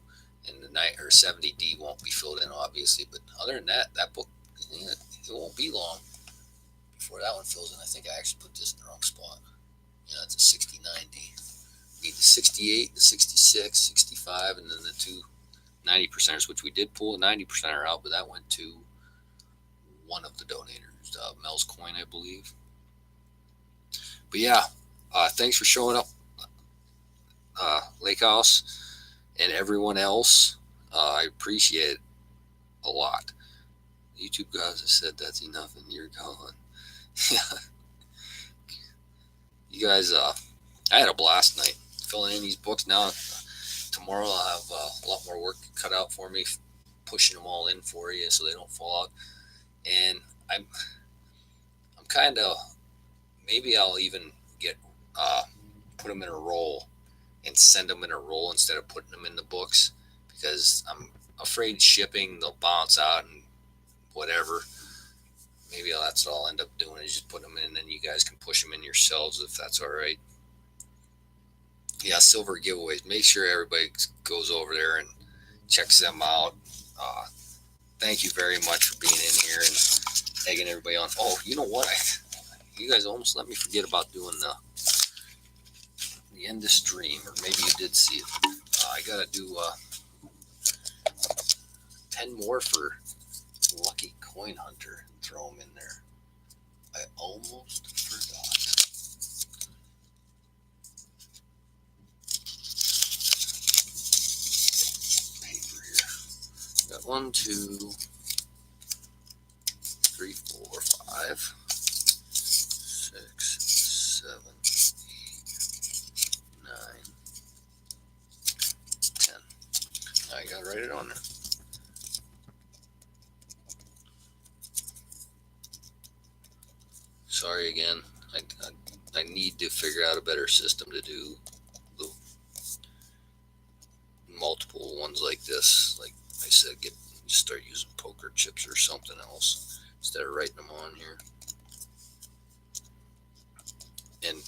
And the 70D won't be filled in, obviously. But other than that, that book, it won't be long before that one fills in. I think I actually put this in the wrong spot. Yeah, it's a 6090. Need the 68, the 66, 65, and then the 2 90%ers, which we did pull a 90%er out, but that went to one of the donators, Mel's Coin, I believe. But yeah, thanks for showing up, Lake House, and everyone else. I appreciate it a lot. YouTube guys have said that's enough and you're gone. You guys, I had a blast night filling in these books. Now, tomorrow I'll have a lot more work cut out for me, pushing them all in for you so they don't fall out. And I'm kind of, maybe I'll even get put them in a roll and send them in a roll instead of putting them in the books, because I'm afraid shipping, they'll bounce out and whatever. Maybe that's what I'll end up doing, is just put them in, and then you guys can push them in yourselves if that's all right. Yeah, silver giveaways. Make sure everybody goes over there and checks them out. Thank you very much for being in here and egging everybody on. Oh, you know what? You guys almost let me forget about doing the end of the stream, or maybe you did see it. I got to do 10 more for Lucky Coin Hunter and throw them in there. I almost forgot. Paper here. Got 1, 2, 3, 4, 5, 6, 7, 8, 9, 10. I gotta write it on there. Sorry again. I need to figure out a better system to do the multiple ones like this. Like I said, start using poker chips or something else instead of writing them on here. And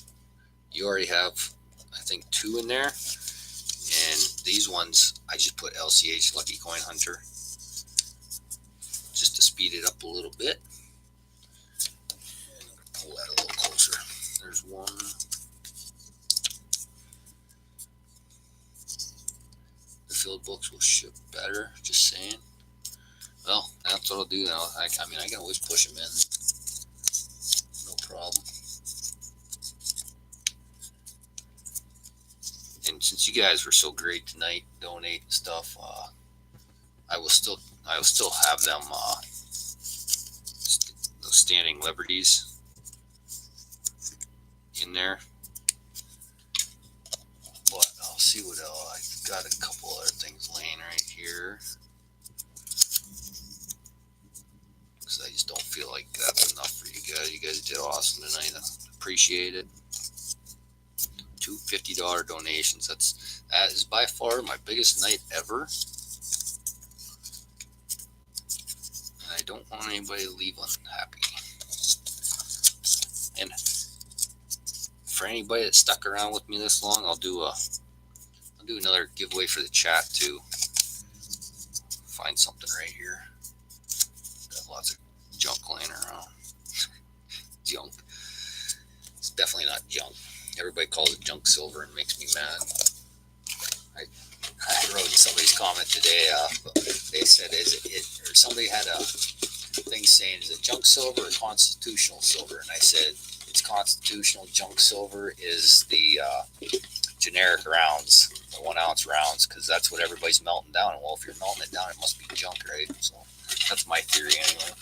you already have, I think, 2 in there. And these ones, I just put LCH, Lucky Coin Hunter, just to speed it up a little bit. And I'm going to pull that a little closer. There's one. The filled books will ship better, just saying. Well, that's what I'll do now. I mean, I can always push them in. No problem. And since you guys were so great tonight, donate and stuff, I will still have them those standing liberties in there. But I'll see what else. I've got a couple other things laying right here, because I just don't feel like that's enough for you guys. You guys did awesome tonight. I appreciate it. 2 $50 donations. That is by far my biggest night ever. And I don't want anybody to leave unhappy. And for anybody that stuck around with me this long, I'll do another giveaway for the chat too. Find something right here. Got lots of junk laying around. Junk. It's definitely not junk. Everybody calls it junk silver and makes me mad. I wrote in somebody's comment today. They said, or somebody had a thing saying, is it junk silver or constitutional silver? And I said, it's constitutional. Junk silver is the generic rounds, the 1 ounce rounds, because that's what everybody's melting down. And well, if you're melting it down, it must be junk, right? So that's my theory anyway.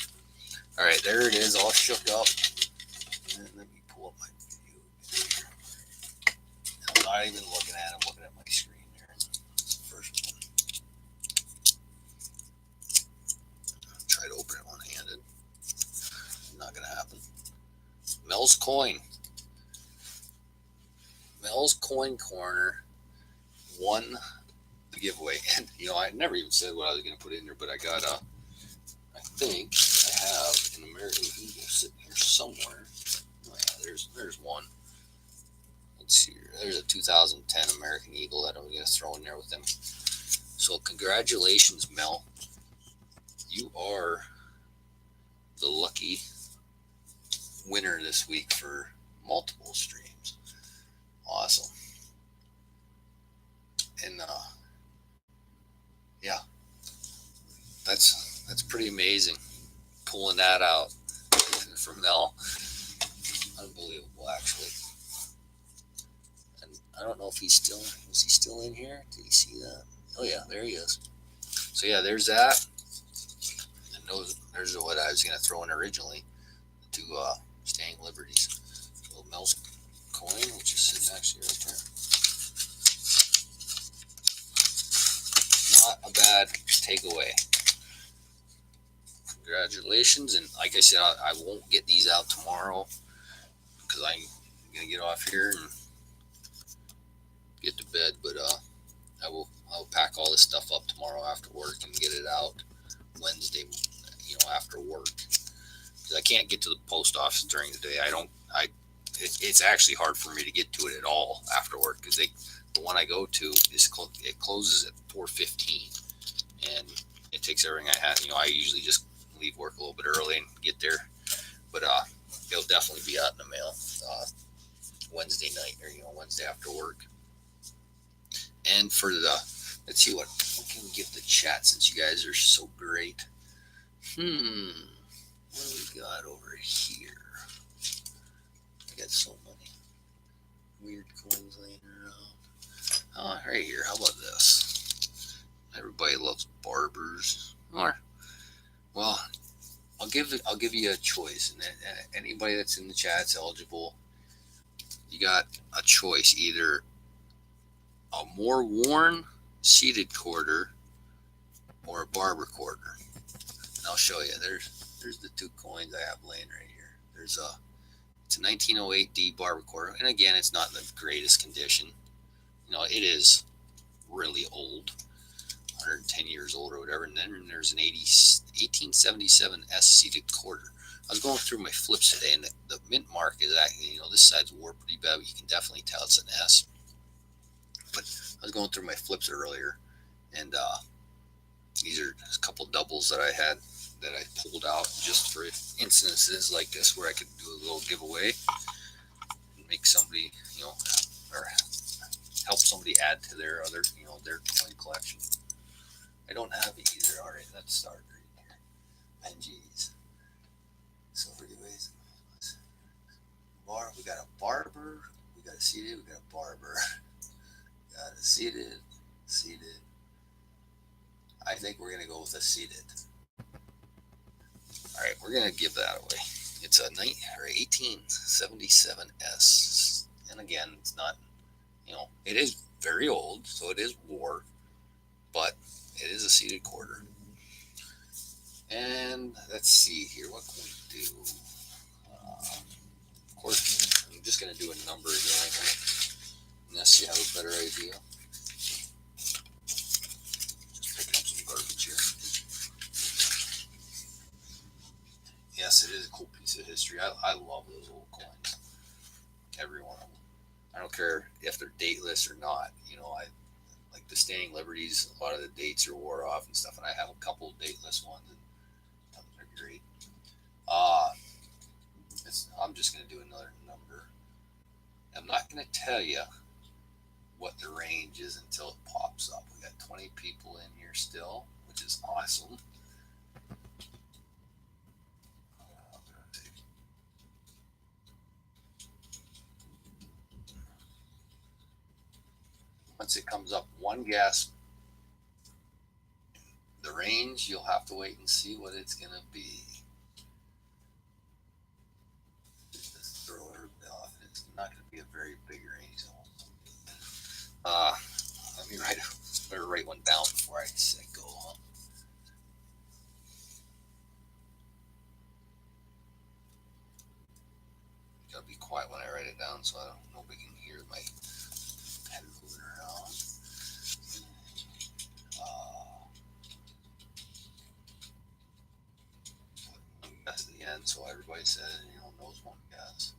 All right, there it is, all shook up. And let me pull up my video. I'm not even looking at it. I'm looking at my screen there. First one. Try to open it one-handed. Not going to happen. Mel's Coin. Mel's Coin Corner won the giveaway. And, I never even said what I was going to put in there, but I got I think I have an American Eagle sitting here somewhere. Oh, yeah, there's one. Let's see here. There's a 2010 American Eagle that I'm going to throw in there with them. So congratulations, Mel. You are the lucky winner this week for multiple streams. Awesome. And yeah, that's pretty amazing, pulling that out from Mel. Unbelievable, actually. And I don't know if was he still in here? Did he see that? Oh yeah, there he is. So yeah, there's that. And there's what I was going to throw in originally, to Staying Liberties. So Mel's Coin, which is sitting actually right there. Not a bad takeaway. Congratulations. And like I said, I won't get these out tomorrow because I'm going to get off here and get to bed. But I'll pack all this stuff up tomorrow after work and get it out Wednesday, after work. Because I can't get to the post office during the day. It's actually hard for me to get to it at all after work because the one I go to it closes at 4:15, and it takes everything I have. I usually just leave work a little bit early and get there, but it'll definitely be out in the mail Wednesday night or Wednesday after work. And for let's see what can we give the chat since you guys are so great. What do we got over here? I got so many weird coins laying around. Right here. How about this? Everybody loves barbers. Well, I'll give you a choice, and anybody that's in the chat's eligible. You got a choice: either a more worn seated quarter or a barber quarter. And I'll show you. There's the two coins I have laying right here. It's a 1908 D barber quarter, and again, it's not in the greatest condition. It is really old, 110 years old or whatever. And then there's an 1877 S seated quarter. I was going through my flips today, and the mint mark is actually, this side's wore pretty bad, but you can definitely tell it's an S. But I was going through my flips earlier, and these are a couple doubles that I had that I pulled out just for instances like this where I could do a little giveaway and make somebody, or help somebody add to their other, their coin collection. I don't have it either. All right, let's start right here. And geez. Silver giveaways. We got a barber. We got a seated. We got a barber. Got a seated. I think we're going to go with a seated. All right, we're going to give that away. It's a 1877 S. And again, it's not, it is very old, so it is war, but it is a seated quarter. And let's see here. What can we do? Of course, I'm just going to do a number again, unless you have a better idea. Just picking up some garbage here. Yes, it is a cool piece of history. I love those old coins. Every one of them. don't care if they're dateless or not. I like the Standing Liberties. A lot of the dates are wore off and stuff, and I have a couple of dateless ones, and they're great. Uh, I'm just gonna do another number. I'm not gonna tell you what the range is until it pops up. We got 20 people in here still, which is awesome. Once it comes up, one guess. The range, you'll have to wait and see what it's going to be. Just throw it off. It's not going to be a very big range. Let me write one down before I say go. Gotta be quiet when I write it down so nobody can hear my pen moving around. Guess at the end, so everybody says, knows one guess.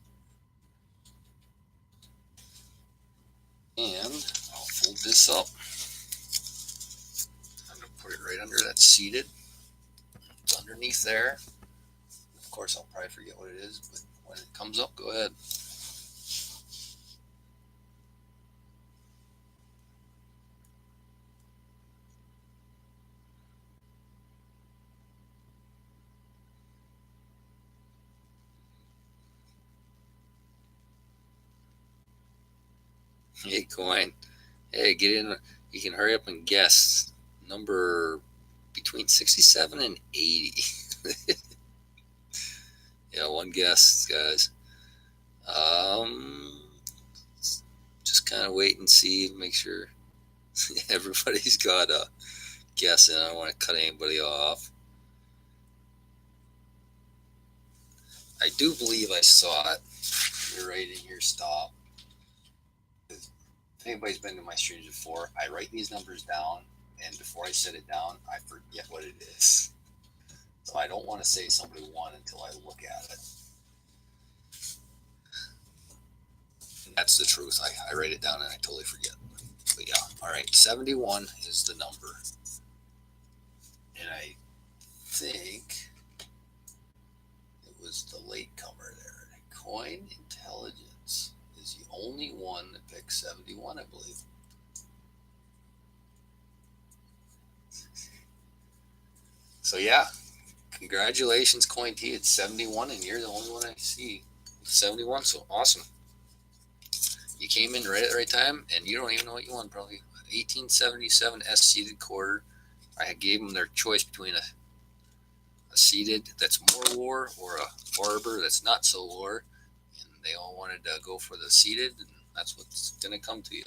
And I'll fold this up. I'm going to put it right under that seated. It's underneath there. Of course, I'll probably forget what it is, but when it comes up, go ahead. Hey, Coin. Hey, get in. You can hurry up and guess. Number between 67 and 80. Yeah, one guess, guys. Just kind of wait and see, make sure everybody's got a guess, and I don't want to cut anybody off. I do believe I saw it. You're right in your stop. If anybody's been to my streams before, I write these numbers down, and before I set it down, I forget what it is. So I don't want to say somebody won until I look at it. And that's the truth. I write it down and I totally forget. But yeah, all right, 71 is the number. And I think it was the latecomer there. Coin Intelligence is the only one that picked 71, I believe. So yeah, congratulations, Coin T. It's 71, and you're the only one I see with 71. So awesome. You came in right at the right time, and you don't even know what you won. Probably 1877 S seated quarter. I gave them their choice between a seated that's more war or a barber that's not so war, and they all wanted to go for the seated, and that's what's going to come to you.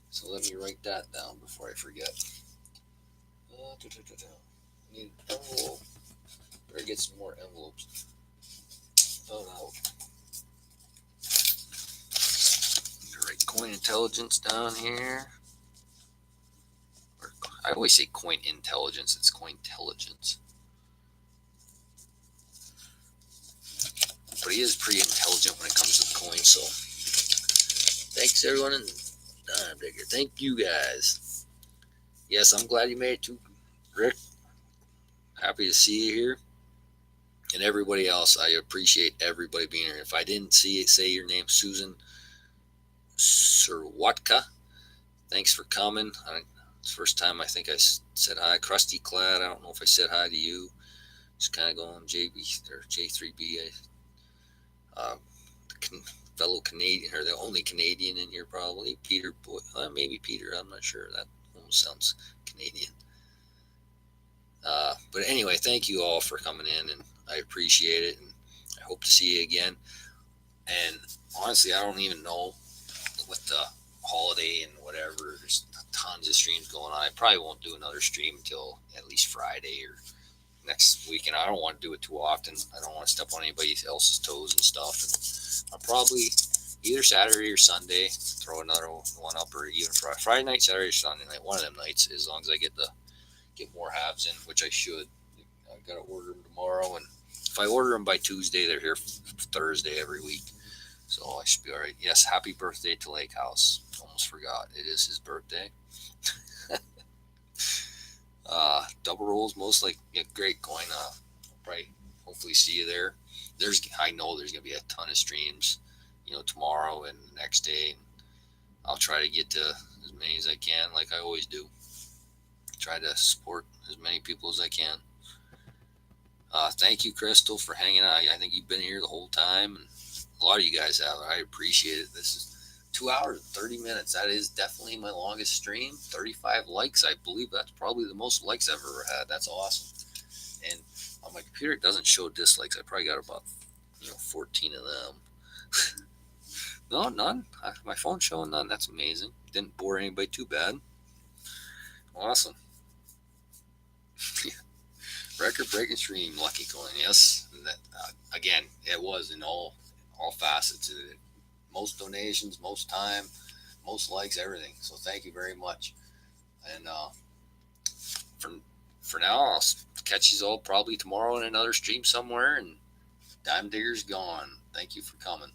So let me write that down before I forget. I need an envelope. Better get some more envelopes. Oh no. Write Coin Intelligence down here. I always say Coin Intelligence. It's Coin Intelligence. But he is pretty intelligent when it comes to the coin. So thanks everyone, and thank you guys. Yes, I'm glad you made it too, Rick. Happy to see you here. And everybody else, I appreciate everybody being here. If I didn't say your name, Susan Surwatka, thanks for coming. It's the first time I think I said hi. Krusty Clad, I don't know if I said hi to you. Just kind of going JB or J3B. Fellow Canadian, or the only Canadian in here probably. Peter, maybe Peter, I'm not sure. That almost sounds Canadian. But anyway, thank you all for coming in, and I appreciate it, and I hope to see you again. And honestly, I don't even know with the holiday and whatever, there's tons of streams going on. I probably won't do another stream until at least Friday or next week, and I don't want to do it too often. I don't want to step on anybody else's toes and stuff. And I'll probably either Saturday or Sunday throw another one up, or even Friday night, Saturday or Sunday night, one of them nights, as long as I get more halves in, which I should. I've got to order them tomorrow, and if I order them by Tuesday, they're here Thursday every week. So I should be all right. Yes, happy birthday to Lake House. Almost forgot. It is his birthday. Double rolls, most like yeah, great going. Right. Hopefully see you there. I know there's gonna be a ton of streams, tomorrow and the next day. I'll try to get to as many as I can, like I always do. Try to support as many people as I can. Thank you, Crystal, for hanging out. I think you've been here the whole time, and a lot of you guys have. I appreciate it. This is 2 hours and 30 minutes. That is definitely my longest stream. 35 likes. I believe that's probably the most likes I've ever had. That's awesome. And on my computer, it doesn't show dislikes. I probably got about 14 of them. No, none. My phone's showing none. That's amazing. Didn't bore anybody too bad. Awesome. Record breaking stream, Lucky Coin. Yes, that again, it was in all facets. Most donations, most time, most likes, everything. So thank you very much. And for now, I'll catch you all probably tomorrow in another stream somewhere. And Dime Digger's gone. Thank you for coming.